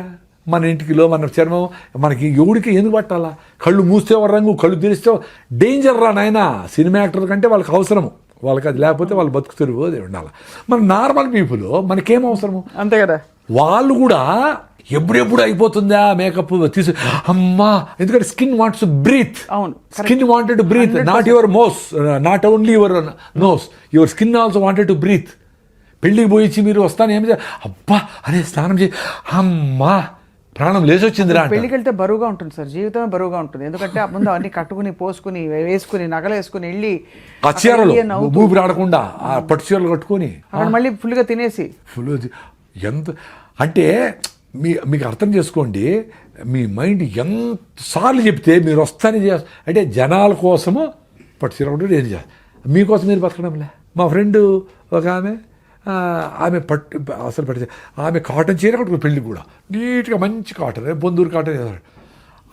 మన ఇంటికిలో మన చర్మం మనకి ఎవడికి ఎందుకు పట్టాలా? కళ్ళు మూస్తే ఒక రంగు, కళ్ళు తెరిస్తే డేంజర్ రా నాయన. సినిమా యాక్టర్ కంటే వాళ్ళకి అవసరము, వాళ్ళకి అది లేకపోతే వాళ్ళు బతుకుతారు ఉండాలి. మన నార్మల్ పీపుల్ మనకేం అవసరము? అంతే కదా. వాళ్ళు కూడా ఎప్పుడెప్పుడు అయిపోతుందా మేకప్ తీసు అమ్మా. ఎందుకంటే స్కిన్ వాంట్స్ టు బ్రీత్. అవును, skin wanted to breathe. Not your mouth, not only your nose, your skin also wanted to breathe. పెళ్ళికి పోయిచ్చి మీరు వస్తాను ఏమి అబ్బా అరే స్నానం చేసి అమ్మా ప్రాణం లేచొచ్చిందిరా. పెళ్ళికి వెళ్తే బరువుగా ఉంటుంది సార్, జీవితమే బరువుగా ఉంటుంది. ఎందుకంటే ఆ ముందు అన్ని కట్టుకుని పోసుకుని వేసుకుని నగలు వేసుకుని వెళ్ళి చీరలు ఊపిరి ఆడకుండా ఆ పట్టు చీరలు కట్టుకొని అక్కడ మళ్ళీ ఫుల్గా తినేసి ఎంత అంటే మీకు అర్థం చేసుకోండి. మీ మైండ్ ఎంతసార్లు చెప్తే మీరు వస్తానే చేస్తారు. అంటే జనాల కోసము పట్టు చీర ఒకటి ఏం చేస్తారు, మీకోసం మీరు బతకడంలే. మా ఫ్రెండ్ ఒక ఆమె అసలు పట్టు ఆమె కాటన్ చీర కట్టుకుని పెళ్ళి కూడా నీట్గా మంచి కాటన్, బొందూరు కాటన్.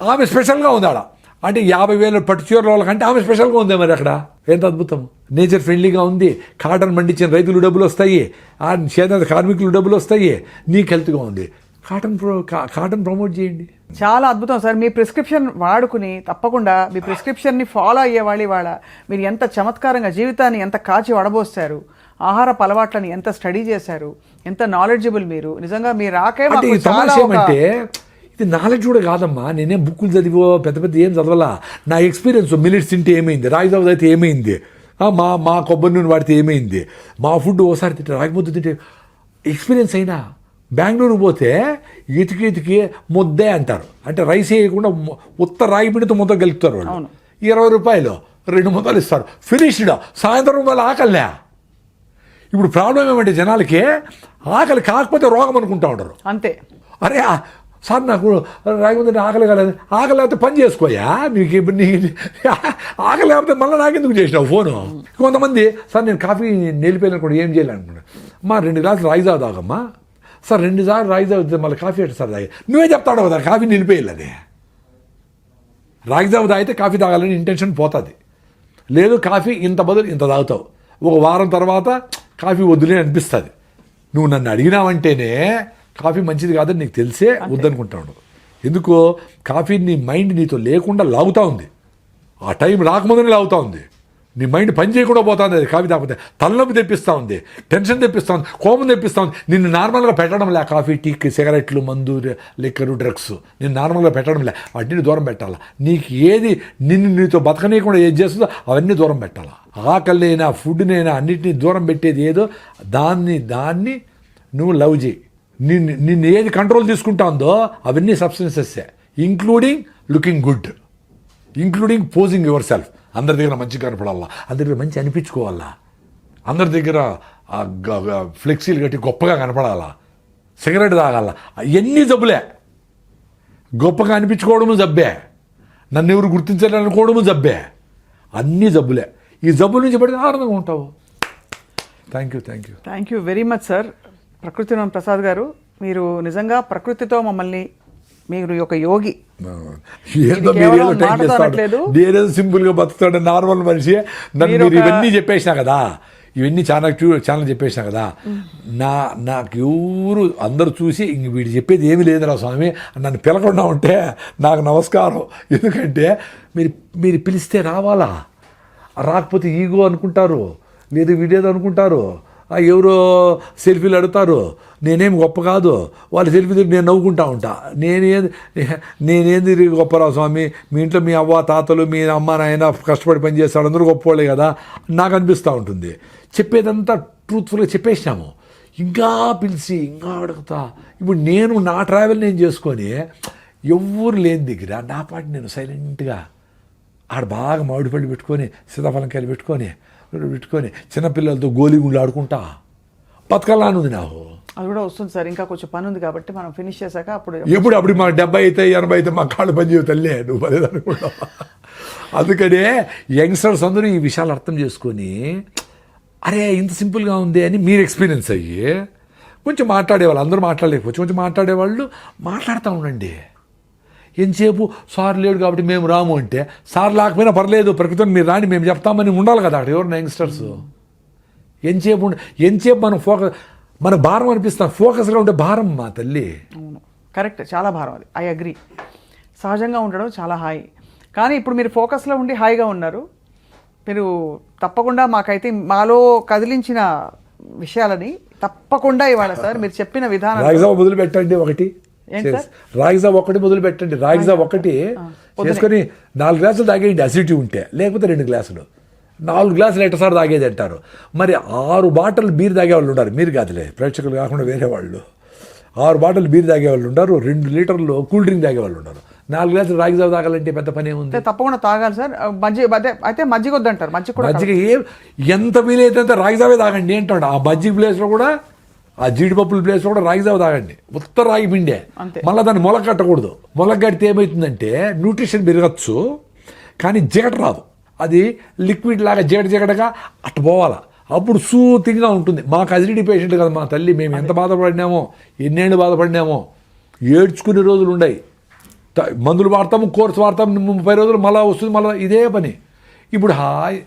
ఆమె స్పెషల్గా ఉంది ఆడ. అంటే 50,000 పట్టు చీరల వాళ్ళకంటే ఆమె స్పెషల్గా ఉంది. మరి అక్కడ ఎంత అద్భుతం. నేచర్ ఫ్రెండ్లీగా ఉంది. కాటన్ పండించిన రైతులు డబ్బులు వస్తాయి, చేనేత కార్మికులు డబ్బులు వస్తాయి, నీకు హెల్త్గా ఉంది. కాటన్ ప్రమోట్ చేయండి. చాలా అద్భుతం సార్. మీ ప్రిస్క్రిప్షన్ వాడుకుని తప్పకుండా మీ ప్రిస్క్రిప్షన్ని ఫాలో అయ్యేవాళ్ళు ఇవాళ మీరు ఎంత చమత్కారంగా జీవితాన్ని ఎంత కాచి వడబోస్తారు, ఆహారపు అలవాట్లని ఎంత స్టడీ చేశారు, ఎంత నాలెడ్జబుల్ మీరు. నిజంగా మీరు అంటే ఇది నాలెడ్జ్ కూడా కాదమ్మా. నేనేం బుక్కులు చదివో పెద్ద ఏం చదవాలా. నా ఎక్స్పీరియన్స్ మిల్లెట్స్ తింటే ఏమైంది, రాగిజావ అయితే ఏమైంది, మా కొబ్బరి నూనె వాడితే ఏమైంది, మా ఫుడ్ ఓసారి తింటే రాగిపోతు తింటే ఎక్స్పీరియన్స్ అయినా. బెంగళూరు పోతే ఇతికి ముద్దే అంటారు. అంటే రైస్ వేయకుండా ఉత్త రాగి పిండితో ముద్ద గెలుపుతారు వాళ్ళు. 20 రూపాయలు 2 ముద్దలు ఇస్తారు, ఫినిష్డ్. సాయంత్రం వాళ్ళు ఆకలిలే. ఇప్పుడు ప్రాబ్లం ఏమంటే జనాలకి ఆకలి కాకపోతే రోగం అనుకుంటా ఉంటారు. అంతే. అరే సార్ నాకు రాకపోతే ఆకలి కాలేదు. ఆకలి లేకపోతే పని చేసుకోయా, నీకు ఇప్పుడు నీ ఆకలి లేకపోతే మళ్ళీ నాకెందుకు చేసినావు ఫోను. కొంతమంది సార్ నేను కాఫీ నిలిపోయినా కూడా ఏం చేయాలి అనుకున్నాను. అమ్మా 2 గ్లాసులు రాగి జావ తాగమ్మా. సార్ 2 సార్లు రాగి జావ మళ్ళీ కాఫీ అంటే సార్ తాగి నువ్వే చెప్తాడు కదా కాఫీ నిలిపేయాలి. అది రాగి జావ తాగితే కాఫీ తాగాలని ఇంటెన్షన్ పోతుంది. లేదు కాఫీ ఇంత బదులు ఇంత తాగుతావు, ఒక వారం తర్వాత కాఫీ వద్దులే అనిపిస్తుంది. నువ్వు నన్ను అడిగినావంటేనే కాఫీ మంచిది కాదని నీకు తెలిసే వద్దనుకుంటాడు. ఎందుకో కాఫీ నీ మైండ్ నీతో లేకుండా లాగుతూ ఉంది, ఆ టైం రాకముందని లాగుతూ ఉంది. నీ మైండ్ పని చేయకుండా పోతుంది. అది కాఫీ తాగితే తలనొప్పి తెప్పిస్తూ ఉంది, టెన్షన్ తెప్పిస్తూ ఉంది, కోపం తెప్పిస్తూ ఉంది. నిన్ను నార్మల్గా పెట్టడం లే కాఫీ, టీ, సిగరెట్లు, మందు, లిక్కరు, డ్రగ్స్ నేను నార్మల్గా పెట్టడం లే. వాటిని దూరం పెట్టాలా. నీకు ఏది నీతో బతకనీయకుండా ఏది చేస్తుందో అవన్నీ దూరం పెట్టాలా. ఆకలినైనా ఫుడ్నైనా అన్నిటినీ దూరం పెట్టేది ఏదో దాన్ని నువ్వు లవ్ చేయి. నిన్ను ఏది కంట్రోల్ తీసుకుంటా ఉందో అవన్నీ సబ్స్టెన్సెస్సే, including looking good, including posing yourself. అందరి దగ్గర మంచిగా కనపడాలా, అందరి దగ్గర మంచి అనిపించుకోవాలా, అందరి దగ్గర ఫ్లెక్సీలు కట్టి గొప్పగా కనపడాలా, సిగరెట్ తాగాల. అవన్నీ జబ్బులే. గొప్పగా అనిపించుకోవడము జబ్బే, నన్ను ఎవరు గుర్తించాలనుకోవడము జబ్బే, అన్నీ జబ్బులే. ఈ జబ్బుల నుంచి పడితే ఆనందంగా ఉంటావు. Thank you very much sir. ప్రకృతి ప్రసాద్ గారు, మీరు నిజంగా ప్రకృతితో మమ్మల్ని, మీరు ఒక యోగి. నేనేదో సింపుల్ గా బతుకుతాడు నార్మల్ మనిషి. నన్ను మీరు ఇవన్నీ చెప్పేసినా కదా, ఇవన్నీ ఛానల్ చెప్పేసినా కదా, నాకు ఎవరు అందరూ చూసి ఇంక వీడు చెప్పేది ఏమీ లేదురా స్వామి నన్ను పిలకుండా ఉంటే నాకు నమస్కారం. ఎందుకంటే మీరు పిలిస్తే రావాలా, రాకపోతే ఈగో అనుకుంటారు, లేదు వీడేదో అనుకుంటారు, ఎవరో సెల్ఫీలు అడుగుతారు, నేనేం గొప్ప కాదు, వాళ్ళ సెల్ఫీ నేను నవ్వుకుంటా ఉంటా. నేనేంది గొప్పరా స్వామి, మీ ఇంట్లో మీ అవ్వ తాతలు మీ అమ్మ నాయన కష్టపడి పని చేస్తాడు, అందరూ గొప్పవాళ్ళే కదా నాకు అనిపిస్తూ ఉంటుంది. చెప్పేదంతా ట్రూత్ఫుల్గా చెప్పేసినాము, ఇంకా పిలిచి ఇంకా అడుగుతా. ఇప్పుడు నేను నా ట్రావెల్ నేను చేసుకొని ఎవ్వరు లేని దగ్గర నా పాటు నేను సైలెంట్గా ఆడ బాగా మామిడిపళ్ళు పెట్టుకొని సీతాఫలంకాయలు పెట్టుకొని చిన్నపిల్లలతో గోలీగుండ్లు ఆడుకుంటా బతకాలని ఉంది నాకు. అది కూడా వస్తుంది సార్, ఇంకా కొంచెం పని ఉంది కాబట్టి మనం ఫినిష్ చేశాక అప్పుడు మా 70 అయితే 80 అయితే మా కాళ్ళు పని చేయతల్లే నువ్వు పదేదనుకుంటా. అందుకనే యంగ్స్టర్స్ అందరూ ఈ విషయాలు అర్థం చేసుకొని అరే ఇంత సింపుల్గా ఉంది అని మీరు ఎక్స్పీరియన్స్ అయ్యి కొంచెం మాట్లాడేవాళ్ళు, అందరూ మాట్లాడలేకపోవచ్చు, కొంచెం మాట్లాడేవాళ్ళు మాట్లాడుతూ ఉండండి. ఎంతసేపు సార్ లేడు కాబట్టి మేము రాము అంటే, సార్ లేకపోయినా పర్లేదు ప్రకృతిని మీరు రాని మేము చెప్తామని ఉండాలి కదా అక్కడ ఎవరైనా యంగ్స్టర్స్. ఎంతసేపు మనం మన భారం అనిపిస్తాం, ఫోకస్గా ఉంటే భారం మా తల్లి. అవును కరెక్ట్, చాలా భారం అది, ఐ అగ్రీ. సహజంగా ఉండడం చాలా హాయి, కానీ ఇప్పుడు మీరు ఫోకస్లో ఉండి హాయిగా ఉన్నారు. మీరు తప్పకుండా మాకైతే మాలో కదిలించిన విషయాలని తప్పకుండా ఇవాళ సార్ మీరు చెప్పిన విధానం మొదలు పెట్టండి. ఒకటి రాగిజా ఒకటి మొదలు పెట్టండి, రాగిజా ఒకటి చేసుకొని 4 గ్లాసులు తాగేయండి అసిడిటీ ఉంటే, లేకపోతే 2 గ్లాసులు, 4 గ్లాసులు ఎట్టసారి తాగేది అంటారు. మరి 6 బాటిల్ బీర్ తాగేవాళ్ళు ఉంటారు, మీరు కాదులే ప్రేక్షకులు కాకుండా వేరే వాళ్ళు. 6 బాటిల్ బీర్ తాగేవాళ్ళు ఉంటారు, 2 లీటర్లు కూల్ డ్రింక్ తాగేవాళ్ళు ఉంటారు. 4 గ్లాసులు రాగిజావ తాగాలంటే పెద్ద పని ఏముంది? తప్పకుండా తాగాలి సార్. అయితే మజ్జిగ వద్దంటారు, మజ్జిగ ఎంత వీలైతే అంత రాగిజావే తాగండి ఏంటాడు. ఆ మజ్జిగ ప్లేస్లో కూడా ఆ జీడిపప్పుల ప్లేస్లో కూడా రాగిజావ తాగండి, ఉత్తర రాగి పిండే. మళ్ళీ దాన్ని మొలకట్టకూడదు. మొలకడితే ఏమవుతుందంటే న్యూట్రిషన్ పెరగచ్చు కానీ జిగట రాదు, అది లిక్విడ్ లాగా జిగటగా అట్ట పోవాలా, అప్పుడు సూతిగా ఉంటుంది. మాకు అసిడిటీ పేషెంట్ కదా మా తల్లి, మేము ఎంత బాధపడినామో, ఎన్నేళ్ళు బాధపడినామో, ఏడ్చుకునే రోజులు ఉన్నాయి. మందులు వాడతాము, కోర్సు వాడతాము, 30 రోజులు మళ్ళీ వస్తుంది, మళ్ళీ ఇదే పని. ఇప్పుడు హాయ్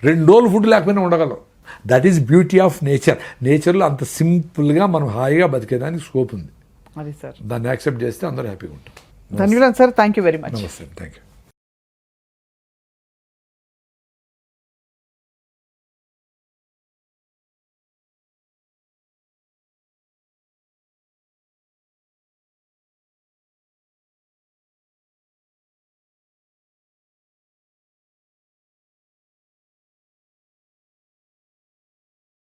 2 రోజులు ఫుడ్ లేకపోయినా ఉండగలం. That is beauty of nature. నేచర్లో అంత సింపుల్గా మనం హాయిగా బతికేదానికి స్కోప్ ఉంది. అది సార్, దాన్ని యాక్సెప్ట్ చేస్తే అందరూ హ్యాపీగా ఉంటాం. ధన్యవాదాలు sir, thank you very much. నమస్తే, థ్యాంక్ యూ.